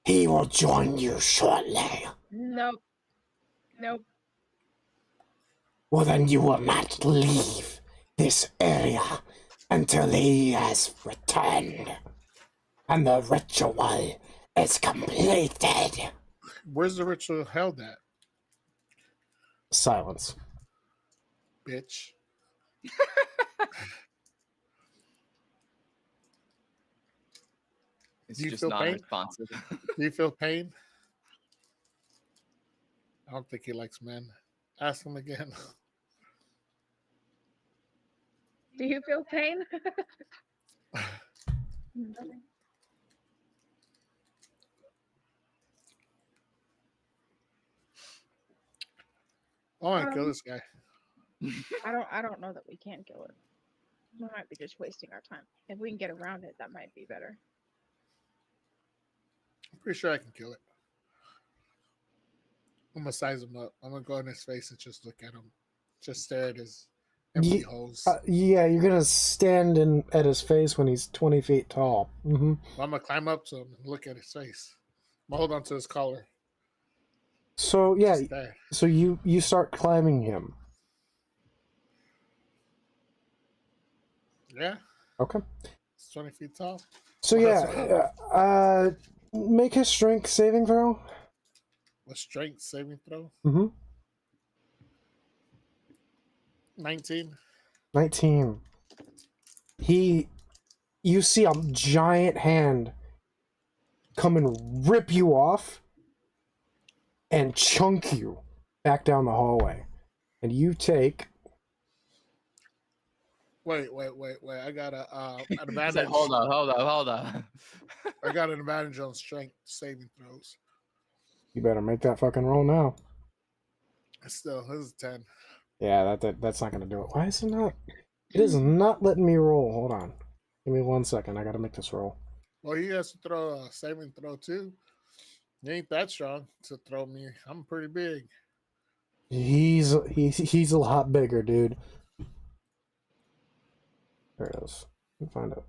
he will join you shortly. Nope. Nope. Well, then you will not leave this area until he has returned and the ritual is completed. Where's the ritual held at, Silence. bitch? It's Do you just feel pain? non-responsive. Do you feel pain? I don't think he likes men. Ask him again. Do you feel pain? I want to kill this guy. I don't know that we can kill it. We might be just wasting our time. If we can get around it, that might be better. I'm pretty sure I can kill it. I'm gonna size him up. I'm gonna go in his face and just look at him. Just stare at his empty holes. Yeah, you're gonna stand at his face when he's 20 feet tall. Mm-hmm. I'm gonna climb up to him and look at his face. I'm gonna hold on to his collar. So yeah, Just there. so you start climbing him. Yeah, Okay. it's 20 feet tall. So yeah, make his strength saving throw. A strength saving throw. Mm-hmm. 19. 19. You see a giant hand come and rip you off and chunk you back down the hallway. And you take... Wait. I got an He's advantage. like, hold on. I got an advantage on strength saving throws. You better make that fucking roll now. Still, this is 10. Yeah, that's not going to do it. Why is it not? It is not letting me roll. Hold on. Give me 1 second. I got to make this roll. Well, he has to throw a saving throw too. He ain't that strong to throw me. I'm pretty big. He's a lot bigger, dude. There it is. Let me find it.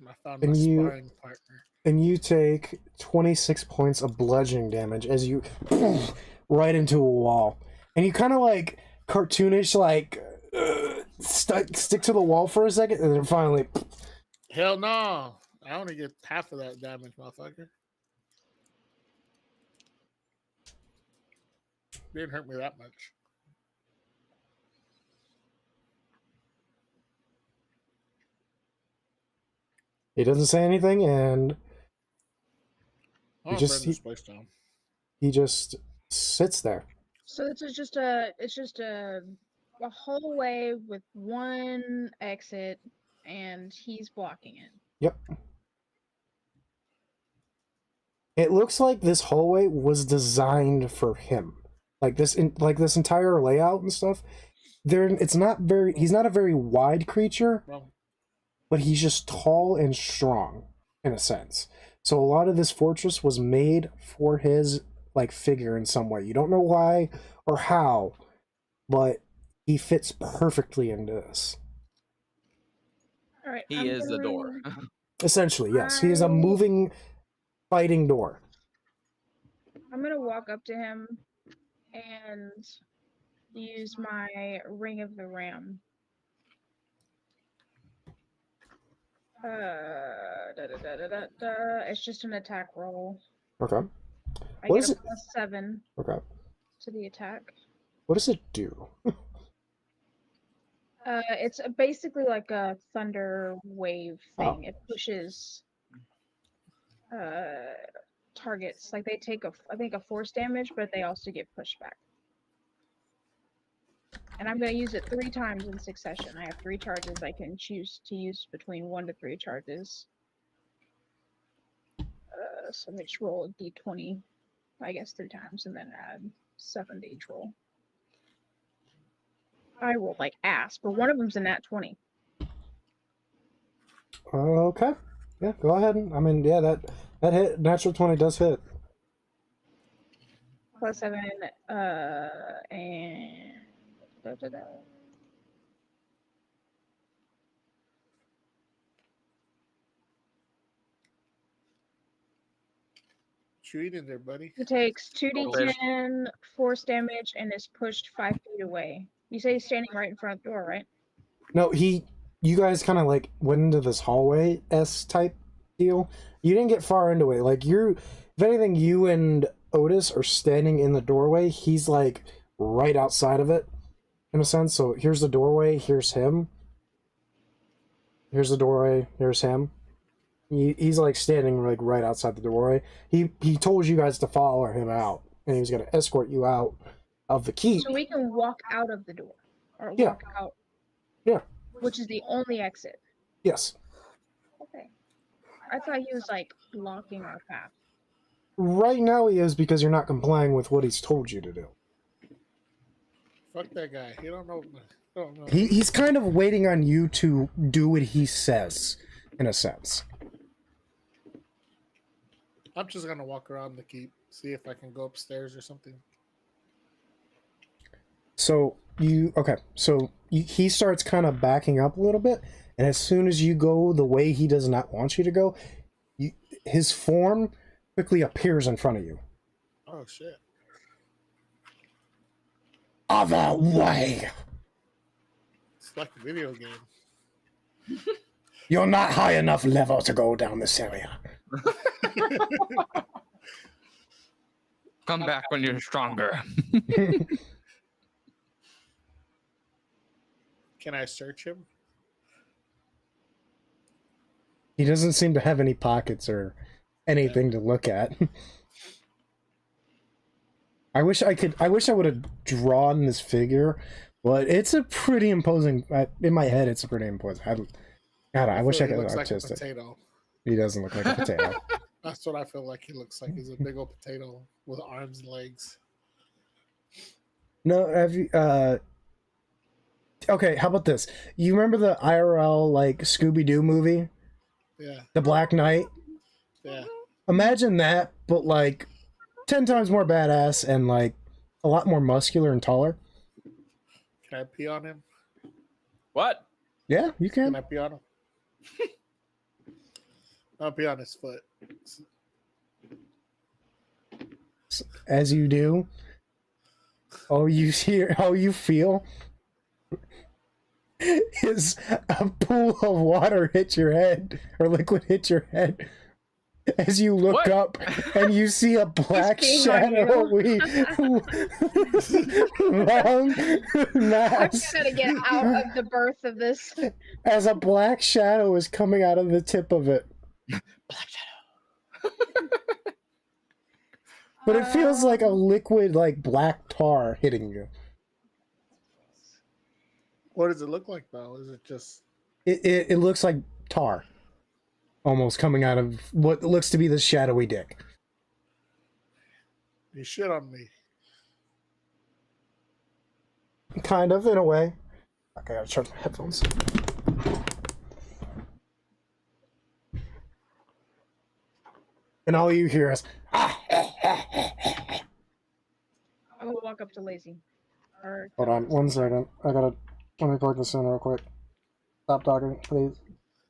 I found my sparring partner. And you take 26 points of bludgeoning damage as you right into a wall. And you kind of like cartoonish, like stick to the wall for a second, and then finally. Hell no! I only get half of that damage, motherfucker. Didn't hurt me that much. He doesn't say anything, and I'm he burn this place down. he just sits there. So this is just a hallway with one exit, and he's blocking it. Yep. It looks like this hallway was designed for him. Like this entire layout and stuff. He's not a very wide creature, but he's just tall and strong in a sense. So a lot of this fortress was made for his like figure in some way. You don't know why or how, but he fits perfectly into this. All right, He is the door. Essentially, yes. He is a moving, fighting door. I'm gonna walk up to him and use my Ring of the Ram. It's just an attack roll. Okay. I What get is a it? +7 Okay. to the attack. What does it do? It's basically like a thunder wave thing. Oh. It pushes targets. Like they take I think a force damage, but they also get pushed back. And I'm going to use it 3 times in succession. I have 3 charges I can choose to use between 1 to 3 charges. So let me just roll a d20, I guess 3 times, and then add 7 to each roll. I rolled like ass, but one of them's a nat 20. Okay. Yeah, go ahead. I mean, yeah, that hit. Natural 20 does hit. +7, and What you eating there, buddy? he takes Goldfish. 2d10 force damage and is pushed 5 feet away. You say he's standing right in front of the door, right? No, you guys kind of like went into this hallway s type deal. You didn't get far into it. Like if anything, you and Otis are standing in the doorway. He's like right outside of it, in a sense. So here's the doorway. Here's him. Here's the doorway. Here's him. He's like standing like right outside the doorway. He told you guys to follow him out, and he was gonna escort you out of the keep. So we can walk out of the door, or Yeah. walk out. Yeah. Which is the only exit. Yes. Okay. I thought he was like blocking our path. Right now he is, because you're not complying with what he's told you to do. Fuck that guy. He don't know. Don't know. He's kind of waiting on you to do what he says, in a sense. I'm just gonna walk around the keep, see if I can go upstairs or something. So he starts kind of backing up a little bit, and as soon as you go the way he does not want you to go, his form quickly appears in front of you. Oh shit! Other way. It's like a video game. You're not high enough level to go down this area. Come back when you're stronger. Can I search him? He doesn't seem to have any pockets or anything to look at. I wish I would have drawn this figure, but it's a pretty imposing. In my head, it's a pretty imposing. I wish I He could looks like a artistic. potato. He doesn't look like a potato. That's what I feel like he looks like. He's a big old potato with arms and legs. No, have you? Okay, how about this? You remember the IRL like Scooby Doo movie, Yeah, The Black Knight? yeah. Imagine that, but like 10 times more badass and like a lot more muscular and taller. Can I pee on him? What? Yeah, you Can can. I pee on him? I'll pee on his foot. As you do. Oh, you hear? How you feel? Is a pool of water hit your head, or liquid hit your head, as you look What? up and you see a black peeing on shadowy long I'm mass trying to get out of the birth of this. as a black shadow is coming out of the tip of it. Black Shadow. But it feels like a liquid, like black tar hitting you. What does it look like though? Is it just It looks like tar, almost coming out of what looks to be the shadowy dick. you shit on me? Kind of, in a way. Okay, I gotta charge my headphones. And all you hear is, I'm gonna walk up to Lazy. Or hold on 1 second. Let me plug this in real quick. Stop talking, please.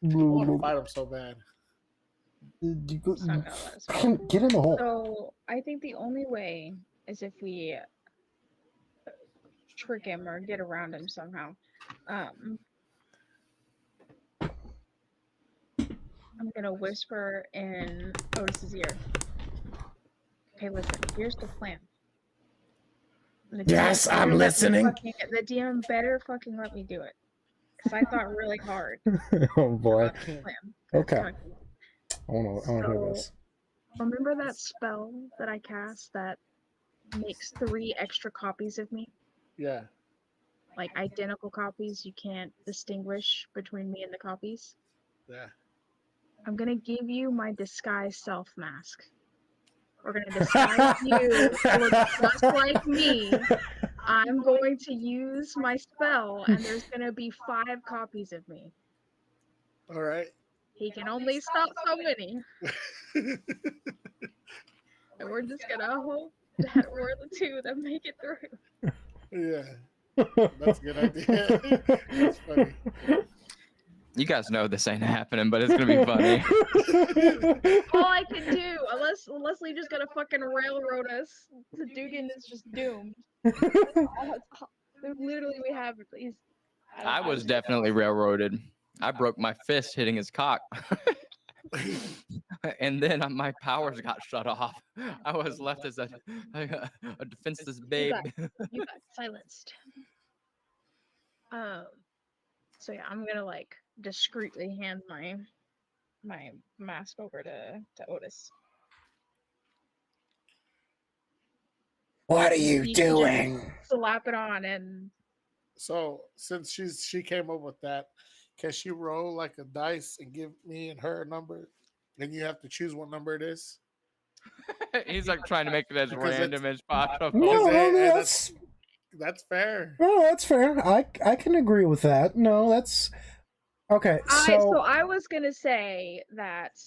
I want to fight him so bad. it's not gonna let us. Get in the hole. So I think the only way is if we trick him or get around him somehow. I'm gonna whisper in Otis's ear. Okay, listen. Here's the plan. The Yes, DM I'm better let me listening. the DM better fucking let me do it, because I thought really hard Oh boy. about the plan. Okay. Sorry. I want to hear this. Remember that spell that I cast that makes 3 extra copies of me? Yeah. Like identical copies, you can't distinguish between me and the copies. Yeah. I'm gonna give you my disguise self mask. We're gonna disguise you to look just like me. I'm going to use my spell, and there's gonna be 5 copies of me. All right. he can only stop so many. And we're just gonna hope that we're the two that make it through. Yeah, that's a good idea. That's funny. You guys know this ain't happening, but it's gonna be funny. All I can do, unless Leslie just gonna fucking railroad us, to Dugan is just doomed. Literally, we have at least. I was definitely railroaded. I broke my fist hitting his cock. And then my powers got shut off. I was left as a defenseless babe. You got silenced. So yeah, I'm gonna like discreetly hand my mask over to Otis. What are you You can just doing? slap it on and So since she came up with that, can she roll like a dice and give me and her a number? Then you have to choose what number it is. He's like trying to make it as Because random as possible. No, Because, no, hey, that's fair. no, that's fair. I can agree with that. No, that's okay. so I was gonna say that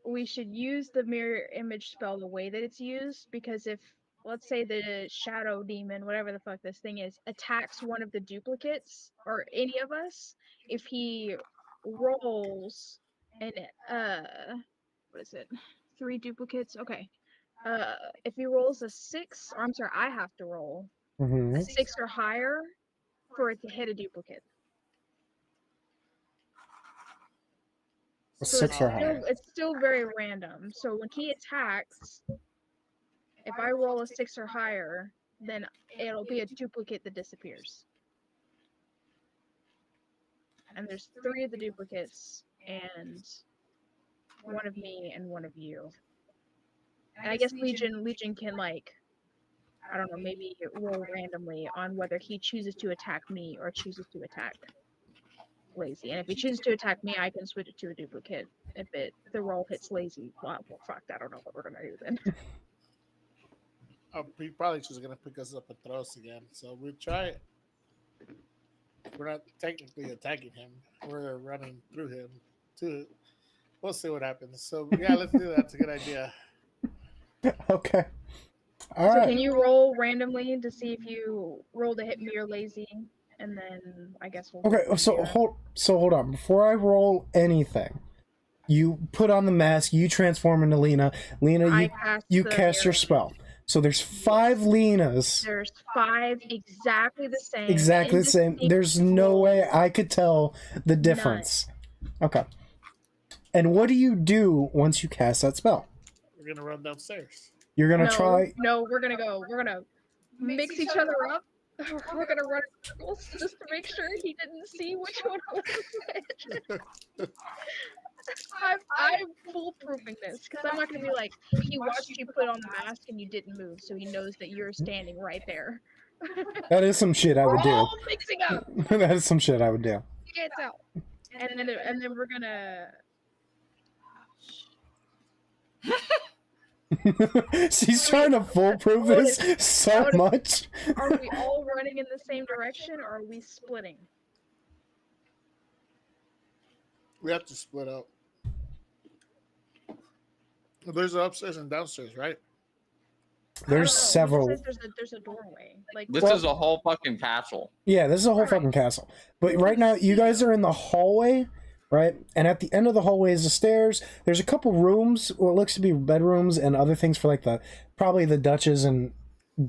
we should use the mirror image spell the way that it's used, because if, let's say, the shadow demon, whatever the fuck this thing is, attacks one of the duplicates or any of us, if he rolls an what is it, 3 duplicates, okay, if he rolls a 6, or I'm sorry, I have to roll a 6 or higher for it to hit a duplicate. A So 6 or higher. it's still very random. So when he attacks, if I roll a 6 or higher, then it'll be a duplicate that disappears. And there's 3 of the duplicates, and 1 of me and 1 of you. And I guess Legion can, like, I don't know, maybe roll randomly on whether he chooses to attack me or chooses to attack Lazy. And if he chooses to attack me, I can switch it to a duplicate. If the roll hits Lazy, well, fuck, I don't know what we're gonna do then. He probably just gonna pick us up and throw us again. So we'll try it. We're not technically attacking him. We're running through him. We'll see what happens. So yeah, let's do that. That's a good idea. Okay. All So right. can you roll randomly to see if you roll to hit me or Lazy, and then I guess we'll. Okay. So hold on. Before I roll anything, you put on the mask. You transform into Lena. Lena, you cast your spell. So there's 5 Lenas. There's 5 exactly the same. Exactly the same. There's no way I could tell the difference. Okay. And what do you do once you cast that spell? We're gonna run downstairs. You're gonna try. No, we're gonna mix each other up. We're gonna run circles just to make sure he didn't see which one was which. I'm foolproofing this, because I'm not gonna be like, he watched you put on the mask and you didn't move, so he knows that you're standing right there. That is some shit I would do. All mixing up. That is some shit I would do. You can't tell. And then we're gonna. She's trying to foolproof this so much. Are we all running in the same direction, or are we splitting? We have to split up. There's upstairs and downstairs, right? There's several. There's a doorway. Like This is a whole fucking castle. Yeah, this is a whole fucking castle. But right now, you guys are in the hallway, right? And at the end of the hallway is the stairs. There's a couple rooms, what looks to be bedrooms and other things for like probably the Duchess and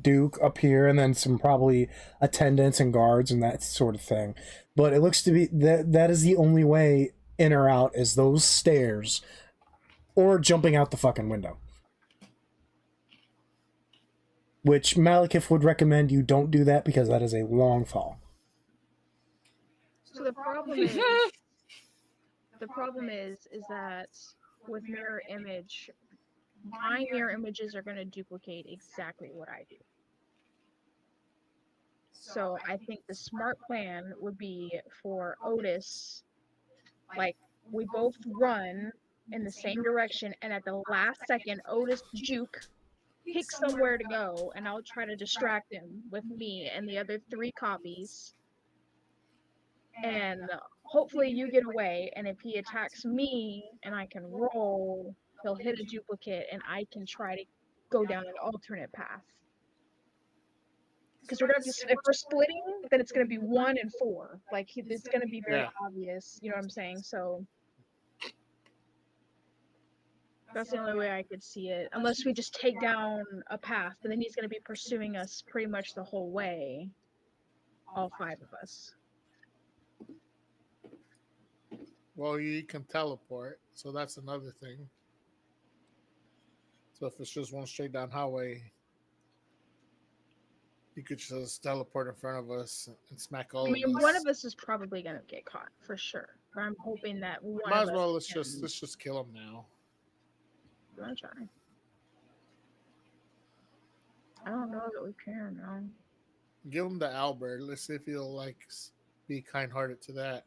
Duke up here, and then some probably attendants and guards and that sort of thing. But it looks to be that is the only way in or out is those stairs, or jumping out the fucking window. Which Malekith would recommend you don't do that, because that is a long fall. So the problem is that with mirror image, my mirror images are going to duplicate exactly what I do. So I think the smart plan would be for Otis, like, we both run in the same direction, and at the last second, Otis juke, pick somewhere to go, and I'll try to distract him with me and the other 3 copies. And hopefully you get away, and if he attacks me and I can roll, he'll hit a duplicate, and I can try to go down an alternate path. Because we're gonna have to, if we're splitting, then it's gonna be 1 and 4. Like it's gonna be very obvious. You know what I'm saying? So that's the only way I could see it. Unless we just take down a path, but then he's gonna be pursuing us pretty much the whole way. All 5 of us. Well, you can teleport, so that's another thing. So if it's just one straight down highway, you could just teleport in front of us and smack all I mean, of us. one of us is probably gonna get caught for sure. But I'm hoping that one Might of as well us let's just kill him now. I'm gonna try. I don't know that we can now. Give him the Albert. Let's see if he'll like be kind-hearted to that.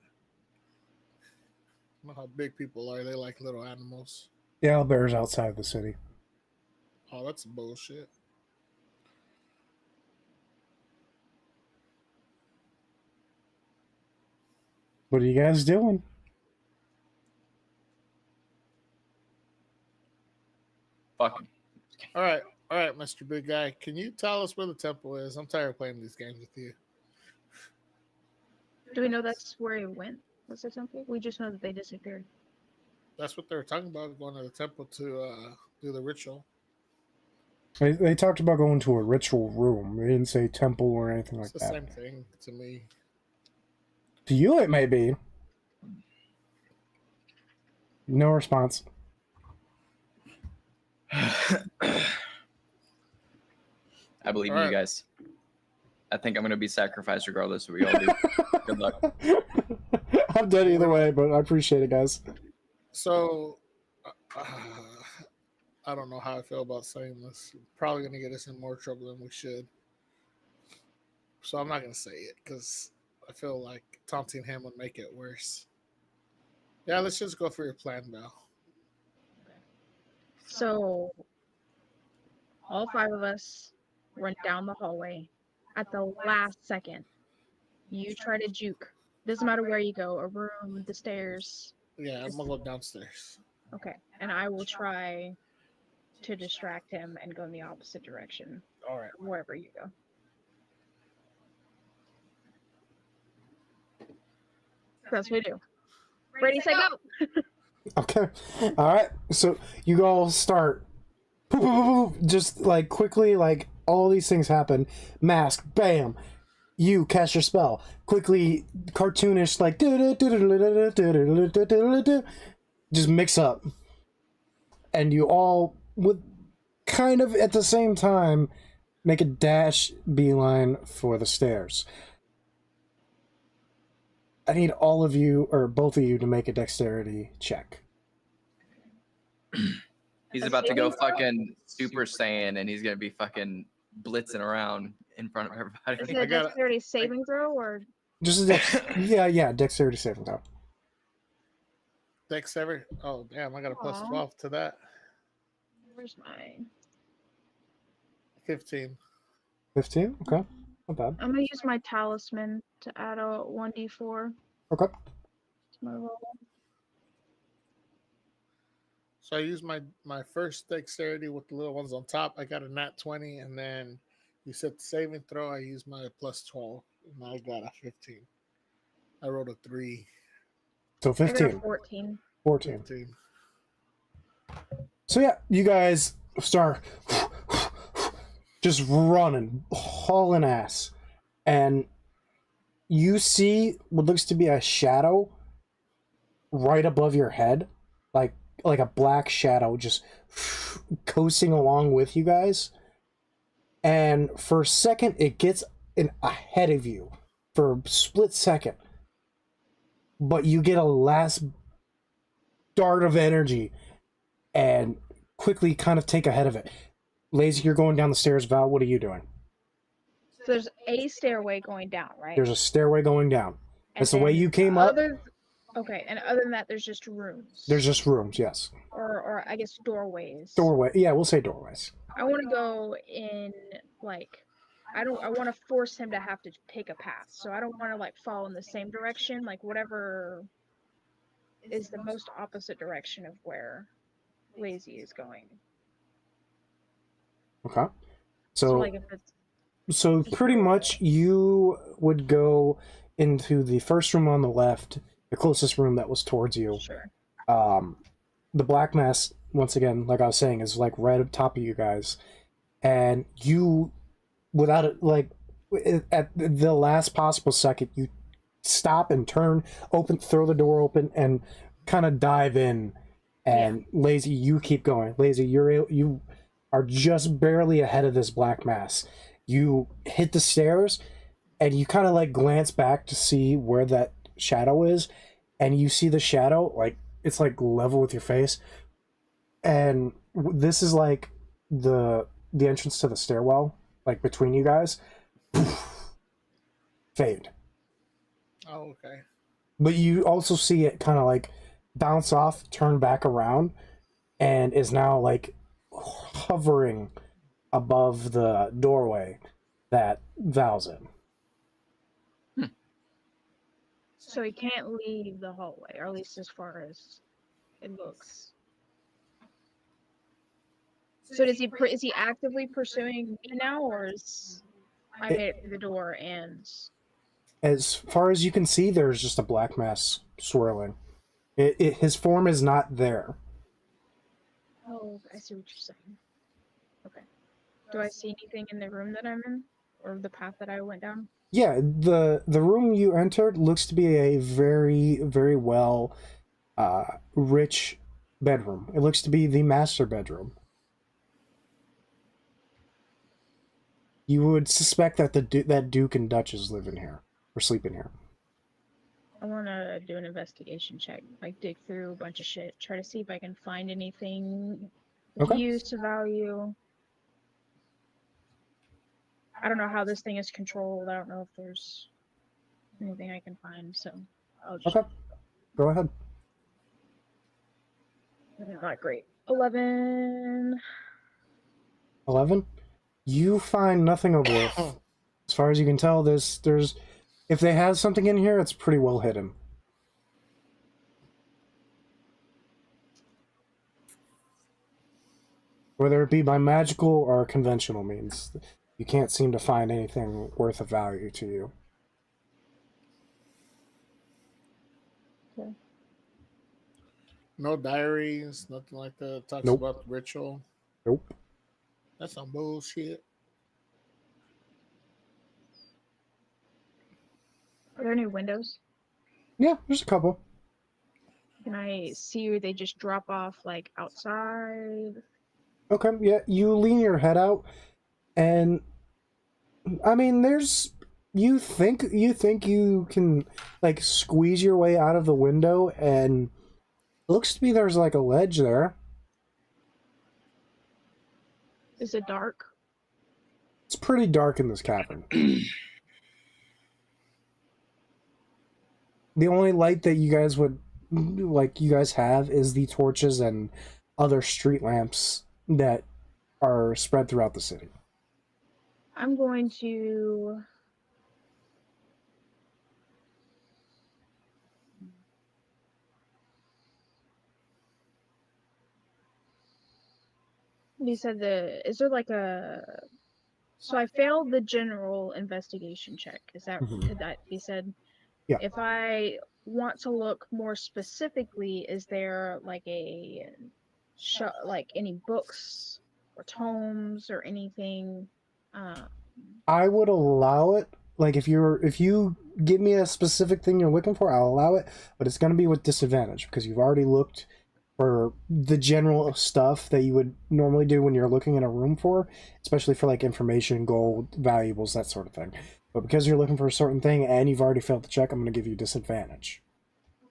I know how big people are. They like little animals. The owlbear's outside the city. Oh, that's bullshit. What are you guys doing? Fuck him. All right, Mr. Big Guy. Can you tell us where the temple is? I'm tired of playing these games with you. Do we know that's where he went? Was the temple? We just know that they disappeared. That's what they were talking about, going to the temple to do the ritual. They talked about going to a ritual room. They didn't say temple or anything like It's the that. same thing to me. To you, it may be. No response. I believe All in right. you guys. I think I'm gonna be sacrificed regardless of what we all do. Good luck. I'm dead either way, but I appreciate it, guys. So, I don't know how I feel about saying this. Probably going to get us in more trouble than we should. So I'm not going to say it because I feel like taunting him would make it worse. Yeah, let's just go for your plan, Val. So all 5 of us run down the hallway. At the last second, you try to juke. Doesn't matter where you go, a room, the stairs. Yeah, I'm going to go downstairs. Okay. And I will try to distract him and go in the opposite direction. All right. Wherever you go. That's what we do. Ready, set, go! Okay. All right. So you all start. Just like quickly, like all these things happen. Mask, bam. You cast your spell quickly. Cartoonish, like just mix up, and you all with kind of at the same time make a dash beeline for the stairs. I need all of you, or both of you, to make a dexterity check. He's about to go fucking Super Saiyan, and he's gonna be fucking blitzing around in front of Is everybody. it a dexterity saving throw or? Just a yeah, dexterity saving throw. Dexterity? Oh, damn, I got a plus 12 to that. Where's mine? 15. 15? Okay, not bad. I'm gonna use my talisman to add a 1d4 Okay. to my roll. So I used my first dexterity with the little ones on top. I got a nat 20, and then you said the saving throw. I used my plus 12, and I got a 15. I rolled a 3. So I got a 15. 14. 14. 15. So yeah, you guys start just running, hauling ass, and you see what looks to be a shadow right above your head, like a black shadow just coasting along with you guys. And for a second, it gets ahead of you for a split second, but you get a last dart of energy and quickly kind of take ahead of it. Lazy, you're going down the stairs. Val, what are you doing? So there's a stairway going down, right? There's a stairway going down. And That's the way then you came up. Okay, and other than that, there's just rooms. There's just rooms, yes. Or I guess doorways. Doorway. Yeah, we'll say doorways. I want to go in, like, I want to force him to have to take a path. So I don't want to like fall in the same direction, like whatever is the most opposite direction of where Lazy is going. Okay. So like if it's So just pretty roll much you would go into the first room on the left, the closest room that was towards you. sure. The black mass, once again, like I was saying, is like right up top of you guys, and you, without it, like at the last possible second, you stop and turn, open, throw the door open, and kind of dive in. And Lazy, you keep going. Lazy, you are just barely ahead of this black mass. You hit the stairs, and you kind of like glance back to see where that shadow is, and you see the shadow like it's like level with your face, and this is like the entrance to the stairwell, like between you guys. Fade. Oh, okay. But you also see it kind of like bounce off, turn back around, and is now like hovering above the doorway that Val's in. So he can't leave the hallway, or at least as far as it looks. So is he actively pursuing me now, or is I made it through the door and? As far as you can see, there's just a black mass swirling. His form is not there. Oh, I see what you're saying. Okay. Do I see anything in the room that I'm in, or the path that I went down? Yeah, the room you entered looks to be a very, very well rich bedroom. It looks to be the master bedroom. You would suspect that that Duke and Duchess live in here or sleep in here. I want to do an investigation check, like dig through a bunch of shit, try to see if I can find anything of Okay. use to value. I don't know how this thing is controlled. I don't know if there's anything I can find, so I'll just. Okay. Go ahead. Not great. 11. 11. You find nothing of worth. As far as you can tell, there's if they have something in here, it's pretty well hidden. Whether it be by magical or conventional means, you can't seem to find anything worth of value to you. Okay. No diaries, nothing like that. Talks Nope. about the ritual. Nope. That's some bullshit. Are there any windows? Yeah, there's a couple. Can I see where they just drop off, like outside? Okay, yeah, you lean your head out, and I mean, you think you can like squeeze your way out of the window, and it looks to be there's like a ledge there. Is it dark? It's pretty dark in this cavern. The only light that you guys have is the torches and other street lamps that are spread throughout the city. I'm going to. You said is there like a. So I failed the general investigation check. Could that be said? Yeah. If I want to look more specifically, is there like like any books or tomes or anything? I would allow it. Like if you give me a specific thing you're looking for, I'll allow it, but it's going to be with disadvantage because you've already looked for the general stuff that you would normally do when you're looking in a room for, especially for like information, gold, valuables, that sort of thing. But because you're looking for a certain thing and you've already failed the check, I'm going to give you disadvantage.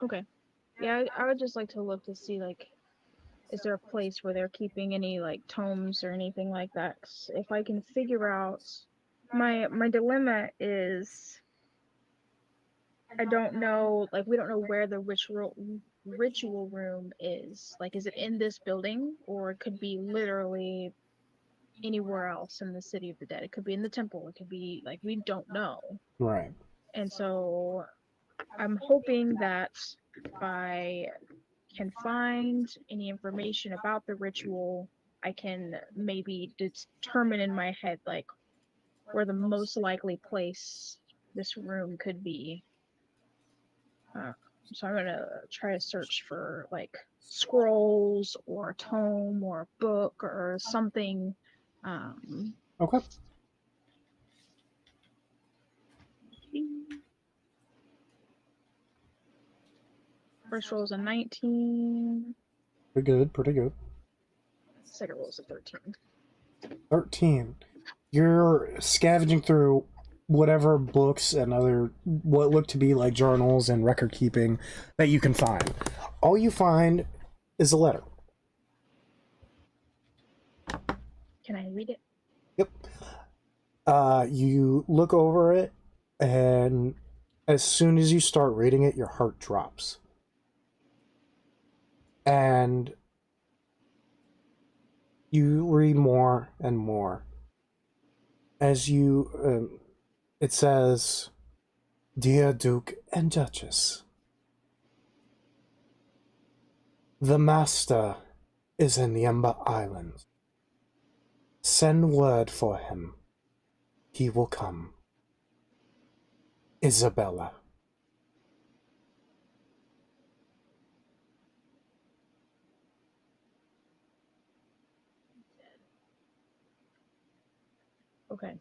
Okay. Yeah, I would just like to look to see, like, is there a place where they're keeping any, like, tomes or anything like that? 'Cause if I can figure out... My dilemma is... I don't know, like, we don't know where the ritual room is. Like, is it in this building? Or it could be literally anywhere else in the city of the dead. It could be in the temple. It could be like we don't know. Right. And so I'm hoping that if I can find any information about the ritual, I can maybe determine in my head like where the most likely place this room could be. So I'm gonna try to search for like scrolls or a tome or a book or something. Okay. First roll is a 19. Pretty good. Pretty good. Second roll is a 13. 13. You're scavenging through whatever books and other what look to be like journals and record keeping that you can find. All you find is a letter. Can I read it? Yep. You look over it, and as soon as you start reading it, your heart drops. And you read more and more. As you, it says, "Dear Duke and Duchess, the Master is in the Ember Islands. Send word for him. He will come. Isabella." Okay.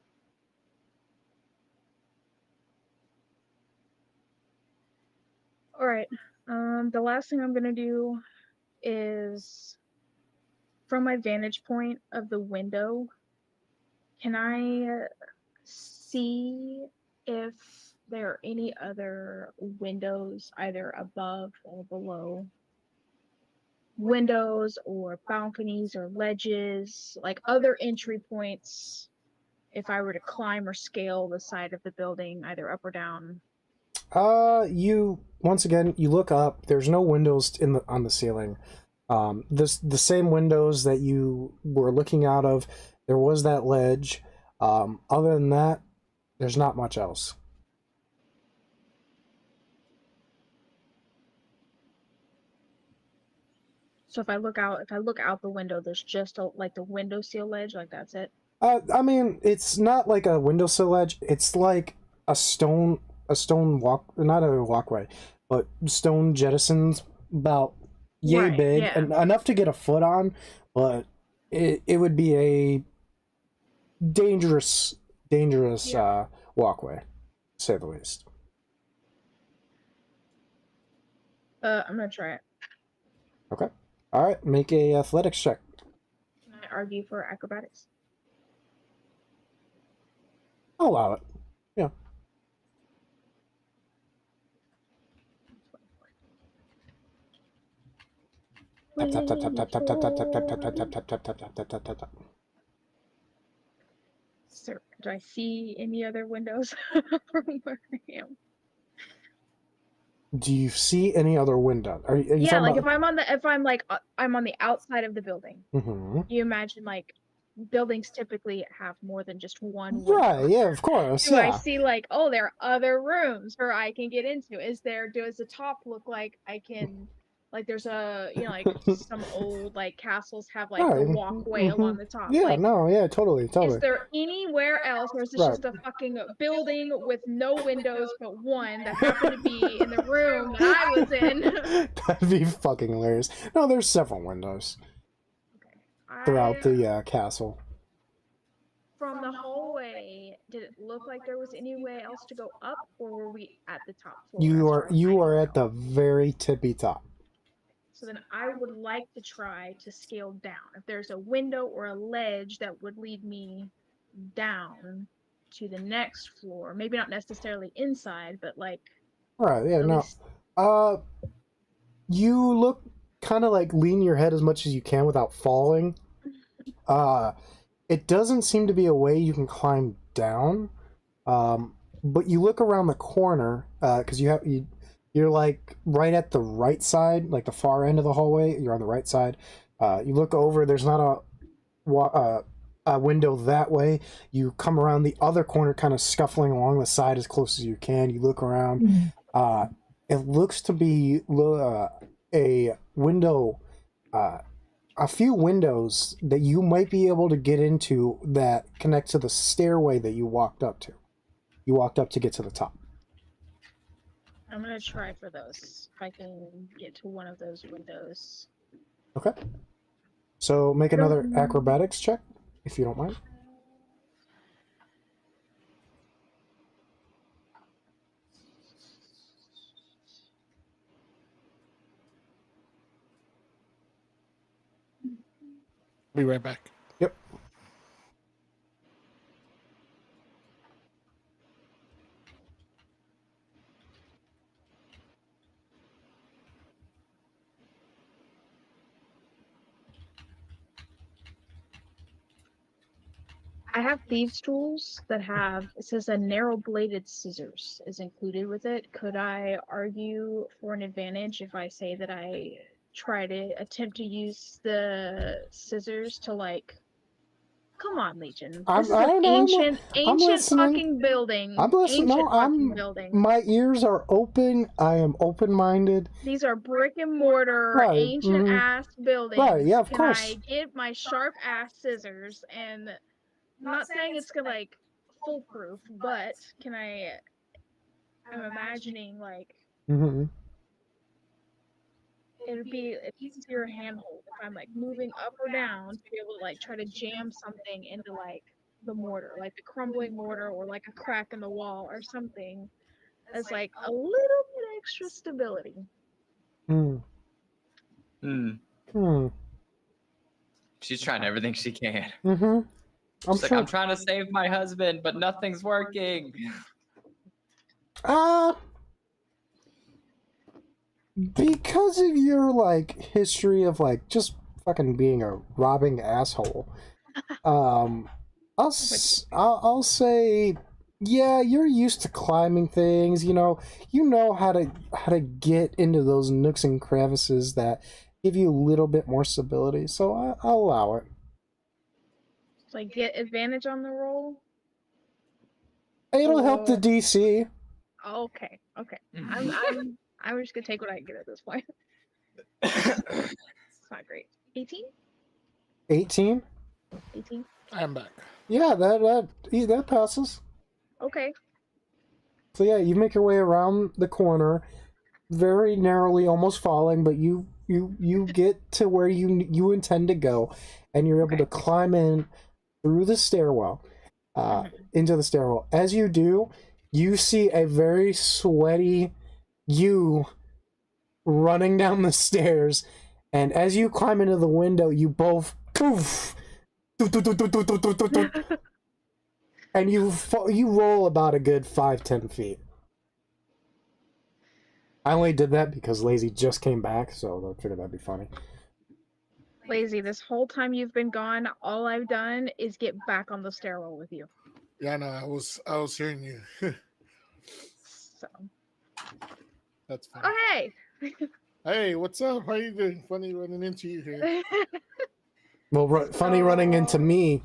All right. The last thing I'm gonna do is, from my vantage point of the window, can I see if there are any other windows either above or below? Windows or balconies or ledges, like other entry points if I were to climb or scale the side of the building, either up or down. You once again you look up. There's no windows on the ceiling. The same windows that you were looking out of. There was that ledge. Other than that, there's not much else. So if I look out the window, there's just like the windowsill ledge, like that's it. I mean, it's not like a windowsill ledge. It's like a stone walk, not a walkway, but stone jettisons about yay Right, big yeah. and enough to get a foot on, but it would be a dangerous Yeah. walkway, to say the least. I'm gonna try it. Okay. All right. Make a athletics check. Can I argue for acrobatics? I'll allow it. Yeah. Tap tap tap tap tap tap tap tap tap tap tap tap tap tap tap tap tap tap tap tap. Sir, do I see any other windows from where I am? Do you see any other window? Are you Yeah, talking like about... I'm on the outside of the building. Mm-hmm. You imagine like buildings typically have more than just one window. Right, yeah, of course. Do I Yeah. see like, oh, there are other rooms where I can get into? Does the top look like I can, like there's a, like some old like castles have like the Right. walkway along the top. Yeah, Like, no, yeah, totally. is there anywhere else, or is this Right. just a fucking building with no windows but one that happened to be in the room that I was in? That'd be fucking hilarious. No, there's several windows throughout the castle. From the hallway, did it look like there was any way else to go up, or were we at the top floor? You are at the very tippy top. So then I would like to try to scale down. If there's a window or a ledge that would lead me down to the next floor, maybe not necessarily inside, but like... Right, yeah, no. You look kind of like lean your head as much as you can without falling. It doesn't seem to be a way you can climb down. But you look around the corner, because you're like right at the right side, like the far end of the hallway. You're on the right side. You look over. There's not window that way. You come around the other corner, kind of scuffling along the side as close as you can. You look around. It looks to be a window, a few windows that you might be able to get into that connect to the stairway that you walked up to. You walked up to get to the top. I'm gonna try for those. If I can get to one of those windows. Okay. So make another acrobatics check, if you don't mind. Be right back. Yep. I have thieves' tools that have, it says a narrow bladed scissors is included with it. Could I argue for an advantage if I say that I try to attempt to use the scissors to, like, come on, Legion. This is I an don't know. ancient, I'm ancient listening. fucking building. I'm listening. Ancient No, fucking building. my ears are open. I am open-minded. These are brick and mortar, Right, ancient ass buildings. Right, yeah, of Can course. I get my sharp ass scissors? And I'm not saying it's gonna, like, foolproof, but can I? I'm imagining, like, Mm-hmm. it'd be an easier handhold if I'm, like, moving up or down to be able to, like, try to jam something into, like, the mortar, like the crumbling mortar, or like a crack in the wall or something. That's like a little bit extra stability. Hmm. She's trying everything she can. Mm-hmm. She's like, I'm trying to save my husband, but nothing's working. Because of your, like, history of, like, just fucking being a robbing asshole, I'll say, yeah, you're used to climbing things. You know how to get into those nooks and crevices that give you a little bit more stability. So I'll allow it. Like, get advantage on the roll. It'll help the DC. Okay. I'm just gonna take what I can get at this point. It's not great. 18? 18? 18. I'm back. Yeah, that passes. Okay. So yeah, you make your way around the corner, very narrowly, almost falling, but you get to where you intend to go, and you're able to climb in through the stairwell, into the stairwell. As you do, you see a very sweaty you running down the stairs, and as you climb into the window, you both poof, and you roll about a good 5-10 feet. I only did that because Lazy just came back, so I figured that'd be funny. Lazy, this whole time you've been gone, all I've done is get back on the stairwell with you. Yeah, no, I was hearing you. So. That's funny. Oh, hey! Hey, what's up? How you doing? Funny running into you here. Well, funny running into me.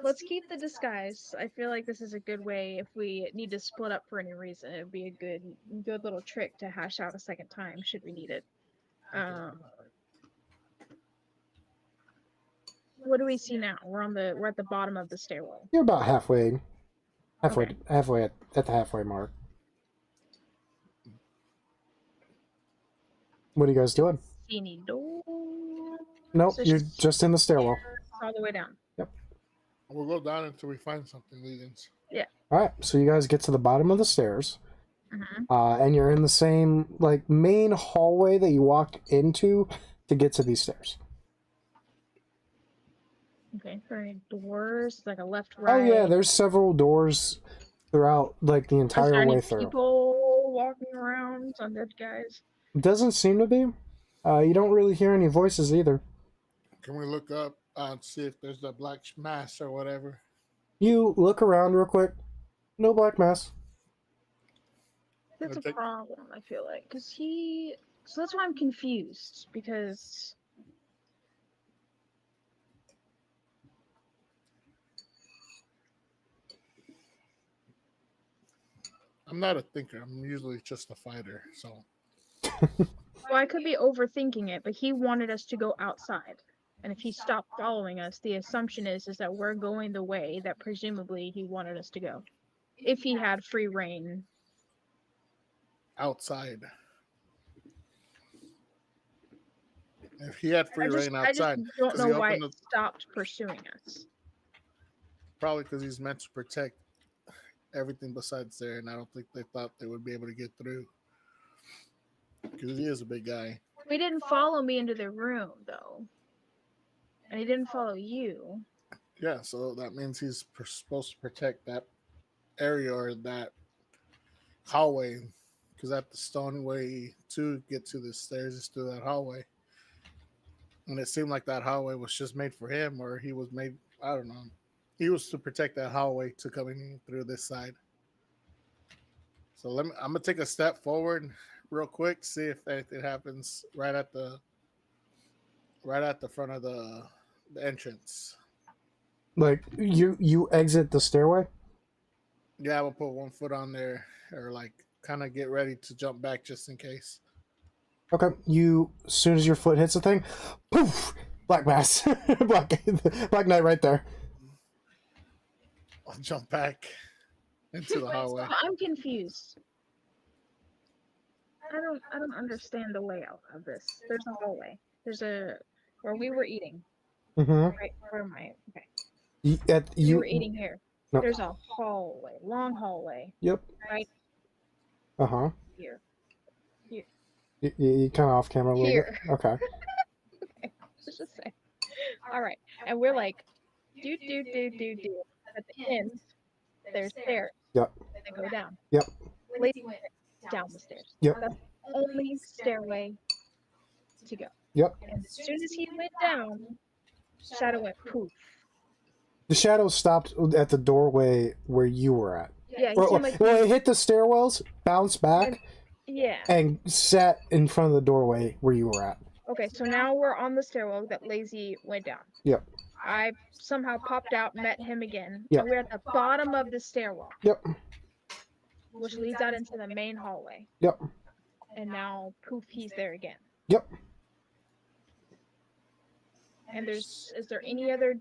Let's keep the disguise. I feel like this is a good way if we need to split up for any reason. It would be a good little trick to hash out a second time should we need it. What do we see now? We're at the bottom of the stairwell. You're about halfway at the halfway mark. What are you guys doing? See any door? Nope, you're just in the stairwell. All the way down. Yep. We'll go down until we find something, Legends. Yeah. All right, so you guys get to the bottom of the stairs, and you're in the same main hallway that you walked into to get to these stairs. Okay, are there any doors? Like a left, right? Oh yeah, there's several doors throughout the entire way through. People walking around, undead guys? Doesn't seem to be. You don't really hear any voices either. Can we look up and see if there's the black mass or whatever? You look around real quick. No black mass. That's a problem, I feel like. So that's why I'm confused. Because I'm not a thinker. I'm usually just a fighter. So Well, I could be overthinking it, but he wanted us to go outside. And if he stopped following us, the assumption is that we're going the way that presumably he wanted us to go. If he had free reign. outside. If he had free reign I just outside, don't 'cause know he why opened it the- stopped pursuing us. probably because he's meant to protect everything besides there, and I don't think they thought they would be able to get through. Because he is a big guy. He didn't follow me into the room, though. And he didn't follow you. Yeah, so that means he's supposed to protect that area or that hallway. Because that the only way to get to the stairs is through that hallway. And it seemed like that hallway was just made for him, or he was made, I don't know. He was to protect that hallway to coming through this side. So I'm gonna take a step forward real quick, see if anything happens right at the front of the entrance. Like you exit the stairway. Yeah, I will put 1 foot on there, or like kind of get ready to jump back just in case. Okay, you as soon as your foot hits the thing, poof, black mass, black knight right there. I'll jump back into the hallway. I'm confused. I don't understand the layout of this. There's a hallway. There's a where we were eating. Mm-hmm. Right, where am I? Okay. You You were eating here. No. There's a hallway, long hallway. Yep. Right Uh-huh. here. You kind of off camera a little Here. bit. Okay. Okay. Let's just say. All right, and we're like, do. At the end, there's stairs. Yep. That go down. Yep. Lady went down the stairs. Yep. That's the only stairway to go. Yep. And as soon as he went down, Shadow went poof. The shadow stopped at the doorway where you were at. Yeah, he Well, seemed like it hit the stairwells, bounced back, yeah. and sat in front of the doorway where you were at. Okay, so now we're on the stairwell that Lazy went down. Yep. I somehow popped out, met him again. Yep. And we're at the bottom of the stairwell. Yep. Which leads out into the main hallway. Yep. And now, poof, he's there again. Yep. And is there any other,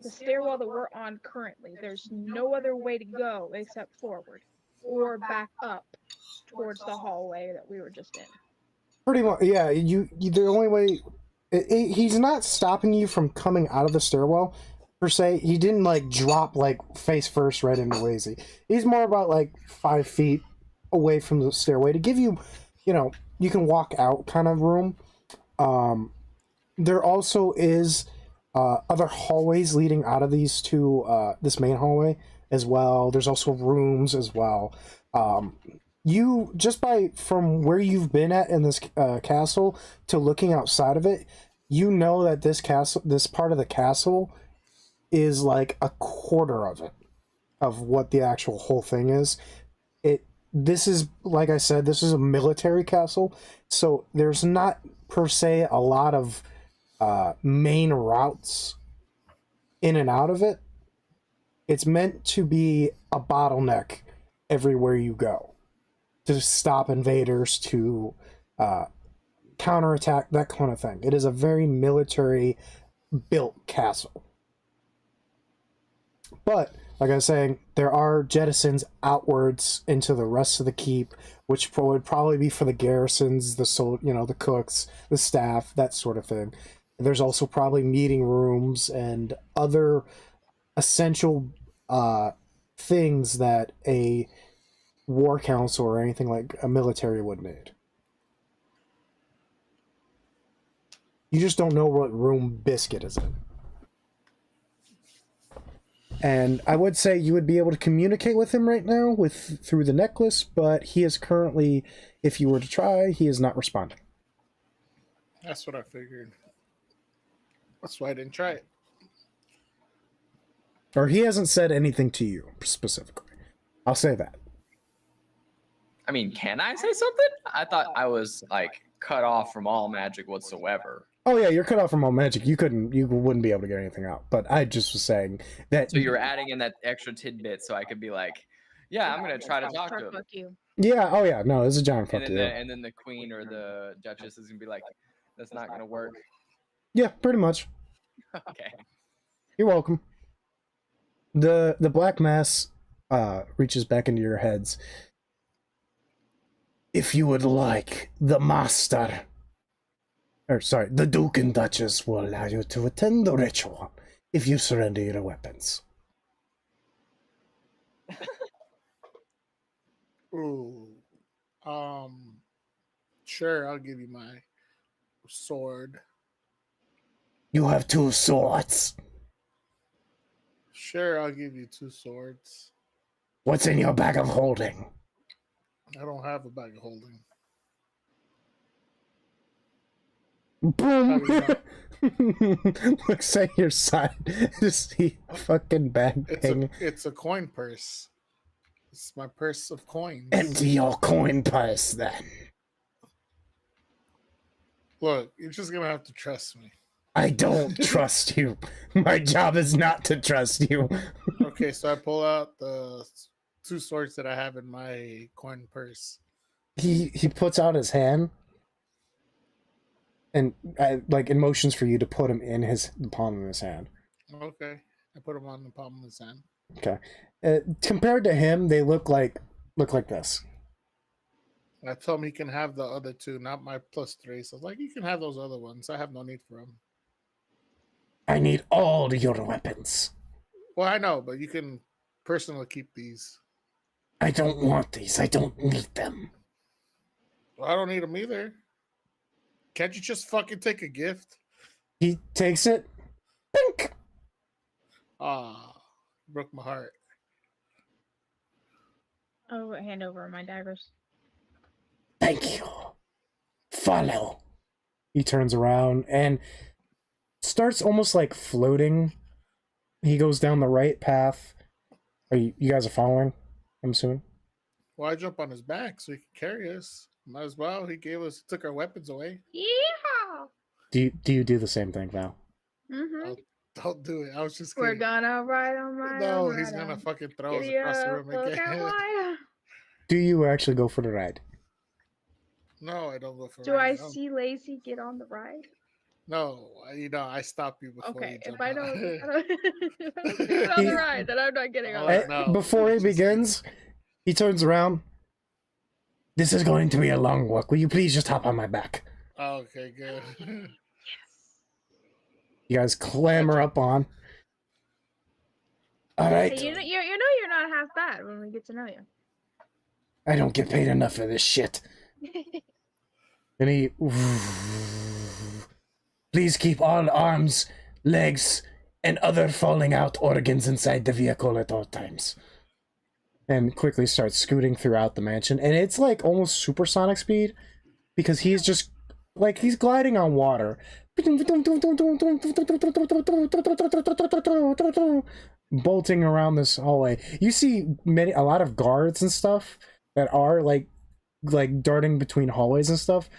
the stairwell that we're on currently, there's no other way to go except forward or back up towards the hallway that we were just in. Pretty much, yeah. You the only way he's not stopping you from coming out of the stairwell per se. He didn't like drop like face first right into Lazy. He's more about like 5 feet away from the stairway to give you, you can walk out kind of room. There also is other hallways leading out of these two, this main hallway as well. There's also rooms as well. You just from where you've been at in this castle to looking outside of it, you know that this part of the castle is like a quarter of it, of what the actual whole thing is. This is, like I said, this is a military castle, so there's not per se a lot of main routes in and out of it. It's meant to be a bottleneck everywhere you go, to stop invaders, to counterattack, that kind of thing. It is a very military built castle. But like I was saying, there are jettisons outwards into the rest of the keep, which would probably be for the garrisons, the cooks, the staff, that sort of thing. There's also probably meeting rooms and other essential things that a war council or anything like a military would need. You just don't know what room Biscuit is in. And I would say you would be able to communicate with him right now through the necklace, but he is currently, if you were to try, he is not responding. That's what I figured. That's why I didn't try it. Or he hasn't said anything to you specifically. I'll say that. I mean, can I say something? I thought I was like cut off from all magic whatsoever. Oh yeah, you're cut off from all magic. You wouldn't be able to get anything out. But I just was saying that. So you're adding in that extra tidbit so I could be like, Yeah, I'm gonna try to talk to him. Fuck you. Yeah. Oh yeah. No, it's a giant fuck And you. then the queen or the duchess is gonna be like, "That's not gonna work." Yeah, pretty much. Okay. You're welcome. The black mass reaches back into your heads. If you would like, the master, or sorry, the Duke and Duchess will allow you to attend the ritual if you surrender your weapons. Ooh. Sure, I'll give you my sword. You have 2 swords. Sure, I'll give you 2 swords. What's in your bag of holding? I don't have a bag of holding. Boom! How do Looks at your side to see a fucking bag hanging. It's a coin purse. It's my purse of coins. Empty your coin purse then. Look, you're just gonna have to trust me. I don't trust you. My job is not to trust you. Okay, so I pull out the 2 swords that I have in my coin purse. He puts out his hand and like in motions for you to put him in the palm of his hand. Okay, I put them on the palm of his hand. Okay. Compared to him, they look like this. I told him he can have the other 2, not my +3. So I was like, you can have those other ones. I have no need for them. I need all your weapons. Well, I know, but you can personally keep these. I don't want these. I don't need them. Well, I don't need them either. Can't you just fucking take a gift? He takes it. Bink! Ah, broke my heart. Oh, hand over my daggers. Thank you. Follow. He turns around and starts almost like floating. He goes down the right path. Are you guys are following? I'm assuming. Well, I jump on his back so he can carry us. Might as well. He took our weapons away. Yeehaw! Do you do the same thing, Val? Mm-hmm. Don't do it. I was just We're kidding. gonna ride on my. No, he's gonna fucking throw us across the room again. Do you actually go for the ride? No, I don't go for. Do I see Lacey get on the ride? No, I stop you before. Okay, you if jump I on. don't, if I don't get on the ride, then I'm not getting on. Oh, no. Before he begins, he turns around. This is going to be a long walk. Will you please just hop on my back? Okay, good. You guys clamber up on. All right. Hey, you know you're not half bad when we get to know you. I don't get paid enough for this shit. And he... Please keep all arms, legs, and other falling out organs inside the vehicle at all times. And quickly starts scooting throughout the mansion. And it's like almost supersonic speed. Because he's just... like, he's gliding on water. Bolting around this hallway. You see a lot of guards and stuff that are like darting between hallways and stuff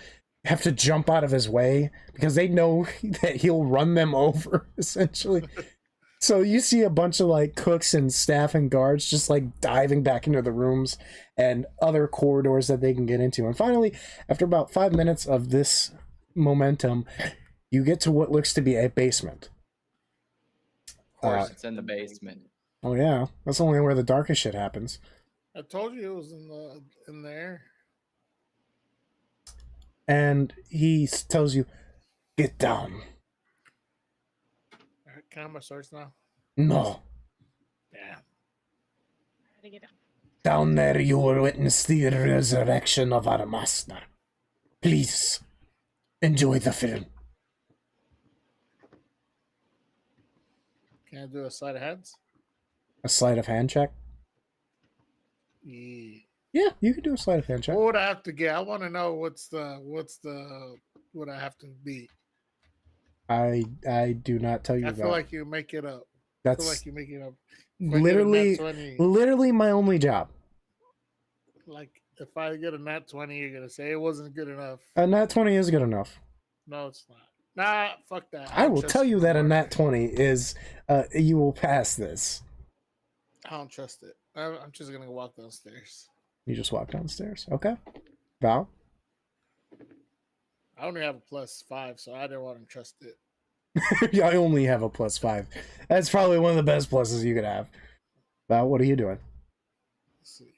have to jump out of his way because they know that he'll run them over essentially. So you see a bunch of like cooks and staff and guards just like diving back into the rooms and other corridors that they can get into. And finally, after about 5 minutes of this momentum, you get to what looks to be a basement. Of course, it's in the basement. Oh yeah, that's only where the darkest shit happens. I told you it was in there. And he tells you, "Get down." Can I have my swords now? No. Damn. To get down. Down there you will witness the resurrection of our master. Please, enjoy the film. Can I do a sleight of hands? A sleight of hand check? Yeah. Yeah, you can do a sleight of hand check. What would I have to get? I want to know what I have to beat. I do not tell you I that. feel like you make it up. I feel like you make it up. If I get a nat 20, literally my only job. like if I get a nat 20, you're gonna say it wasn't good enough. A nat 20 is good enough. No, it's not. Nah, fuck that. I will tell you that a nat 20 is, you will pass this. I don't trust it. I'm just gonna walk downstairs. You just walk downstairs. Okay. Val? I only have a +5, so I didn't want to trust it. I only have a +5. That's probably one of the best pluses you could have. Val, what are you doing? Let's see.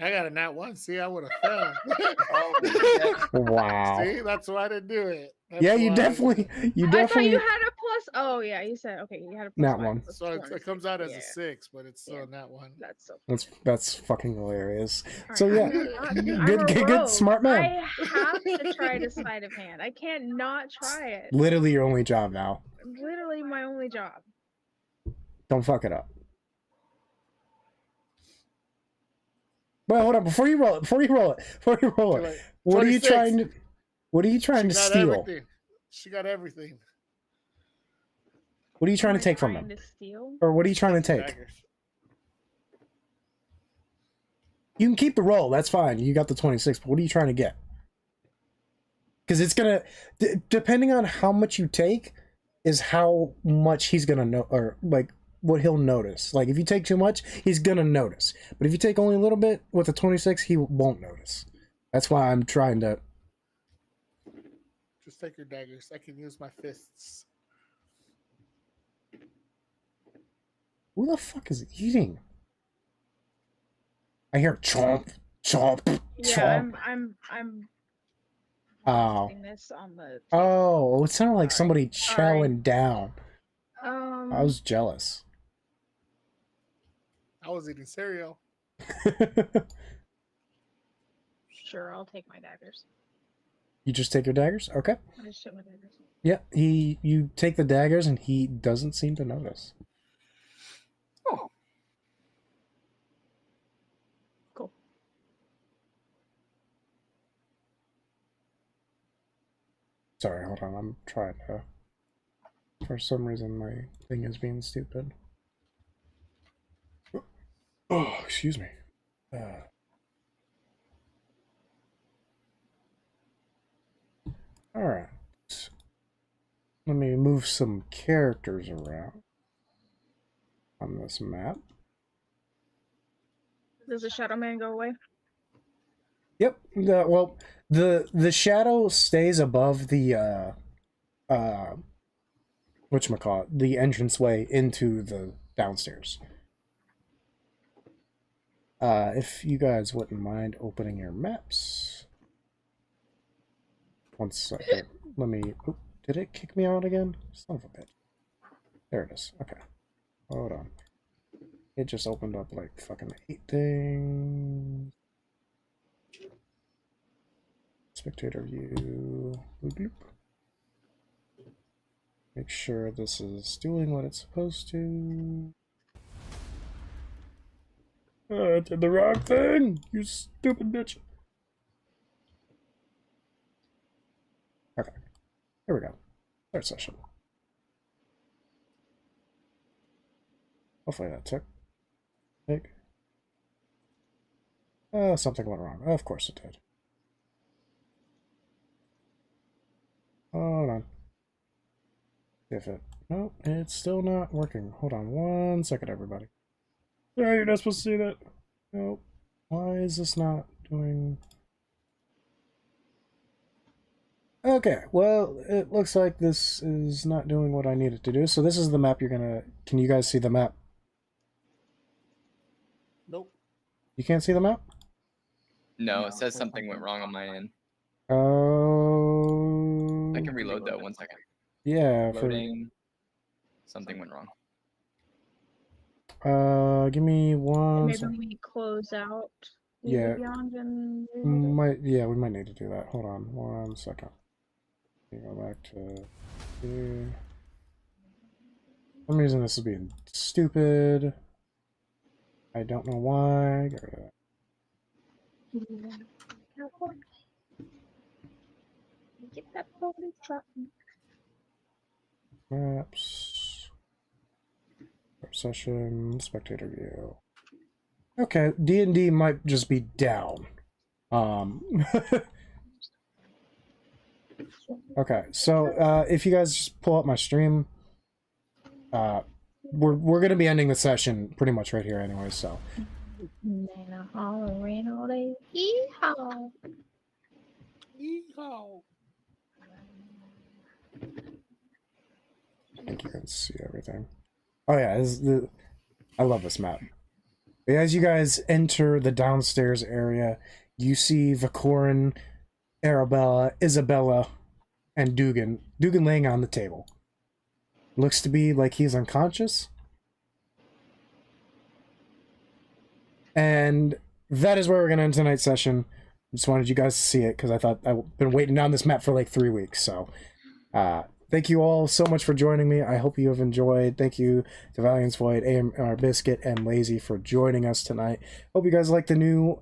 I got a nat 1. See, I would have failed. Wow. See, that's why I didn't do it. That's Yeah, you why- definitely. I thought you had a plus. Oh yeah, you said okay. You had a plus Nat 5, one. plus So it comes out as yeah. a 6, but it's still Yeah. a nat 1. That's so. That's fucking hilarious. All So right, yeah, I'm good, a rogue. smart man. I have to try the sleight of hand. I can't not try it. Literally your only job now. Literally my only job. Don't fuck it up. Well, hold on. Before you roll it. Like, What are you 26. trying to? What are you trying to got steal? everything. She got everything. What are you trying to take from Trying him? to steal? Or what are you trying to take? Daggers. You can keep the roll. That's fine. You got the 26. But what are you trying to get? Because it's gonna, depending on how much you take, is how much he's gonna know, or like what he'll notice. Like if you take too much, he's gonna notice. But if you take only a little bit with a 26, he won't notice. That's why I'm trying to. Just take your daggers. I can use my fists. Who the fuck is eating? I hear chomp, chomp, Yeah, chomp. I'm Oh. putting this on the Oh, it sounded like somebody Sorry. chowing down. um I was jealous. I was eating cereal. sure I'll take my daggers. You just take your daggers? Okay. I just took my daggers. Yeah, you take the daggers and he doesn't seem to notice. Oh, Cool. Sorry, hold on. I'm trying to. For some reason, my thing is being stupid. Oh, excuse me. Alright. Let me move some characters around on this map. Does the shadow man go away? Yep. The shadow stays above the whatchamacallit, the entranceway into the downstairs. If you guys wouldn't mind opening your maps. One second. Let me. Oh, did it kick me out again? Son of a bitch. There it is. Okay. Hold on. It just opened up like fucking 8 things. Spectator view. Bloop, bloop. Make sure this is doing what it's supposed to. I did the wrong thing! You stupid bitch! Okay. Here we go. Start session. Hopefully that took. Something went wrong. Of course it did. Hold on. If it... No, it's still not working. Hold on 1 second, everybody. Yeah, you're not supposed to see that. Nope. Why is this not doing... Okay, well, it looks like this is not doing what I need it to do. So this is the map you're gonna... Can you guys see the map? Nope. You can't see the map? no, it says something went wrong on my end. Oh... I can reload though, 1 second. Yeah, Loading. Something went wrong. give me one Maybe second. we close out Yeah. Beyond and We might need to do that. Hold on 1 second. Let me go back to here. For some reason this is being stupid. I don't know why. Get rid of that. Get that holy truck. Maps. Start session. Spectator view. Okay, D&D might just be down. Okay, so if you guys just pull up my stream, we're gonna be ending the session pretty much right here anyway. So Nana hollering all day. Yeehaw. Yeehaw. I think you can see everything. Oh yeah, I love this map. As you guys enter the downstairs area, you see Vakorin, Arabella, Isabella, and Dugan. Dugan laying on the table. Looks to be like he's unconscious. And that is where we're going to end tonight's session. Just wanted you guys to see it because I thought I've been waiting on this map for like 3 weeks. So thank you all so much for joining me. I hope you have enjoyed. Thank you to Valiant's Void, AMR Biscuit, and Lazy for joining us tonight. Hope you guys like the new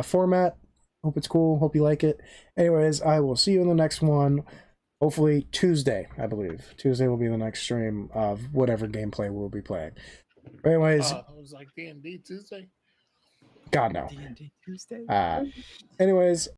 format. Hope it's cool. Hope you like it. Anyways, I will see you in the next one. Hopefully Tuesday, I believe. Tuesday will be the next stream of whatever gameplay we'll be playing. Anyways, It was like D&D Tuesday. God no. D&D Tuesday. Anyways,